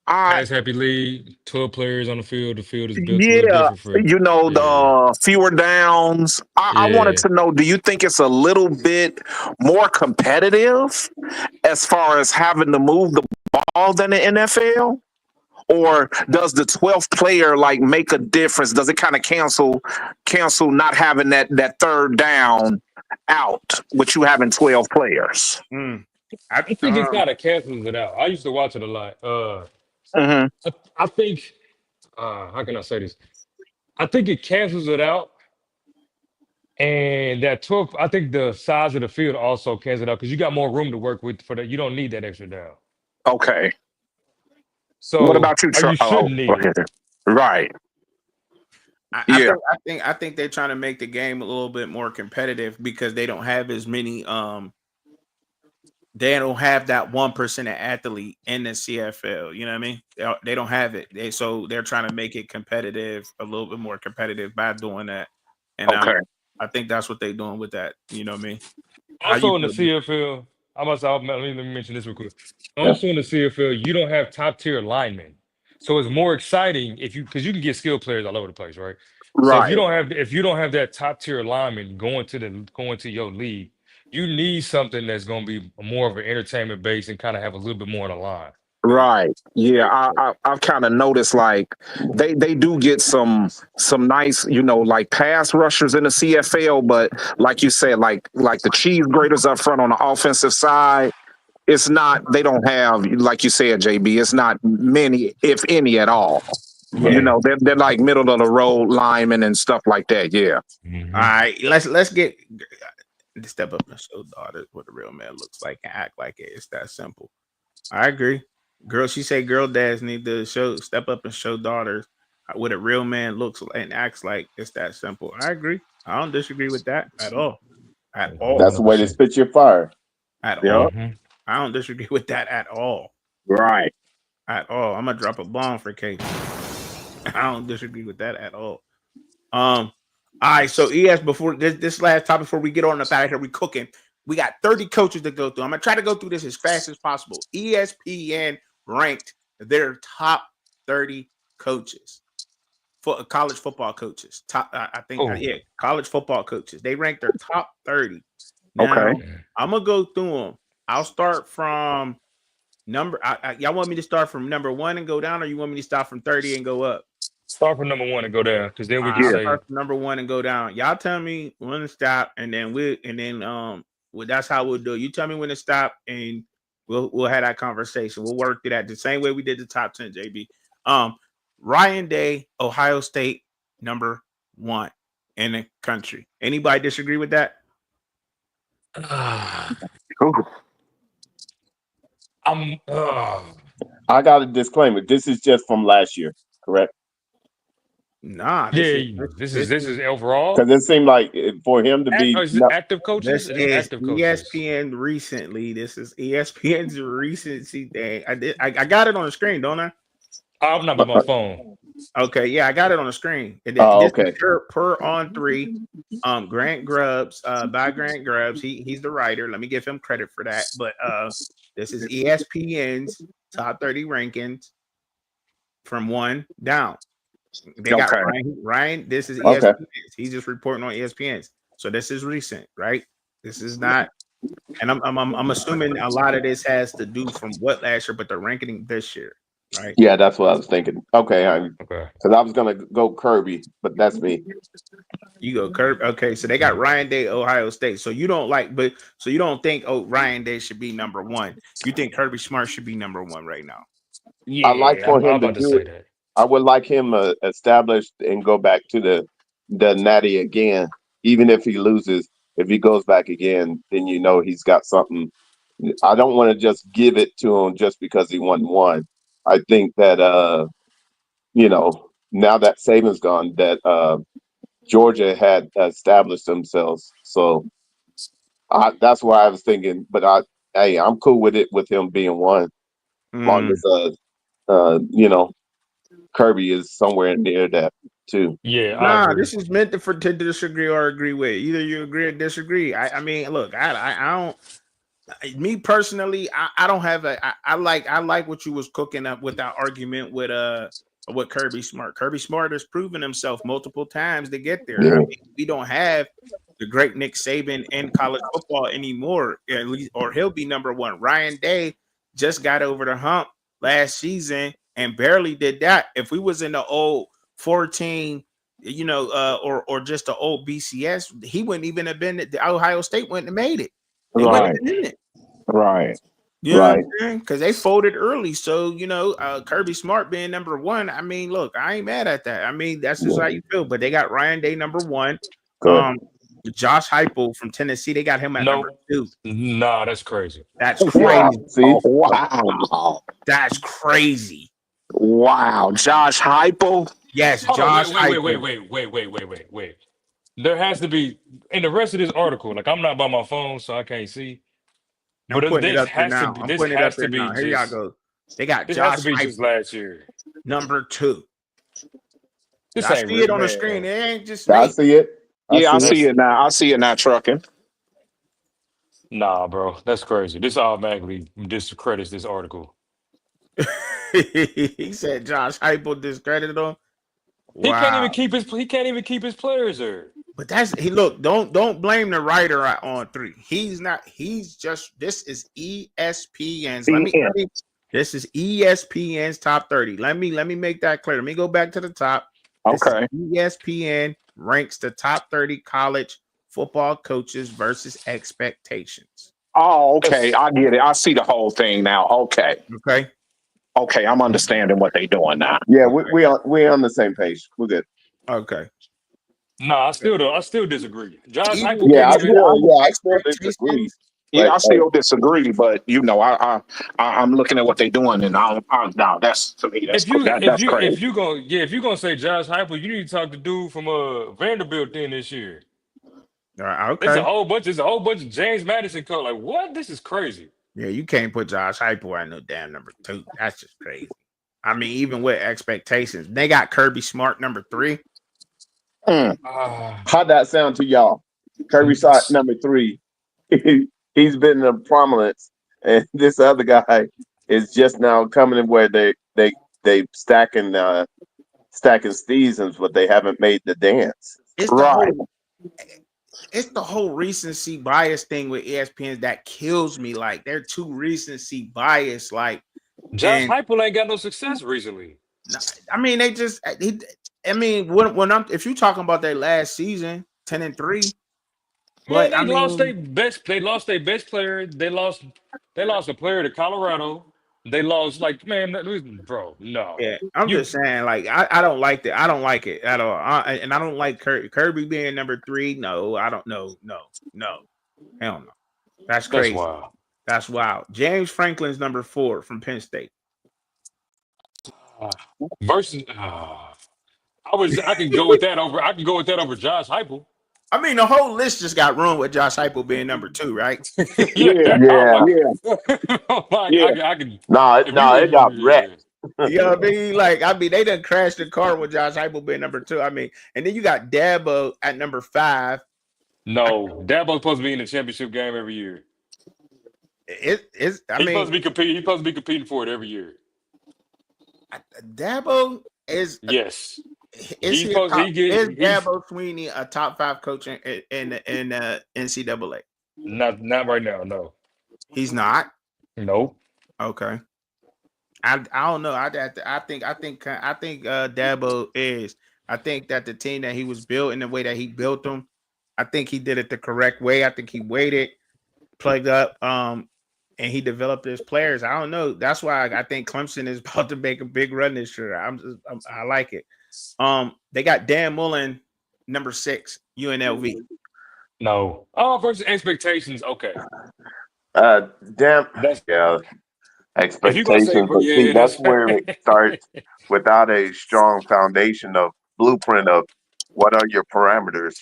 S2: Pass happy league, 12 players on the field. The field is built a little
S6: Yeah,
S2: different for
S6: the fewer downs. I wanted to know, do you think it's a little bit more competitive as far as having to move the ball than the NFL? Or does the 12th player like make a difference? Does it kind of cancel not having that third down out with you having 12 players?
S2: I think it kind of cancels it out. I used to watch it a lot. I think how can I say this? I think it cancels it out. And that 12, I think the size of the field also cancels it out because you got more room to work with for that. You don't need that extra down.
S6: Okay.
S2: So
S6: what about you,
S2: you shouldn't need it.
S6: Right.
S1: I think they're trying to make the game a little bit more competitive because they don't have as many they don't have that 1% athlete in the CFL. You know what I mean? They don't have it. So they're trying to make it competitive, a little bit more competitive by doing that. And I think that's what they're doing with that. You know what I mean?
S2: Also in the CFL, let me mention this real quick. Also in the CFL, you don't have top tier linemen. So it's more exciting because you can get skilled players all over the place, right? So if you don't have that top tier lineman going to your league, you need something that's going to be more of an entertainment base and kind of have a little bit more on the line.
S6: Right. Yeah, I've kind of noticed like they do get some nice, like pass rushers in the CFL, but like you said, like the cheese graters up front on the offensive side, it's not. They don't have, like you said, JB. It's not many, if any, at all.
S2: Yeah.
S6: They're like middle of the road linemen and stuff like that. Yeah.
S2: Mm-hmm.
S1: All right, let's get step up and show daughters what a real man looks like and act like it. It's that simple. I agree. She say girl dads need to step up and show daughters what a real man looks like and acts like. It's that simple. I agree. I don't disagree with that at all. At all.
S8: That's the way to spit your fire.
S1: At all. I don't disagree with that at all.
S6: Right.
S1: At all. I'm gonna drop a bomb for Kate. I don't disagree with that at all. All right, so ES, before this last topic, before we get on up out of here, we cooking. We got 30 coaches to go through. I'm gonna try to go through this as fast as possible. ESPN ranked their top 30 coaches for college football coaches. College football coaches. They ranked their top 30. Now, I'm gonna go through them. I'll start from y'all want me to start from number 1 and go down, or you want me to start from 30 and go up?
S2: Start from number 1 and go down, because then we can say
S1: start from number 1 and go down. Y'all tell me when to stop, and then that's how we'll do it. You tell me when to stop, and we'll have that conversation. We'll work through that the same way we did the top 10, JB. Ryan Day, Ohio State, number 1 in the country. Anybody disagree with that?
S8: I got a disclaimer. This is just from last year, correct?
S1: Nah.
S2: This is overall.
S8: Because it seemed like for him to be
S2: active coaches.
S1: This is ESPN recently. This is ESPN's recency thing. I got it on the screen, don't I?
S2: I'm not by my phone.
S1: Okay, yeah, I got it on the screen.
S8: Okay.
S1: Per on 3. Grant Grubbs, by Grant Grubbs. He's the writer. Let me give him credit for that. But this is ESPN's top 30 rankings from 1 down. They got Ryan. This is ESPN's. Okay. He's just reporting on ESPN's. So this is recent, right? This is not. And I'm assuming a lot of this has to do from what last year, but the ranking this year. right?
S8: Yeah, that's what I was thinking. Okay,
S2: Okay.
S8: because I was gonna go Kirby, but that's me.
S1: You go Kirby. Okay, so they got Ryan Day, Ohio State. So you don't like, but so you don't think Ryan Day should be number one. You think Kirby Smart should be number one right now?
S8: I like
S2: Yeah,
S8: for
S2: I'm
S8: him to
S2: about to
S8: do
S2: say
S8: it.
S2: that.
S8: I would like him established and go back to the Natty again. Even if he loses, if he goes back again, then you know he's got something. I don't want to just give it to him just because he won one. I think that now that Saban's gone, that Georgia had established themselves. So that's why I was thinking. But I'm cool with it with him being one, long
S1: Mm.
S8: as Kirby is somewhere near that too.
S2: Yeah, I
S1: Nah,
S2: agree.
S1: this is meant to disagree or agree with. Either you agree or disagree. I mean, look, I don't. Me personally, I don't have I like what you was cooking up with that argument with Kirby Smart. Kirby Smart has proven himself multiple times to get there. I
S8: Yeah.
S1: mean, we don't have the great Nick Saban in college football anymore, at least, or he'll be number one. Ryan Day just got over the hump last season and barely did that. If we was in the old 14, or just the old BCS, he wouldn't even have been. The Ohio State wouldn't have made it. They wouldn't
S6: Right,
S1: have been in it.
S6: right.
S1: You know what
S8: Right.
S1: I'm saying? Because they folded early. So, Kirby Smart being number one, I mean, look, I ain't mad at that. I mean, that's just
S8: Yeah.
S1: how you feel. But they got Ryan Day number one.
S8: Good.
S1: Josh Heupel from Tennessee, they got him at number
S2: No,
S1: two.
S2: nah, that's crazy.
S1: That's
S8: Wow.
S1: crazy.
S8: See,
S6: Wow.
S1: That's crazy.
S6: Wow. Josh Heupel.
S1: Yes,
S2: Hold on,
S1: Josh Heupel.
S2: wait. There has to be in the rest of this article. Like I'm not by my phone, so I can't see.
S1: I'm
S2: But
S1: putting it
S2: this
S1: up there
S2: has to
S1: now.
S2: be.
S1: I'm
S2: This
S1: putting it up
S2: has
S1: there
S2: to be
S1: now. Here y'all
S2: just.
S1: go. They got
S2: This has to
S1: Josh
S2: be just
S1: Heupel
S2: last year.
S1: number two.
S2: This
S1: I
S2: ain't
S1: see
S2: real,
S1: it on the screen.
S2: man.
S1: It ain't just
S8: I
S1: me.
S8: see it. I
S6: Yeah, I
S8: see it.
S6: see
S2: That's
S6: it now. I see it now, trucking.
S2: nah, bro. That's crazy. This automatically discredits this article.
S1: He said Josh Heupel discredited him.
S2: He can't even
S1: Wow.
S2: keep his. He can't even keep his players there.
S1: But look, don't blame the writer on three. He's not, he's just, this is ESPN's.
S6: BN.
S1: This is ESPN's top 30. Let me make that clear. Let me go back to the top. This is
S6: Okay.
S1: ESPN ranks the top 30 college football coaches versus expectations.
S6: Oh, okay.
S2: That's
S6: I get it. I see the whole thing now. Okay.
S1: Okay.
S6: Okay. I'm understanding what they're doing now.
S8: Yeah,
S1: Okay.
S8: we're on the same page. We're good.
S1: Okay.
S2: nah. I still don't. I still disagree. Josh
S1: Even
S2: Heupel
S1: with
S2: can't
S8: Yeah,
S2: even.
S8: I still disagree.
S1: expectations,
S6: Yeah,
S8: But
S6: I still disagree, but I'm looking at what they're doing, and no, that's to me
S2: If you if
S6: that's
S2: you
S6: crazy.
S2: if you gonna if you gonna say Josh Heupel, you need to talk to dude from Vanderbilt then this year.
S1: okay.
S2: There's a whole bunch of James Madison code. Like what? This is crazy.
S1: Yeah, you can't put Josh Heupel at no damn number two. That's just crazy. I mean, even with expectations, they got Kirby Smart number three.
S6: Mm,
S2: Ah,
S8: how'd that sound to y'all? Kirby shot number three. He's been in prominence, and this other guy is just now coming in where they stacking seasons, but they haven't made the dance.
S1: It's the
S6: right.
S1: whole it's the whole recency bias thing with ESPN that kills me. Like they're too recency bias. Like,
S2: Josh
S1: and
S2: Heupel ain't got no success recently.
S1: I mean, they just. I mean, when I'm if you talking about their last season, 10-3,
S2: Man,
S1: but I mean,
S2: They lost their best player. They lost a player to Colorado. They lost like man, bro. No,
S1: yeah, I'm
S2: you.
S1: just saying, like, I don't like that. I don't like it at all. And I don't like Kirby being number three. No, I don't know. No, hell no. That's
S2: That's
S1: crazy.
S2: wild.
S1: That's wild. James Franklin's number four from Penn State.
S2: Ah, versus, I can go with that over. I can go with that over Josh Heupel.
S1: I mean, the whole list just got ruined with Josh Heupel being number two, right?
S2: Yeah,
S6: Yeah,
S2: I'm
S8: Yeah,
S2: like,
S6: yeah,
S2: I'm like,
S6: yeah.
S2: I can.
S8: no, it got
S2: Yeah.
S8: wrecked.
S1: You know what I mean? Like, I mean, they done crashed the car with Josh Heupel being number two. I mean, and then you got Dabo at number five.
S2: No, Dabo's supposed to be in the championship game every year.
S1: It's. I
S2: He's supposed
S1: mean,
S2: to be competing. He's supposed to be competing for it every year.
S1: Dabo is.
S2: Yes,
S1: Is
S2: he's
S1: he a
S2: supposed.
S1: top?
S2: He get.
S1: Is
S2: He's
S1: Dabo Sweeney a top five coach in NCAA?
S2: not right now. No,
S1: He's not.
S2: nope.
S1: Okay. I don't know. I think Dabo is. I think that the team that he was built in the way that he built them, I think he did it the correct way. I think he waited, plugged up, and he developed his players. I don't know. That's why I think Clemson is about to make a big run this year. I like it. They got Dan Mullen, number 6, UNLV.
S2: No. Oh, versus expectations. Okay.
S8: Damn.
S2: That's
S8: Yeah.
S2: if you're gonna say,
S8: Expectations,
S2: but
S8: but see,
S2: yeah,
S8: that's
S2: that's
S8: where it starts without a strong foundation of blueprint of what are your parameters.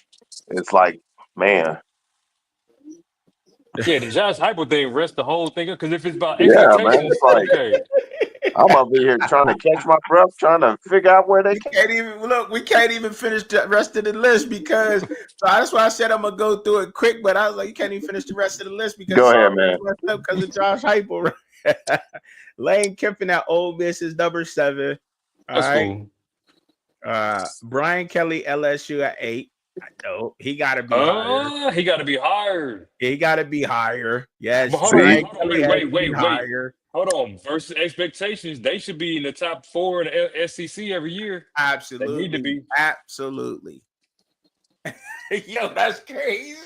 S8: It's like, man,
S2: yeah, the Josh Hyper thing rests the whole thing up because if it's about
S8: yeah, man. It's
S2: expectations,
S8: like
S2: okay.
S8: I'm over here trying to catch my breath, trying to figure out where they
S1: We
S8: came.
S1: can't even look. We can't even finish the rest of the list because so that's why I said I'm gonna go through it quick. But I was like, you can't even finish the rest of the list because
S8: Go
S1: it's
S8: ahead,
S1: already
S8: man.
S1: messed up because of Josh Heupel. Lane Kiffin at Ole Miss is number 7. All
S2: That's
S1: right.
S2: cool.
S1: Brian Kelly LSU at 8. I know he got to be higher.
S2: He got to be higher.
S1: He got to be higher. Yes,
S2: But hold
S8: See,
S2: on,
S1: Brian
S2: hold on,
S1: Kelly has to be
S2: wait.
S1: higher.
S2: Hold on. Versus expectations, they should be in the top 4 in the SEC every year. They need to
S1: Absolutely,
S2: be.
S1: absolutely. Yo, that's crazy.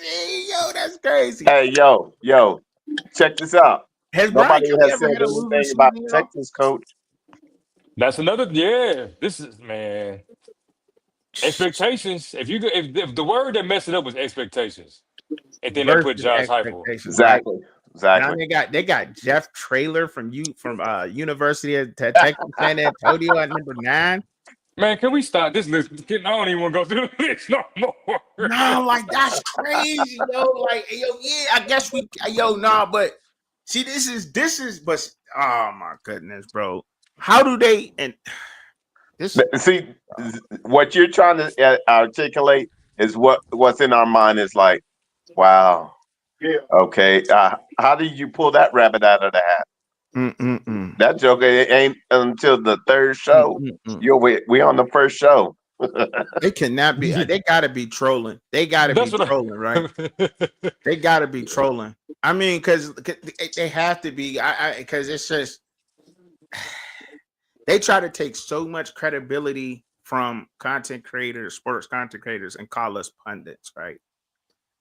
S1: Yo, that's crazy.
S8: hey, yo, check this out.
S1: Has Brian
S8: Nobody
S1: Kelly
S8: has
S1: ever
S8: said
S1: had a losing
S8: anything about
S1: season, y'all?
S8: Texas coach.
S2: That's another. Yeah, this is man. Expectations. If the word that messed it up was expectations, and then they put
S1: Versus
S2: Josh Heupel.
S1: expectations, right?
S8: Exactly,
S1: Now
S8: exactly.
S1: they got Jeff Traylor from University of Texas San Antonio at number 9.
S2: Man, can we stop this list? I don't even want to go through the list no more.
S1: No, like that's crazy, yo. Like, yo, yeah, I guess but see, but oh my goodness, bro. How do they and this?
S8: See, what you're trying to articulate is what's in our mind is like, wow, okay. How did you pull that rabbit out of the hat?
S1: Mm-mm-mm.
S8: That joke ain't until the third show.
S1: Mm-mm-mm.
S8: We on the first show.
S1: They cannot be. They gotta be trolling. They gotta
S2: That's
S1: be
S2: what
S1: trolling, right? They gotta be trolling. I mean, because they have to be. Because it's just they try to take so much credibility from content creators, sports content creators, and call us pundits, right?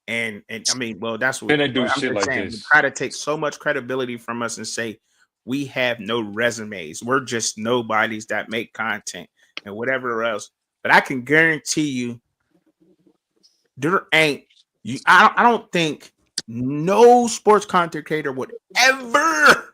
S1: And I mean, well, that's what
S2: Then they do
S1: I'm
S2: shit
S1: just
S2: like
S1: saying. They
S2: this.
S1: try to take so much credibility from us and say we have no resumes. We're just nobodies that make content and whatever else. But I can guarantee you, there ain't you. I don't think no sports content creator would ever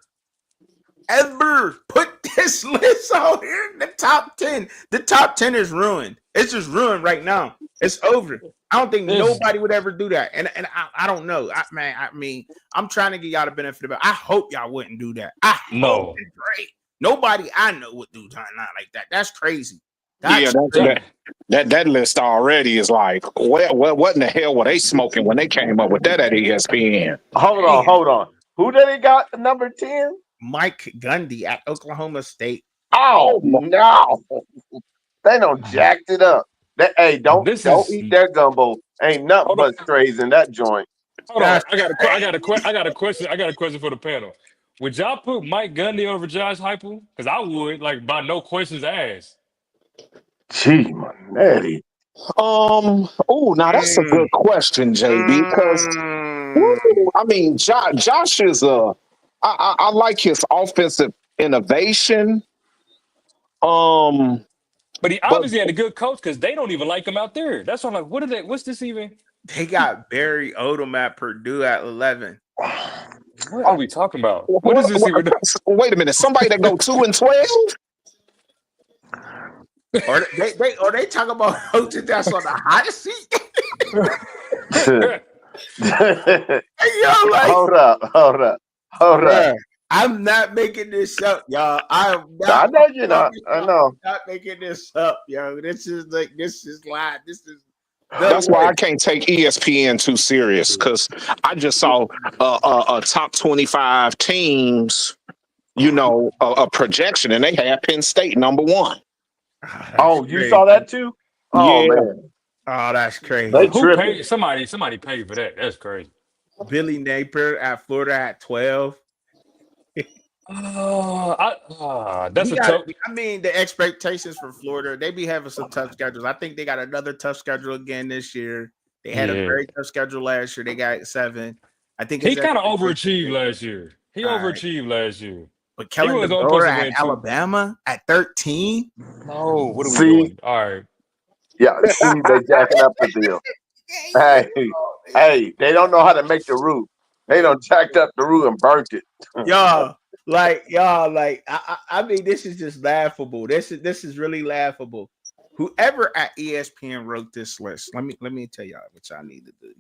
S1: put this list out here in the top 10. The top 10 is ruined. It's just ruined right now. It's over. I don't think
S2: There's
S1: nobody would ever do that. And I don't know. I mean, I'm trying to give y'all the benefit of it. I hope y'all wouldn't do that. I hope
S2: no.
S1: it's great. Nobody I know would do something like that. That's crazy.
S7: Yeah,
S1: That's crazy.
S7: that list already is like, what in the hell were they smoking when they came up with that at ESPN?
S1: Man,
S8: Hold on. Who did they got at number 10?
S1: Mike Gundy at Oklahoma State.
S8: Oh no. They don't jacked it up. Hey, don't
S2: This is
S8: eat their gumbo. Ain't nothing
S2: hold on.
S8: but strays in that joint.
S2: Hold on.
S1: That's
S2: I got a question. I got a question for the panel. Would y'all put Mike Gundy over Josh Heupel? Because I would, like, by no questions asked.
S8: Gee, Manetti.
S7: Oh, now that's a good question, JB, because I mean, Josh is I like his offensive innovation. Um,
S2: But he
S7: but
S2: obviously had a good coach because they don't even like him out there. That's why I'm like, what are they? What's this even?
S1: They got Barry Odom at Purdue at 11.
S2: What are we talking about? What is this
S7: what,
S2: even?
S7: wait a minute, somebody that go 2-12?
S1: Or they talk about coaches that's on the hot seat. Yo, like,
S8: Hold up.
S1: bruh, I'm not making this up, y'all. I
S8: know you're not. I know.
S1: I'm not making this up, yo. This is live. This is
S7: That's
S1: the
S7: why I
S1: list.
S7: can't take ESPN too serious because I just saw a top 25 teams, a projection, and they had Penn State number 1.
S8: Oh, you saw that too? Oh
S7: Yeah.
S8: man.
S1: Oh, that's
S8: They
S1: crazy.
S2: Who
S8: tripping.
S2: paid? Somebody paid for that. That's crazy.
S1: Billy Napier at Florida at 12.
S2: That's
S1: We
S2: a
S1: got.
S2: tough.
S1: I mean, the expectations for Florida, they be having some tough schedules. I think they got another tough schedule again this year. They had a
S2: Yeah,
S1: very tough schedule last year. They got 7. I think
S2: he
S1: his
S2: kind of
S1: expectations
S2: overachieved
S1: is
S2: last year. He
S1: all right.
S2: overachieved last year.
S1: But
S2: He
S1: Kellen
S2: was only supposed
S1: DeBoer
S2: to
S1: at
S2: win two.
S1: Alabama at 13.
S2: No, what are we
S8: See,
S2: doing? All right.
S8: yeah, see, they jacking up the deal. Hey, hey, they don't know how to make the roux. They don't jacked up the roux and burnt it.
S1: Y'all, like I mean, this is just laughable. This is really laughable. Whoever at ESPN wrote this list, let me tell y'all what y'all need to do.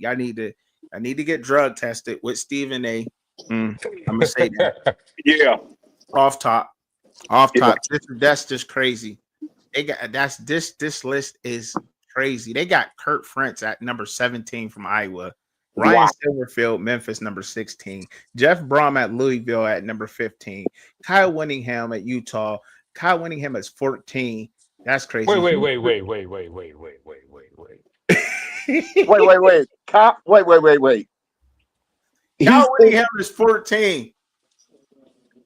S1: I need to get drug tested with Stephen A. I'm gonna say that
S7: Yeah.
S1: off top,
S7: Yeah.
S1: That's just crazy. They got this list is crazy. They got Kurt Frentz at number 17 from Iowa. Ryan
S7: Wow.
S1: Silverfield, Memphis, number 16. Jeff Brom at Louisville at number 15. Kyle Winningham at Utah. Kyle Winningham is 14. That's crazy.
S2: Wait.
S8: Wait. Wait. He's
S1: Kyle Winningham is 14.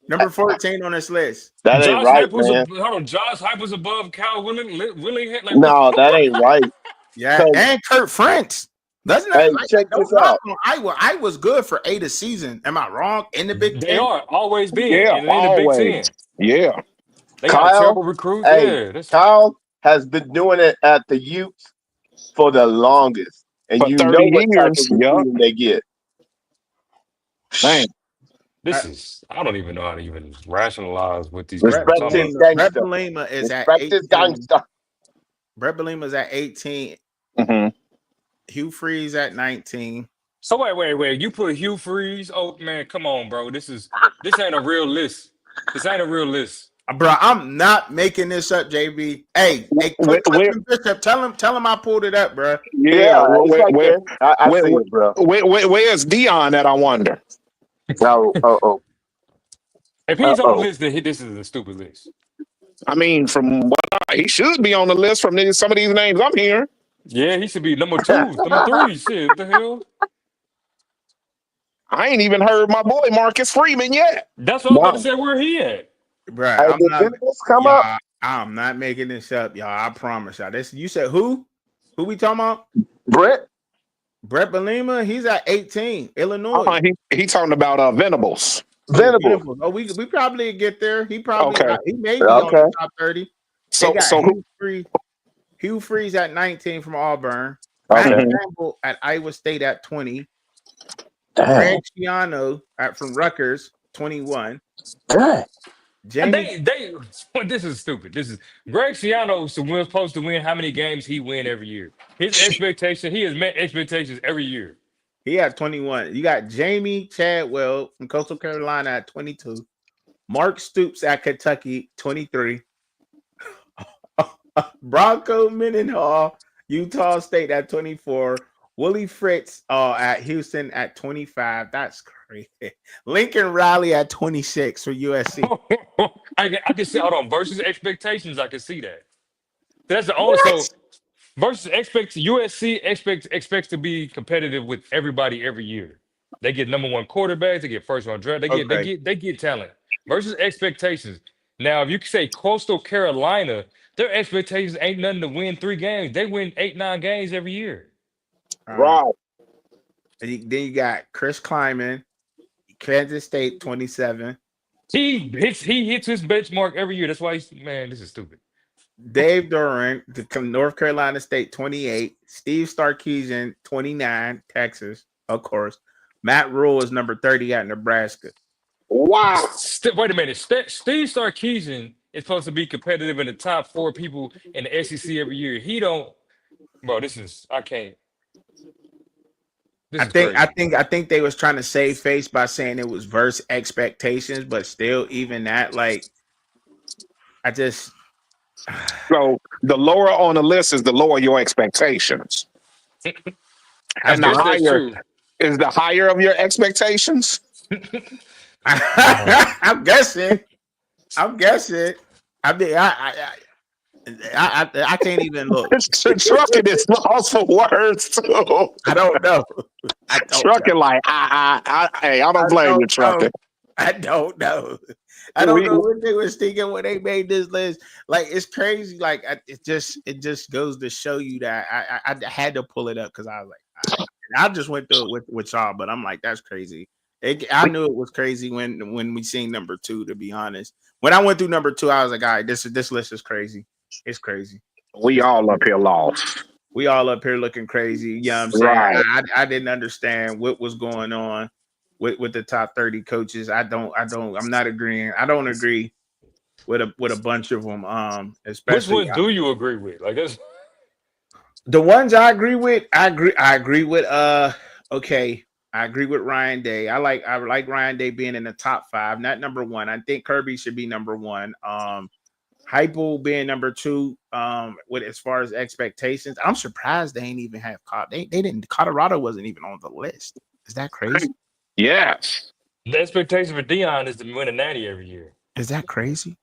S1: Number 14 on this list.
S8: that ain't right, man.
S2: Hold on. Josh Hype was above Cal Willingham. Like what?
S8: No, that ain't right.
S1: Yeah,
S8: 'Cause,
S1: and Kurt Frentz. Doesn't
S8: hey,
S1: that like
S8: check
S1: don't
S8: this
S1: knock
S8: out.
S1: on Iowa? Iowa's good for 8 a season. Am I wrong? In the Big
S2: They
S1: Ten?
S2: are always been,
S7: Yeah.
S2: and in the Big
S7: Always.
S2: Ten,
S7: Yeah.
S2: they got a
S8: Kyle,
S2: terrible recruit.
S8: hey,
S2: Yeah, that's
S8: Kyle has been doing it at the Utes for the longest, and
S7: For
S8: you know
S7: 30
S8: what type of
S7: years. Yup.
S8: recruiting they get.
S7: Man.
S1: Uh,
S2: this is. I don't even know how to even rationalize what these people are
S8: Respect
S2: talking
S8: his
S2: about.
S1: Brett
S8: gangster.
S1: Bielema is at
S8: Respect his
S1: 18.
S8: gangster.
S1: Brett Bielema is at 18.
S7: Hmm.
S1: Hugh Freeze at 19.
S2: So wait. You put Hugh Freeze? Oh man, come on, bro. This ain't a real list. This ain't a real list.
S1: Bro, I'm not making this up, JB. Hey,
S7: Where,
S1: Clifton Bishop, tell him I pulled it up, bro.
S7: yeah.
S8: Yeah, it's right there. I see it, bro.
S7: Where's Dion at, I wonder?
S8: Oh.
S2: If he's on the list, then this is a stupid list.
S7: I mean, from what he should be on the list from some of these names I'm hearing.
S2: Yeah, he should be number 2, number 3. Shit, what the hell?
S7: I ain't even heard my boy Marcus Freeman yet.
S2: That's what I'm about to
S7: Wow.
S2: say. Where he at?
S1: Bro,
S8: Hey, did Venables come up?
S1: y'all, I'm not making this up, y'all. I promise y'all. This you said who? Who we talking about?
S8: Brett?
S1: Brett Bielema, he's at 18, Illinois.
S7: He talking about Venables.
S8: Venables.
S1: Oh, we probably get there. He probably
S7: Okay.
S1: he may be on the top 30. They got Hugh Freeze at 19 from Auburn. Matt Campbell at Iowa State at 20. Greg Schiano from Rutgers, 21. Jamie,
S2: This is stupid. This is Greg Schiano was supposed to win how many games he win every year. His expectation, he has met expectations every year.
S1: he had 21. You got Jamie Chadwell from Coastal Carolina at 22. Mark Stoops at Kentucky, 23. Bronco Mendenhall, Utah State at 24. Willie Fritz at Houston at 25. That's crazy. Lincoln Riley at 26 for USC.
S2: I can see, hold on, versus expectations, I can see that. That's the only, so versus USC expects to be competitive with everybody every year. They get number 1 quarterbacks, they get first round draft, they get talent. Versus expectations. Now, if you say Coastal Carolina, their expectations ain't nothing to win 3 games. They win 8-9 games every year.
S7: Right.
S1: Then you got Chris Kleiman, Kansas State, 27.
S2: He hits his benchmark every year. That's why this is stupid.
S1: Dave Doran, North Carolina State, 28. Steve Sarkisian, 29, Texas, of course. Matt Rule is number 30 at Nebraska.
S7: Wow.
S2: Wait a minute. Steve Sarkisian is supposed to be competitive in the top 4 people in the SEC every year. He don't. Bro, I can't.
S1: I think they was trying to save face by saying it was versus expectations, but still, even that, like, I just.
S7: So the lower on the list is the lower your expectations. And
S2: I guess that's true.
S7: Is the higher of your expectations?
S1: I'm guessing. I mean, I can't even look.
S7: Trucking is lost for words too.
S1: I don't know.
S7: Trucking like I don't blame you, Trucking.
S1: I don't know. I don't know what they was thinking when they made this list. Like it's crazy. Like it just goes to show you that I had to pull it up because I was like, I just went through it with y'all, but I'm like, that's crazy. I knew it was crazy when we seen number 2. To be honest, when I went through number 2, I was like, all right, this list is crazy. It's crazy.
S7: We all up here lost.
S1: We all up here looking crazy. You know what I'm saying?
S7: Right.
S1: I didn't understand what was going on with the top 30 coaches. I'm not agreeing. I don't agree with a bunch of them.
S2: Which
S1: Especially
S2: ones do you agree with? Like that's
S1: the ones I agree with. I agree with okay. I agree with Ryan Day. I like Ryan Day being in the top 5, not number 1. I think Kirby should be number 1. Heupel being number 2. With as far as expectations, I'm surprised they ain't even have they didn't. Colorado wasn't even on the list. Is that crazy?
S7: Yes.
S2: the expectation for Dion is to win a natty every year.
S1: Is that crazy?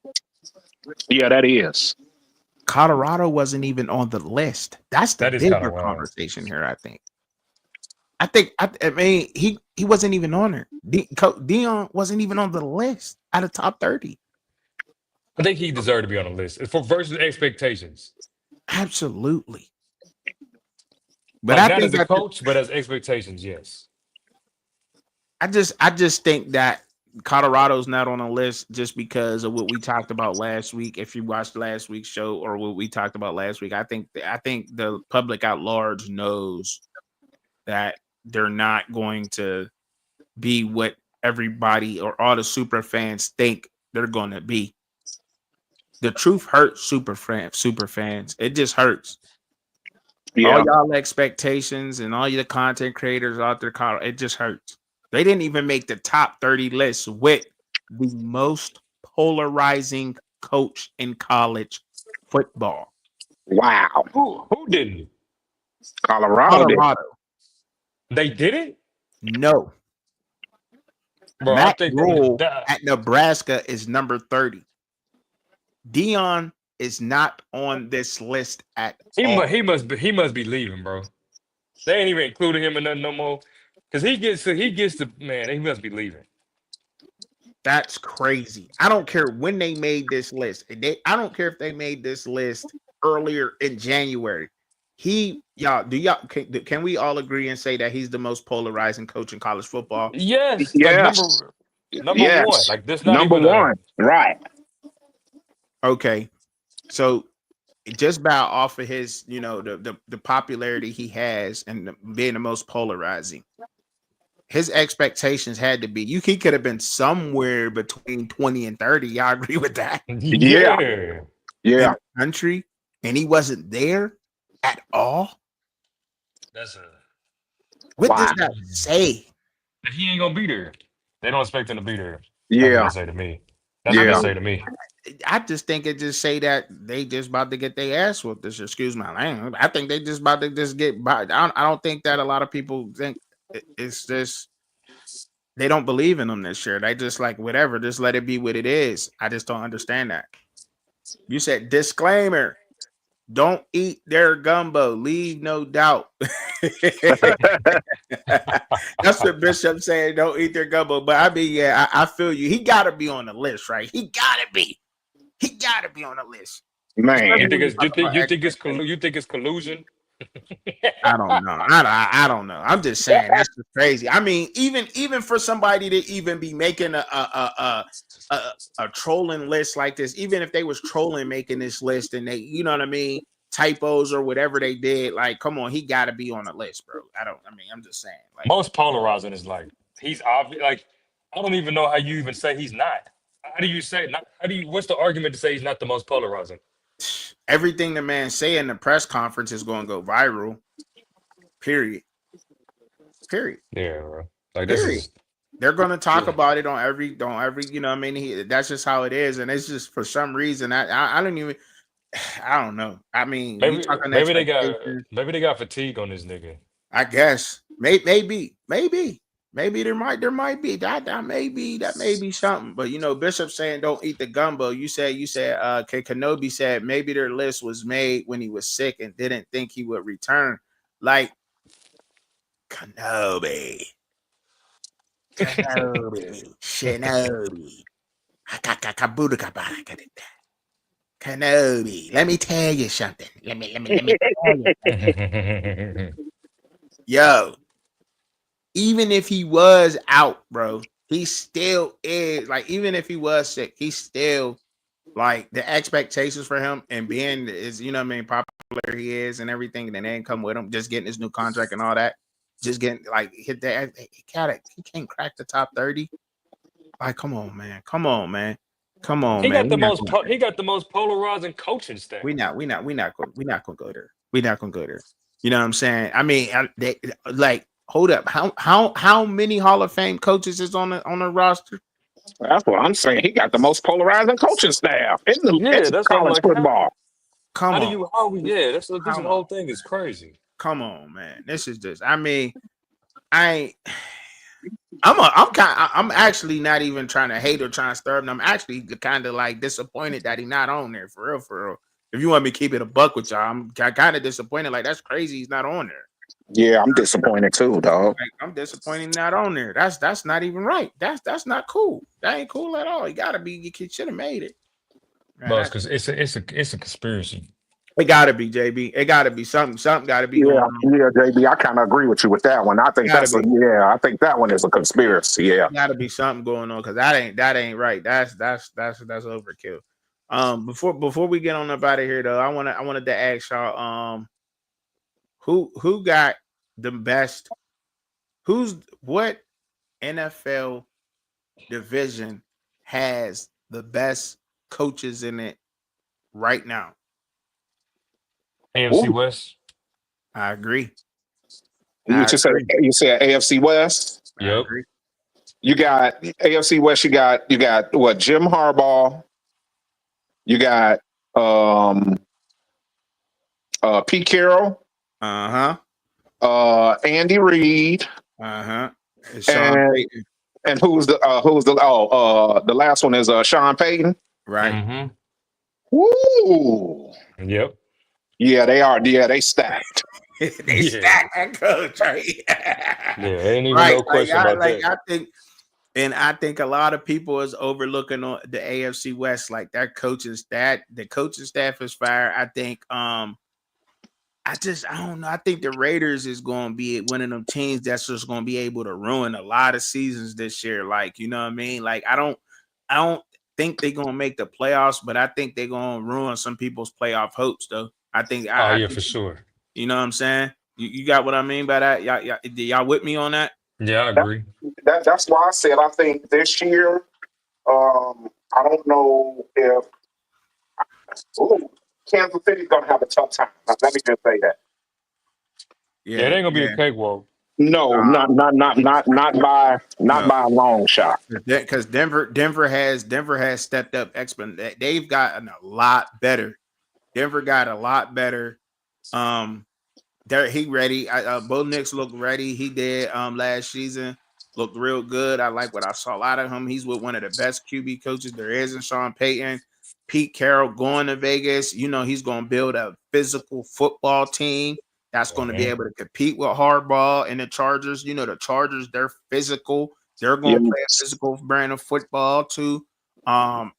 S7: Yeah, that is.
S1: Colorado wasn't even on the list. That's the
S2: That is kind of
S1: bigger
S2: wild.
S1: conversation here. I mean, he wasn't even on there. Dion wasn't even on the list out of top 30.
S2: I think he deserved to be on the list. It's for versus expectations.
S1: Absolutely. But
S2: Like
S1: I
S2: not
S1: think
S2: as a coach, but as expectations, yes.
S1: I just think that Colorado's not on the list just because of what we talked about last week. If you watched last week's show or what we talked about last week, I think the public at large knows that they're not going to be what everybody or all the super fans think they're going to be. The truth hurts super fans. It just hurts.
S7: Yeah.
S1: All y'all expectations and all your content creators out there, it just hurts. They didn't even make the top 30 list with the most polarizing coach in college football.
S7: Wow.
S2: Who didn't?
S7: Colorado did.
S2: They did it?
S1: No.
S2: Bro, I
S1: Matt
S2: think
S1: Rule
S2: that
S1: at Nebraska is number 30. Dion is not on this list at all.
S2: he must be leaving, bro. They ain't even including him in nothing no more. Cause he gets the man, he must be leaving.
S1: That's crazy. I don't care when they made this list. I don't care if they made this list earlier in January. Can we all agree and say that he's the most polarizing coach in college football?
S2: Yes, like
S7: Yes.
S2: number one.
S7: Yes.
S2: Like that's not
S7: Number
S2: even a
S7: 1. Right.
S1: Okay. So just by off of his, the popularity he has and being the most polarizing, his expectations had to be he could have been somewhere between 20 and 30. Y'all agree with that?
S7: Yeah.
S2: yeah.
S7: Yeah.
S1: In the country, and he wasn't there at all.
S2: That's a
S1: What does
S7: Wow.
S1: that say?
S2: he ain't gonna be there. They don't expect him to be there. That's what
S7: Yeah.
S2: they say to me. That's what they
S7: Yeah.
S2: say to me.
S1: I just think it just say that they just about to get their ass whooped. Excuse my language. I think they just about to just get by. I don't think that a lot of people think it's just they don't believe in them this year. They just like whatever, just let it be what it is. I just don't understand that. You said disclaimer. Don't eat their gumbo. Leave no doubt. That's what Bishop saying. Don't eat their gumbo. But I mean, yeah, I feel you. He got to be on the list, right? He got to be. He got to be on the list.
S7: Man.
S2: You think it's collusion?
S1: I don't know. I don't know. I'm just saying that's just crazy. I mean, even for somebody to even be making a trolling list like this, even if they was trolling making this list and they, you know what I mean, typos or whatever they did, like, come on, he got to be on the list, bro. I'm just saying, like,
S2: Most polarizing is like he's obvious. Like I don't even know how you even say he's not. How do you say not? What's the argument to say he's not the most polarizing?
S1: everything the man say in the press conference is going to go viral. Period.
S2: Yeah, bro. Like this
S1: Period.
S2: is
S1: They're going to talk about it on every, you know what I mean? That's just how it is. And it's just for some reason, I don't even, I don't know. I mean, you talking
S2: maybe they
S1: expectations.
S2: got fatigue on this nigga.
S1: I guess maybe there might be that may be something. But you know, Bishop saying don't eat the gumbo. You said Kenobi said maybe their list was made when he was sick and didn't think he would return. Like Shinobi. Kenobi, let me tell you something. Let me tell you. Yo, even if he was out, bro, he still is like, even if he was sick, he's still like the expectations for him and being is, you know what I mean, popular he is and everything, and then they come with him, just getting his new contract and all that, just getting like hit that. He can't crack the top 30. Like, come on, man. Come on, man. Come on,
S2: He
S1: man.
S2: got the most he got the most polarizing coaching staff.
S1: We're not gonna go there. We're not gonna go there. You know what I'm saying? I mean, hold up. How many Hall of Fame coaches is on the roster?
S7: That's what I'm saying. He got the most polarizing coaching staff in
S2: Yeah, that's what I'm
S7: college
S2: like.
S7: football.
S1: Come on.
S2: This
S1: Come
S2: whole
S1: on.
S2: thing is crazy.
S1: Come on, man. This is just. I mean, I'm actually not even trying to hate or trying to stir him. I'm actually kind of like disappointed that he's not on there for real, for real. If you want me to keep it a buck with y'all, I'm kind of disappointed. Like, that's crazy he's not on there.
S7: Yeah, I'm disappointed too, dog.
S1: Like, I'm disappointed he's not on there. That's not even right. That's not cool. That ain't cool at all. You gotta be. You should have made it. Man,
S2: But because it's a conspiracy.
S1: it gotta be, JB. It gotta be something. Something gotta be going on.
S7: Yeah, JB. I kind of agree with you with that one. I think
S1: Gotta be.
S7: I think that one is a conspiracy. Yeah.
S1: Gotta be something going on because that ain't right. That's overkill. Before we get on up out of here though, I wanted to ask y'all who got the best, what NFL division has the best coaches in it right now?
S2: AFC West.
S1: I agree.
S7: You said AFC West.
S1: I
S2: Yep.
S1: agree.
S7: You got AFC West. You got what? Jim Harbaugh. You got Pete Carroll. Andy Reid.
S1: Sean Payton.
S7: And who's the last one is Sean Payton.
S1: Right.
S2: Mm-hmm.
S7: Woo.
S2: Yep.
S7: Yeah, they are. Yeah, they stacked.
S1: They stacked that coach, right?
S2: Yeah, ain't even
S1: right.
S2: no question about that.
S1: I think a lot of people is overlooking on the AFC West, like that coaching staff. The coaching staff is fire. I think I don't know. I think the Raiders is going to be one of them teams that's just going to be able to ruin a lot of seasons this year. Like, you know what I mean? Like, I don't think they're going to make the playoffs, but I think they're going to ruin some people's playoff hopes, though. I think. I think,
S2: for sure.
S1: You know what I'm saying? You got what I mean by that? Y'all with me on that?
S2: Yeah, I agree.
S7: That's why I said I think this year. I don't know if Kansas City's going to have a tough time. Let me just say that.
S2: Yeah, it ain't gonna be a cakewalk.
S7: No, not by a long shot.
S1: Because Denver has stepped up exponentially. They've gotten a lot better. Denver got a lot better. He ready. Bo Nix looked ready. He did last season. Looked real good. I like what I saw out of him. He's with one of the best QB coaches there is in Sean Payton. Pete Carroll going to Vegas. You know, he's going to build a physical football team that's going to be able to compete with Harbaugh and the Chargers. You know, the Chargers, they're physical. They're going to play a physical brand of football too. And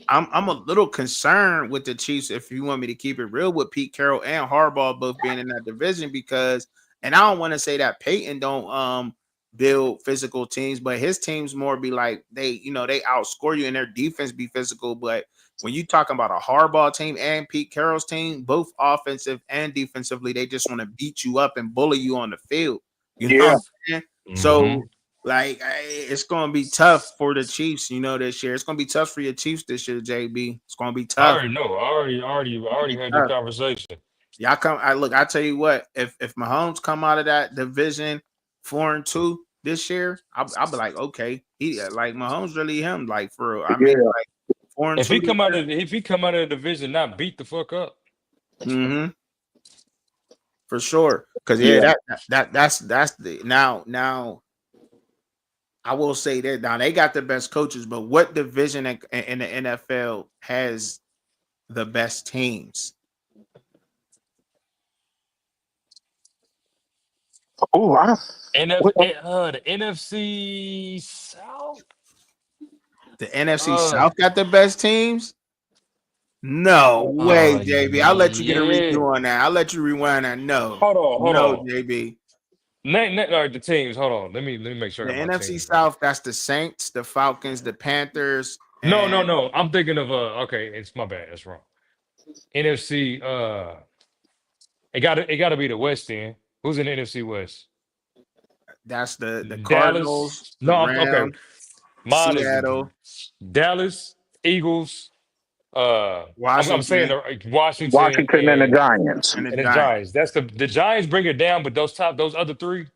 S1: I'm a little concerned with the Chiefs, if you want me to keep it real, with Pete Carroll and Harbaugh both being in that division, because, and I don't want to say that Peyton don't build physical teams, but his teams more be like they outscore you and their defense be physical. But when you talking about a Harbaugh team and Pete Carroll's team, both offensive and defensively, they just want to beat you up and bully you on the field. You know what I'm saying?
S2: Mm-hmm.
S1: So like, it's going to be tough for the Chiefs, this year. It's going to be tough for your Chiefs this year, JB. It's going to be tough.
S2: I already know. I already had this conversation.
S1: Y'all come. I tell you what. If Mahomes come out of that division 4-2 this year, I'll be like, okay, he like Mahomes really him, like, for real. I mean, like 4-2.
S2: If he come out of the division, not beat the fuck up.
S1: Mm-hmm. For sure. Because that's the now. I will say that now they got the best coaches, but what division in the NFL has the best teams?
S2: The NFC South.
S1: The NFC South got the best teams? No way, JB. I'll let you get a
S2: yeah.
S1: redo on that. I'll let you rewind that. No.
S2: Hold
S1: No,
S2: on.
S1: JB.
S2: The teams. Hold on. Let me make sure
S1: The
S2: I got my
S1: NFC
S2: teams right.
S1: South, that's the Saints, the Falcons, the Panthers,
S2: No,
S1: and
S2: no. I'm thinking of okay, it's my bad. That's wrong. NFC, it gotta be the West then. Who's in the NFC West?
S1: that's the
S2: Dallas.
S1: Cardinals, the
S2: No, I'm okay.
S1: Rams,
S2: Mine is
S1: Seattle,
S2: Dallas, Eagles, I'm saying
S1: Washington,
S2: Washington
S7: Washington and the Giants.
S1: and the
S2: and the
S1: Giants.
S2: Giants. That's the Giants bring it down, but those other three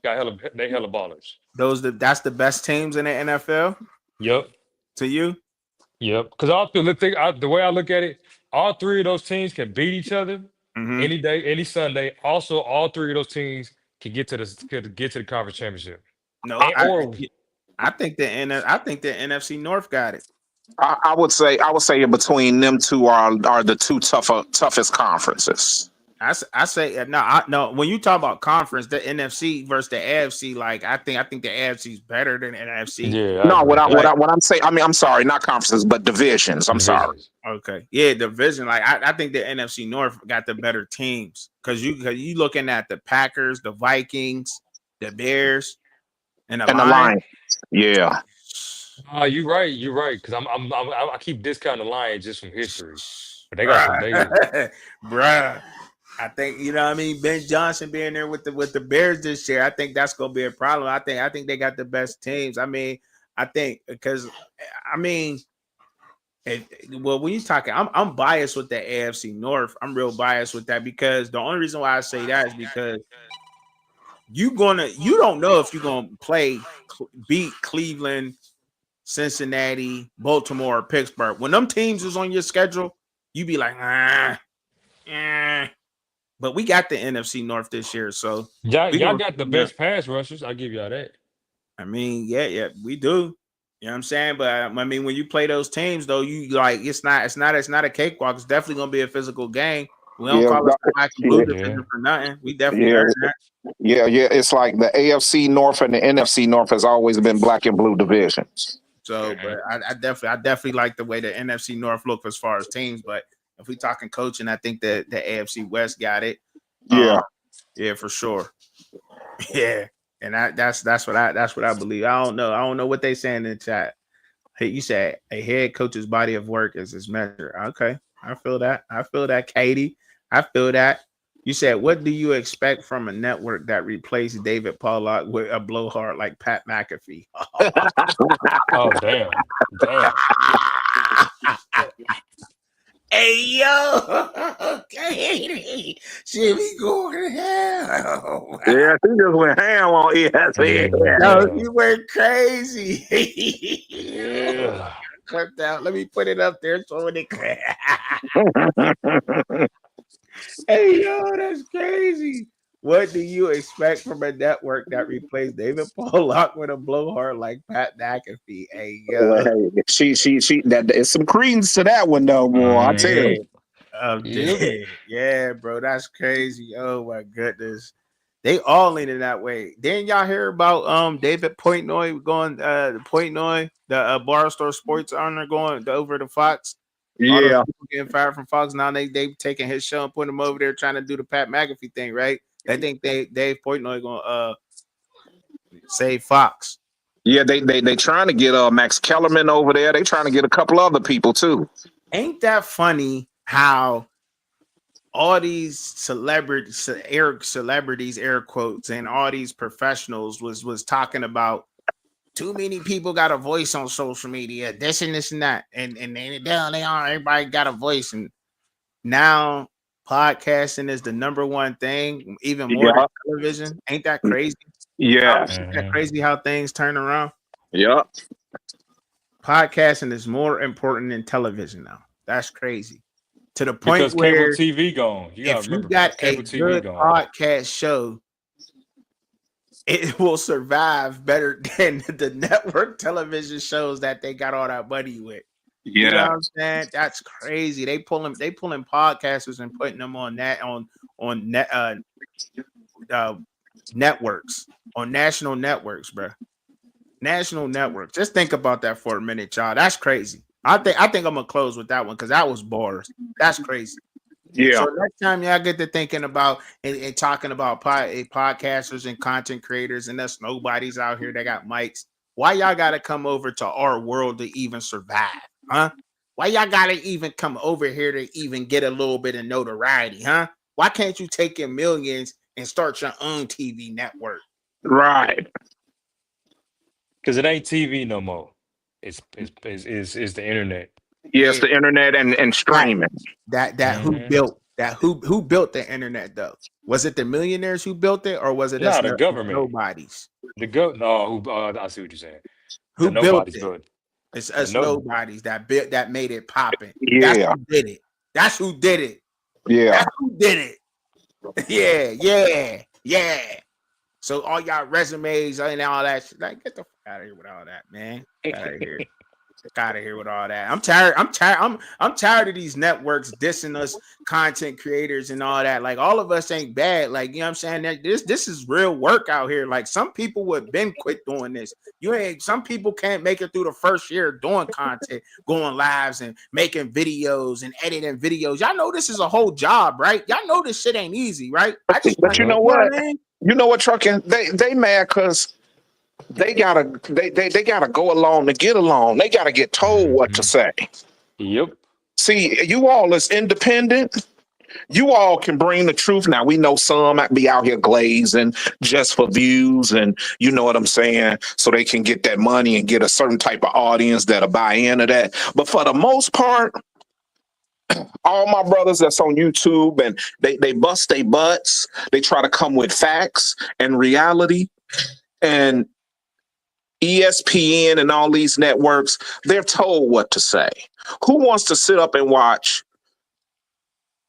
S2: got hella ballers.
S1: That's the best teams in the NFL
S2: Yep.
S1: to you.
S2: Yep. Because the way I look at it, all three of those teams can beat each other
S1: Mm-hmm.
S2: any day, any Sunday. Also, all three of those teams can get to the conference championship.
S1: No,
S2: And or
S1: I think the NFC North got it.
S7: I would say in between them two are the two toughest conferences.
S1: I say no. When you talk about conference, the NFC versus the AFC, like I think the AFC is better than the NFC.
S2: yeah, I
S7: No,
S2: agree.
S7: what I'm saying, I mean, I'm sorry, not conferences, but divisions. I'm sorry.
S2: Divisions.
S1: Okay, yeah, division. Like I think the NFC North got the better teams because you looking at the Packers, the Vikings, the Bears, and the
S7: And the
S1: Lions.
S7: line, yeah.
S2: You're right. You're right. Because I keep discounting the Lions just from history, but they got some.
S1: Bruh. Bruh. I think you know what I mean. Ben Johnson being there with the Bears this year, I think that's gonna be a problem. I think they got the best teams. I mean, I think because I mean, well, when you talking, I'm biased with the AFC North. I'm real biased with that because the only reason why I say that is because you don't know if you're gonna beat Cleveland, Cincinnati, Baltimore, or Pittsburgh. When them teams is on your schedule, you be like, But we got the NFC North this year, so
S2: Y'all got the best pass rushers. I'll give y'all that.
S1: I mean, yeah, we do. You know what I'm saying? But I mean, when you play those teams, though, you like it's not a cakewalk. It's definitely gonna be a physical game. We don't call it the black and blue division for nothing. We definitely earned that.
S7: Yeah. It's like the AFC North and the NFC North has always been black and blue divisions.
S1: So, but I definitely like the way the NFC North look as far as teams. But if we talking coaching, I think that the AFC West got it.
S7: Yeah.
S1: Yeah, for sure. Yeah. And that's what I believe. I don't know what they saying in the chat. Hey, you said a head coach's body of work is his measure. Okay, I feel that, Katie. I feel that. You said, what do you expect from a network that replaced David Pollock with a blowhard like Pat McAfee?
S2: Oh damn.
S1: Hey yo, Katie, should we go to hell?
S7: Yeah, he just went ham on ESPN.
S1: No, you went crazy.
S2: Yeah.
S1: Clipped out. Let me put it up there so it Hey yo, that's crazy. What do you expect from a network that replaced David Pollock with a blowhard like Pat McAfee? Hey yo,
S7: Well, hey, she that there's some credence to that one though, boy. I tell you.
S1: I'm dead. Yeah, bro, that's crazy. Oh my goodness. They all leaning that way. Didn't y'all hear about David Portnoy going Portnoy, the Barstool Sports owner going over to Fox? All those
S7: Yeah.
S1: people getting fired from Fox. Now they taking his show and putting him over there trying to do the Pat McAfee thing, right? They think Dave Portnoy gonna save Fox.
S7: Yeah, they trying to get Max Kellerman over there. They trying to get a couple other people too.
S1: Ain't that funny how all these celebrities, air quotes, and all these professionals was talking about too many people got a voice on social media, this and that, and they are everybody got a voice, and now podcasting is the number one thing, even more than television. Ain't that crazy?
S7: Yeah.
S1: Ain't that crazy how things turn around?
S7: Yeah.
S1: Podcasting is more important than television now. That's crazy. To the point
S2: Because
S1: where
S2: cable TV gone.
S1: if you got a good podcast show, it will survive better than the network television shows that they got all that money with.
S7: Yeah.
S1: You know what I'm saying? That's crazy. They pulling podcasters and putting them on networks, on national networks, bro. National network. Just think about that for a minute, y'all. That's crazy. I think I'm gonna close with that one because that was bars. That's crazy.
S7: Yeah.
S1: So next time y'all get to thinking about and talking about podcasters and content creators and us nobodies out here that got mics, why y'all gotta come over to our world to even survive? Huh? Why y'all gotta even come over here to even get a little bit of notoriety, huh? Why can't you take your millions and start your own TV network?
S7: Right.
S2: Because it ain't TV no more. It's the internet.
S7: Yes, the internet and
S1: That
S7: streaming.
S1: that
S2: Hmm.
S1: who built the internet though? Was it the millionaires who built it, or was it us
S2: Nah, the government.
S1: nobodies?
S2: No, I see what you're saying. The
S1: Who built
S2: nobody's
S1: it?
S2: built.
S1: It's
S2: The
S1: us
S2: no.
S1: nobodies that made it popping. That's
S7: Yeah.
S1: who did it. That's who did it.
S7: Yeah.
S1: That's who did it. Yeah. So all y'all resumes and all that shit, like get the fuck out of here with all that, man. Get out of here. Out of here with all that. I'm tired. I'm tired of these networks dissing us content creators and all that. Like all of us ain't bad. Like, you know what I'm saying? That this is real work out here. Like some people would been quit doing this. Some people can't make it through the first year doing content, going lives and making videos and editing videos. Y'all know this is a whole job, right? Y'all know this shit ain't easy, right?
S7: But you know
S1: You know
S7: what?
S1: what I mean?
S7: You know what, Trucking? They mad because they gotta go along to get along. They gotta get told what to
S2: Hmm.
S7: say.
S2: Yep.
S7: See, you all is independent. You all can bring the truth. Now we know some might be out here glazing just for views, and you know what I'm saying, so they can get that money and get a certain type of audience that'll buy into that. But for the most part, all my brothers that's on YouTube and they bust their butts. They try to come with facts and reality. And ESPN and all these networks, they're told what to say. Who wants to sit up and watch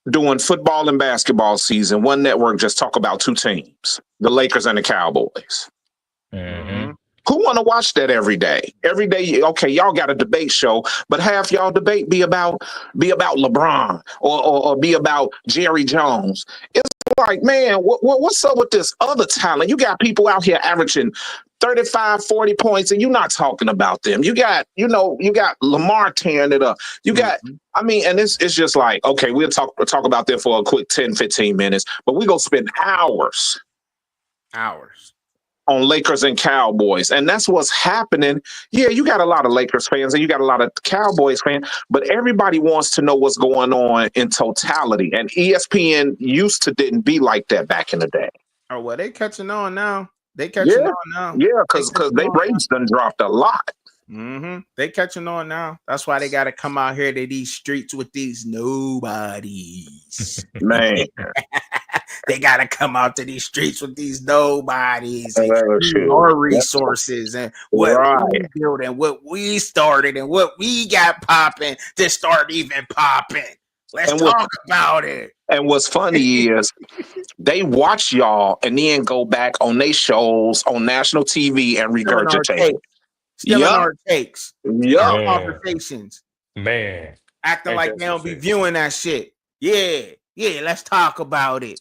S7: during football and basketball season, one network just talk about two teams, the Lakers and the Cowboys?
S2: Hmm.
S7: Who want to watch that every day? Every day, okay, y'all got a debate show, but half y'all debate be about LeBron or be about Jerry Jones. It's like, man, what's up with this other talent? You got people out here averaging 35, 40 points, and you're not talking about them. You got Lamar tearing it up. You got,
S1: Mhm.
S7: I mean, and it's just like, okay, we'll talk about them for a quick 10, 15 minutes, but we're gonna spend hours
S1: Hours.
S7: on Lakers and Cowboys. And that's what's happening. Yeah, you got a lot of Lakers fans and you got a lot of Cowboys fans, but everybody wants to know what's going on in totality. And ESPN used to didn't be like that back in the day.
S1: Oh well, they catching on now. They
S7: Yeah,
S1: catching on now.
S7: yeah,
S1: They
S7: because
S1: catching
S7: they
S1: on now.
S7: ratings done dropped a lot.
S1: They catching on now. That's why they got to come out here to these streets with these nobodies.
S7: Man,
S1: They got to come out to these streets with these nobodies and use
S7: shoot.
S1: our resources and what
S7: Right.
S1: we built and what we started and what we got popping to start even popping. Let's
S7: And what
S1: talk about it.
S7: and what's funny is they watch y'all and then go back on their shows on national TV and
S1: Stealing our
S7: regurgitate it.
S1: takes. Stealing
S7: Yup.
S1: our takes.
S7: Yup.
S1: Stealing
S2: Man,
S1: conversations.
S2: man,
S1: Acting
S2: ain't
S1: like
S2: that
S1: they
S2: some
S1: don't be
S2: shit?
S1: viewing that shit. Yeah, let's talk about it.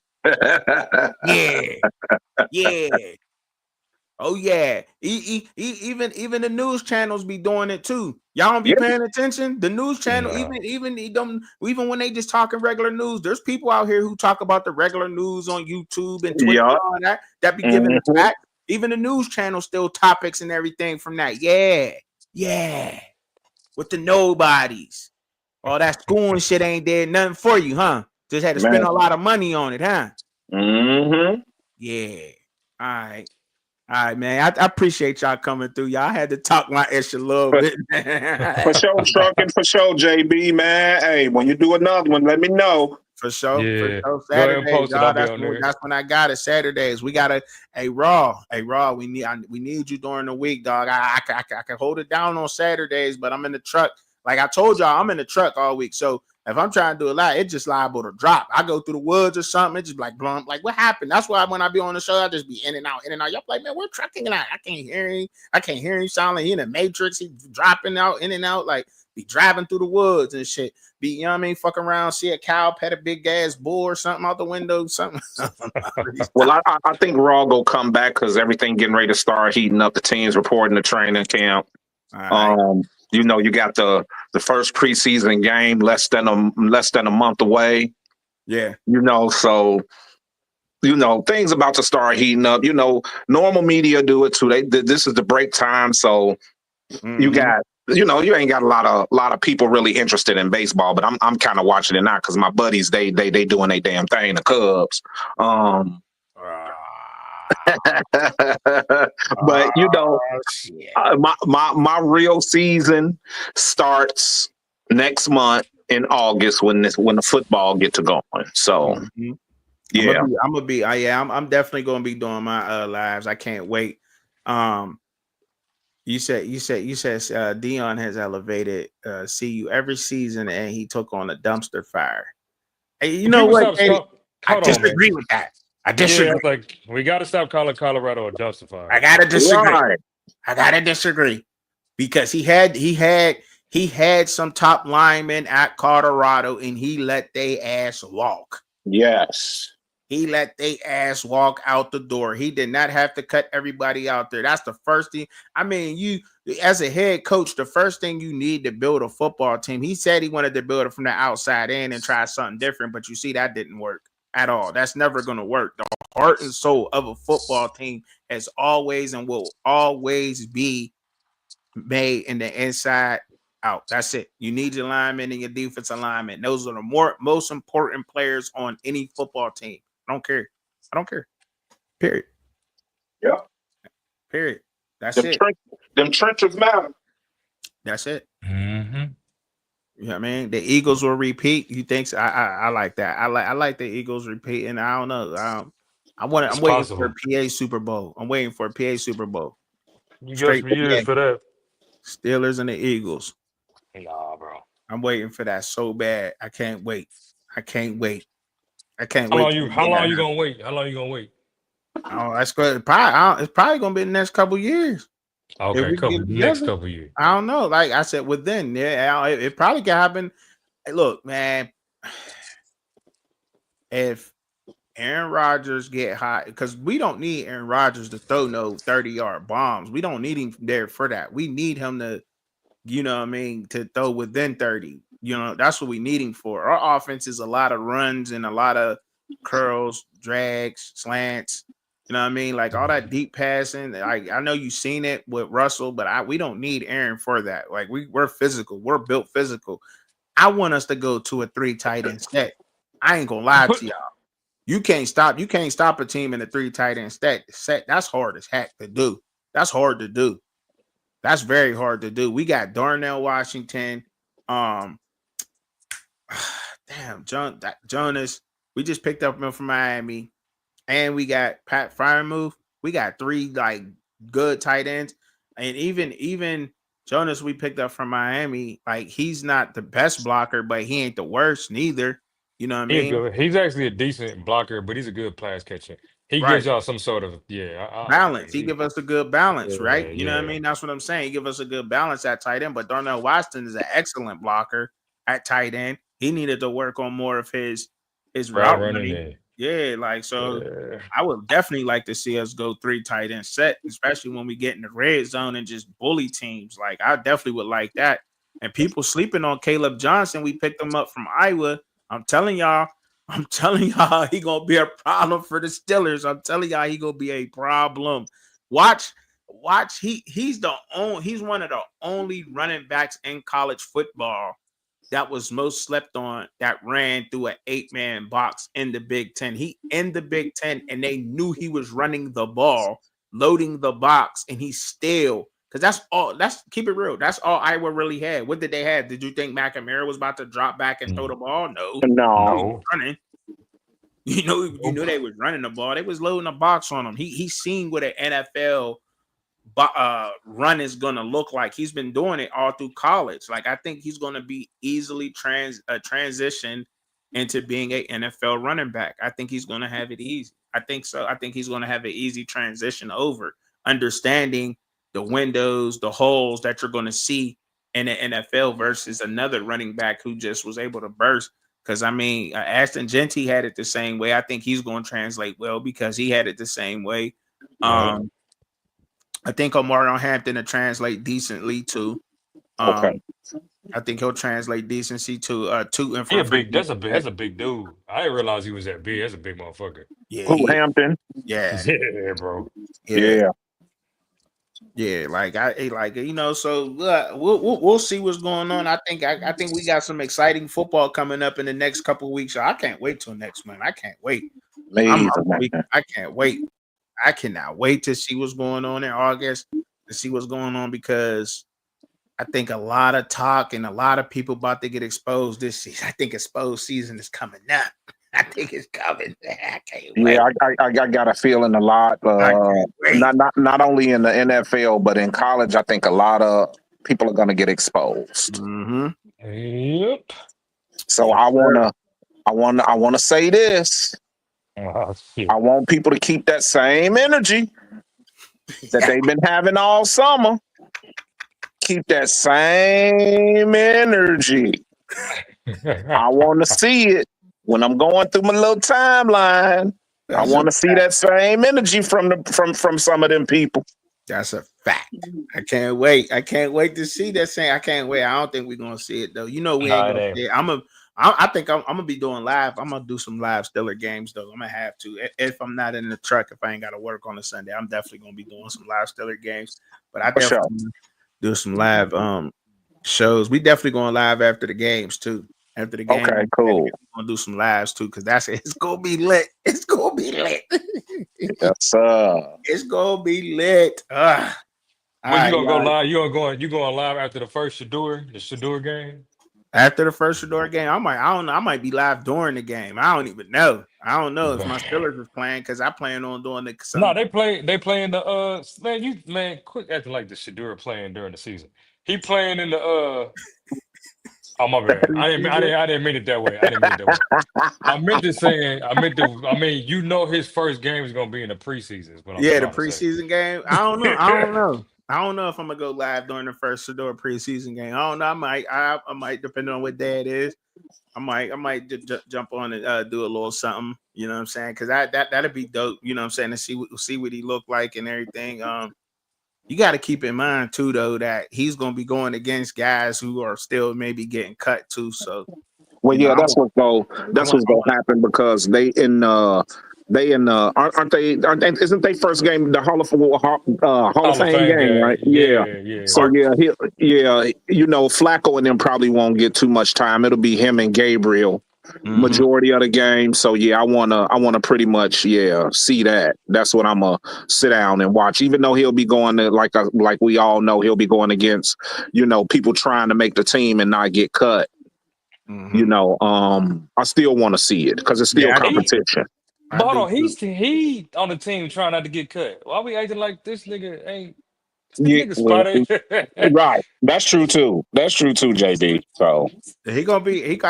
S1: Yeah. Oh yeah. Even the news channels be doing it too. Y'all don't be
S7: Yeah.
S1: paying attention. The news channel,
S2: Nah.
S1: even when they just talking regular news, there's people out here who talk about the regular news on YouTube and Twitter and
S7: Yup.
S1: all that be giving the
S7: Mhm.
S1: fact. Even the news channel still topics and everything from that. Yeah. With the nobodies. All that school and shit ain't did nothing for you, huh? Just had to spend
S7: Man.
S1: a lot of money on it, huh?
S7: Mm-hmm.
S1: Yeah. All right, man. I appreciate y'all coming through. Y'all had to talk my ish a little bit.
S7: For sure, trucking, for sure, JB, man. Hey, when you do another one, let me know.
S1: For sure.
S2: Yeah. Go ahead and
S1: Saturdays,
S2: post it. I'll
S1: y'all.
S2: be on there.
S1: That's when I got it. Saturdays. We got a raw. We need you during the week, dog. I can hold it down on Saturdays, but I'm in the truck. Like I told y'all, I'm in the truck all week. So if I'm trying to do a lot, it's just liable to drop. I go through the woods or something. It's just like blum. Like what happened? That's why when I be on the show, I just be in and out. Y'all like, man, we're trucking it out. I can't hear him. Sound like he in the Matrix. He dropping out, in and out. Like Be driving through the woods and shit. Be, you know what I mean, fucking around, see a cow, pet a big ass bull or something out the window, something.
S7: Well, I think Raw go come back because everything getting ready to start heating up. The teams reporting to training camp.
S1: Right.
S7: You know, you got the first preseason game less than a month away.
S1: Yeah.
S7: You know, so you know things about to start heating up. You know, normal media do it too. This is the break time, so you got. You know, you ain't got a lot of people really interested in baseball, but I'm kind of watching it now because my buddies they doing their damn thing. The Cubs, but you know, my real season starts next month in August when the football get to going. So yeah,
S1: I'm definitely gonna be doing my lives. I can't wait. You said Dion has elevated CU every season, and he took on a dumpster fire. Hey, you know what? I disagree with that. I disagree.
S2: Yeah, like we got to stop calling Colorado a dumpster fire.
S1: I gotta disagree.
S7: Right.
S1: I gotta disagree because he had some top linemen at Colorado, and he let they ass walk.
S7: Yes.
S1: He let they ass walk out the door. He did not have to cut everybody out there. That's the first thing. I mean, you as a head coach, the first thing you need to build a football team. He said he wanted to build it from the outside in and try something different, but you see that didn't work at all. That's never going to work. The heart and soul of a football team has always and will always be made in the inside out. That's it. You need your linemen and your defensive linemen. Those are the most important players on any football team. I don't care. Period.
S7: Yeah.
S1: Period. That's
S7: them
S1: it.
S7: Them trenches matter. That's
S1: it. You know what I mean? The Eagles will repeat. You think so? I like that. I like the Eagles repeat, and I don't know. I'm waiting for a PA Super Bowl. I'm waiting for a PA Super Bowl.
S2: You got some years for that.
S1: Steelers and the Eagles.
S2: Nah, bro.
S1: I'm waiting for that so bad. I can't wait. I can't wait.
S2: How long you gonna wait? How long you gonna wait?
S1: Oh, that's good. It's probably gonna be the next couple years.
S2: Okay, next couple years.
S1: I don't know. Like I said, within it probably can happen. Hey, look, man, if Aaron Rodgers get hot, because we don't need Aaron Rodgers to throw no 30-yard bombs. We don't need him there for that. We need him to, you know what I mean, to throw within 30. You know, that's what we need him for. Our offense is a lot of runs and a lot of curls, drags, slants. You know what I mean? Like all that deep passing. I know you've seen it with Russell, but we don't need Aaron for that. Like we're physical. We're built physical. I want us to go to a 3 tight end set. I ain't gonna lie to y'all. You can't stop a team in a 3 tight end set. That's hard as heck to do. That's hard to do. That's very hard to do. We got Darnell Washington. Jonas. We just picked up him from Miami. And we got Pat Fryermuth. We got 3 like good tight ends. And even Jonas we picked up from Miami. Like he's not the best blocker, but he ain't the worst neither. You know what I mean?
S2: Good. He's actually a decent blocker, but he's a good pass catcher. He gives y'all some sort of
S1: balance. He give us a good balance, right? You know what I mean? That's what I'm saying. He give us a good balance at tight end. But Darnell Washington is an excellent blocker at tight end. He needed to work on more of his route running. Yeah, like so I would definitely like to see us go 3 tight end set, especially when we get in the red zone and just bully teams. Like I definitely would like that. And people sleeping on Caleb Johnson. We picked him up from Iowa. I'm telling y'all, he gonna be a problem for the Steelers. I'm telling y'all, he gonna be a problem. Watch. He's one of the only running backs in college football that was most slept on that ran through an 8-man box in the Big Ten. He in the Big Ten, and they knew he was running the ball, loading the box, and he still. Because that's all. That's keep it real. That's all Iowa really had. What did they have? Did you think McNamara was about to drop back and throw the ball? No. Running. You knew they was running the ball. They was loading the box on him. He's seen what an NFL run is gonna look like. He's been doing it all through college. Like I think he's gonna be easily transitioned into being an NFL running back. I think he's gonna have it easy. I think so. I think he's gonna have an easy transition over, understanding the windows, the holes that you're going to see in the NFL versus another running back who just was able to burst. Because I mean, Ashton Genty had it the same way. I think he's going to translate well because he had it the same way. I think Omarion Hampton will translate decently too.
S7: Okay.
S1: I think he'll translate decency to two and
S2: He a
S1: for
S2: big. That's a big dude. I didn't realize he was that big. That's a big motherfucker.
S1: yeah,
S7: Who, Hampton?
S1: yeah,
S2: Yeah, bro.
S7: Yeah.
S1: like so we'll see what's going on. I think we got some exciting football coming up in the next couple of weeks. So I can't wait till next month. I can't wait. I can't wait. I cannot wait to see what's going on in August, to see what's going on, because I think a lot of talk and a lot of people about to get exposed this season. I think exposed season is coming up. I think it's coming. I can't wait.
S7: Yeah, I got a feeling a lot. Not only in the NFL but in college. I think a lot of people are going to get exposed.
S1: Mm-hmm.
S2: Yep.
S7: So I wanna say this. I want people to keep that same energy that they've been having all summer. Keep that same energy. I want to see it when I'm going through my little timeline. I want to see that same energy from some of them people.
S1: That's a fact. I can't wait. I can't wait to see that thing. I can't wait. I don't think we're gonna see it though. We ain't gonna see it. I think I'm gonna be doing live. I'm gonna do some live Steeler games though. I'm gonna have to. If I'm not in the truck, if I ain't gotta work on a Sunday, I'm definitely gonna be doing some live Steeler games. But I definitely do some live shows. We definitely going live after the games too. After the game,
S7: okay, cool.
S1: We're gonna do some lives too, because it's gonna be lit. It's gonna be lit.
S7: Yes, sir.
S1: It's gonna be lit.
S2: When you gonna go live? You going live after the first Shador game?
S1: After the first Shador game, I might be live during the game. I don't even know. I don't know if my Steelers is playing, because I plan on doing it.
S2: No, they playing the quit acting like the Shador playing during the season. He playing in the oh my bad. I didn't mean it that way. I meant his first game is gonna be in the preseason. Is what I'm
S1: the
S2: trying to say.
S1: preseason game. I don't know. I don't know if I'm gonna go live during the first Shador preseason game. I don't know. I might depending on what day it is. I might jump on and do a little something. You know what I'm saying? Because that'd be dope. You know what I'm saying? To see what he looked like and everything. You got to keep in mind too, though, that he's going to be going against guys who are still maybe getting cut too. So,
S7: that's what's going to happen, because isn't they first game the Hall of Fame game, right?
S2: Yeah.
S7: So Flacco and them probably won't get too much time. It'll be him and Gabriel majority of the game. So I wanna pretty much see that. That's what I'm gonna sit down and watch. Even though he'll be going to like we all know, he'll be going against people trying to make the team and not get cut. I still want to see it because it's still competition.
S2: But hold on, he on the team trying not to get cut. Why we acting like this nigga ain't?
S7: Right. That's true too, JD. So
S1: I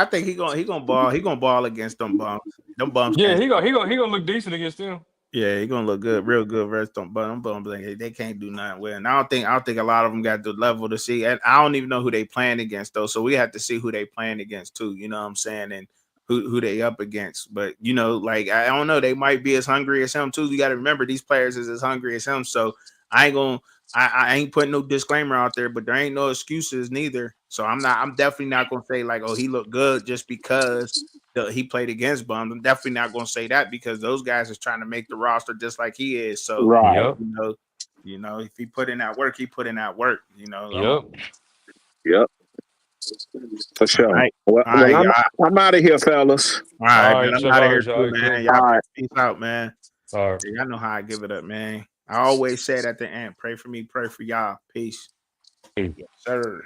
S1: think he gonna ball. He gonna ball against them bums. Them bums.
S2: Yeah, he gonna look decent against them.
S1: Yeah, he gonna look good, real good versus them bums. They can't do nothing with. And I don't think a lot of them got the level to see. And I don't even know who they playing against though. So we have to see who they playing against too. You know what I'm saying? And who they up against. But I don't know. They might be as hungry as him too. You got to remember these players is as hungry as him. So I ain't putting no disclaimer out there, but there ain't no excuses neither. So I'm definitely not gonna say like, oh, he looked good just because he played against bums. I'm definitely not gonna say that, because those guys is trying to make the roster just like he is. So if he put in that work, he put in that work.
S7: Yep. For sure.
S1: Right.
S7: Well, I'm out of here, fellas.
S1: All right, man. I'm out of here too, man. Y'all peace out, man.
S2: All right.
S1: Y'all know how I give it up, man. I always say it at the end. Pray for me, pray for y'all. Peace.
S2: Yes,
S1: sir.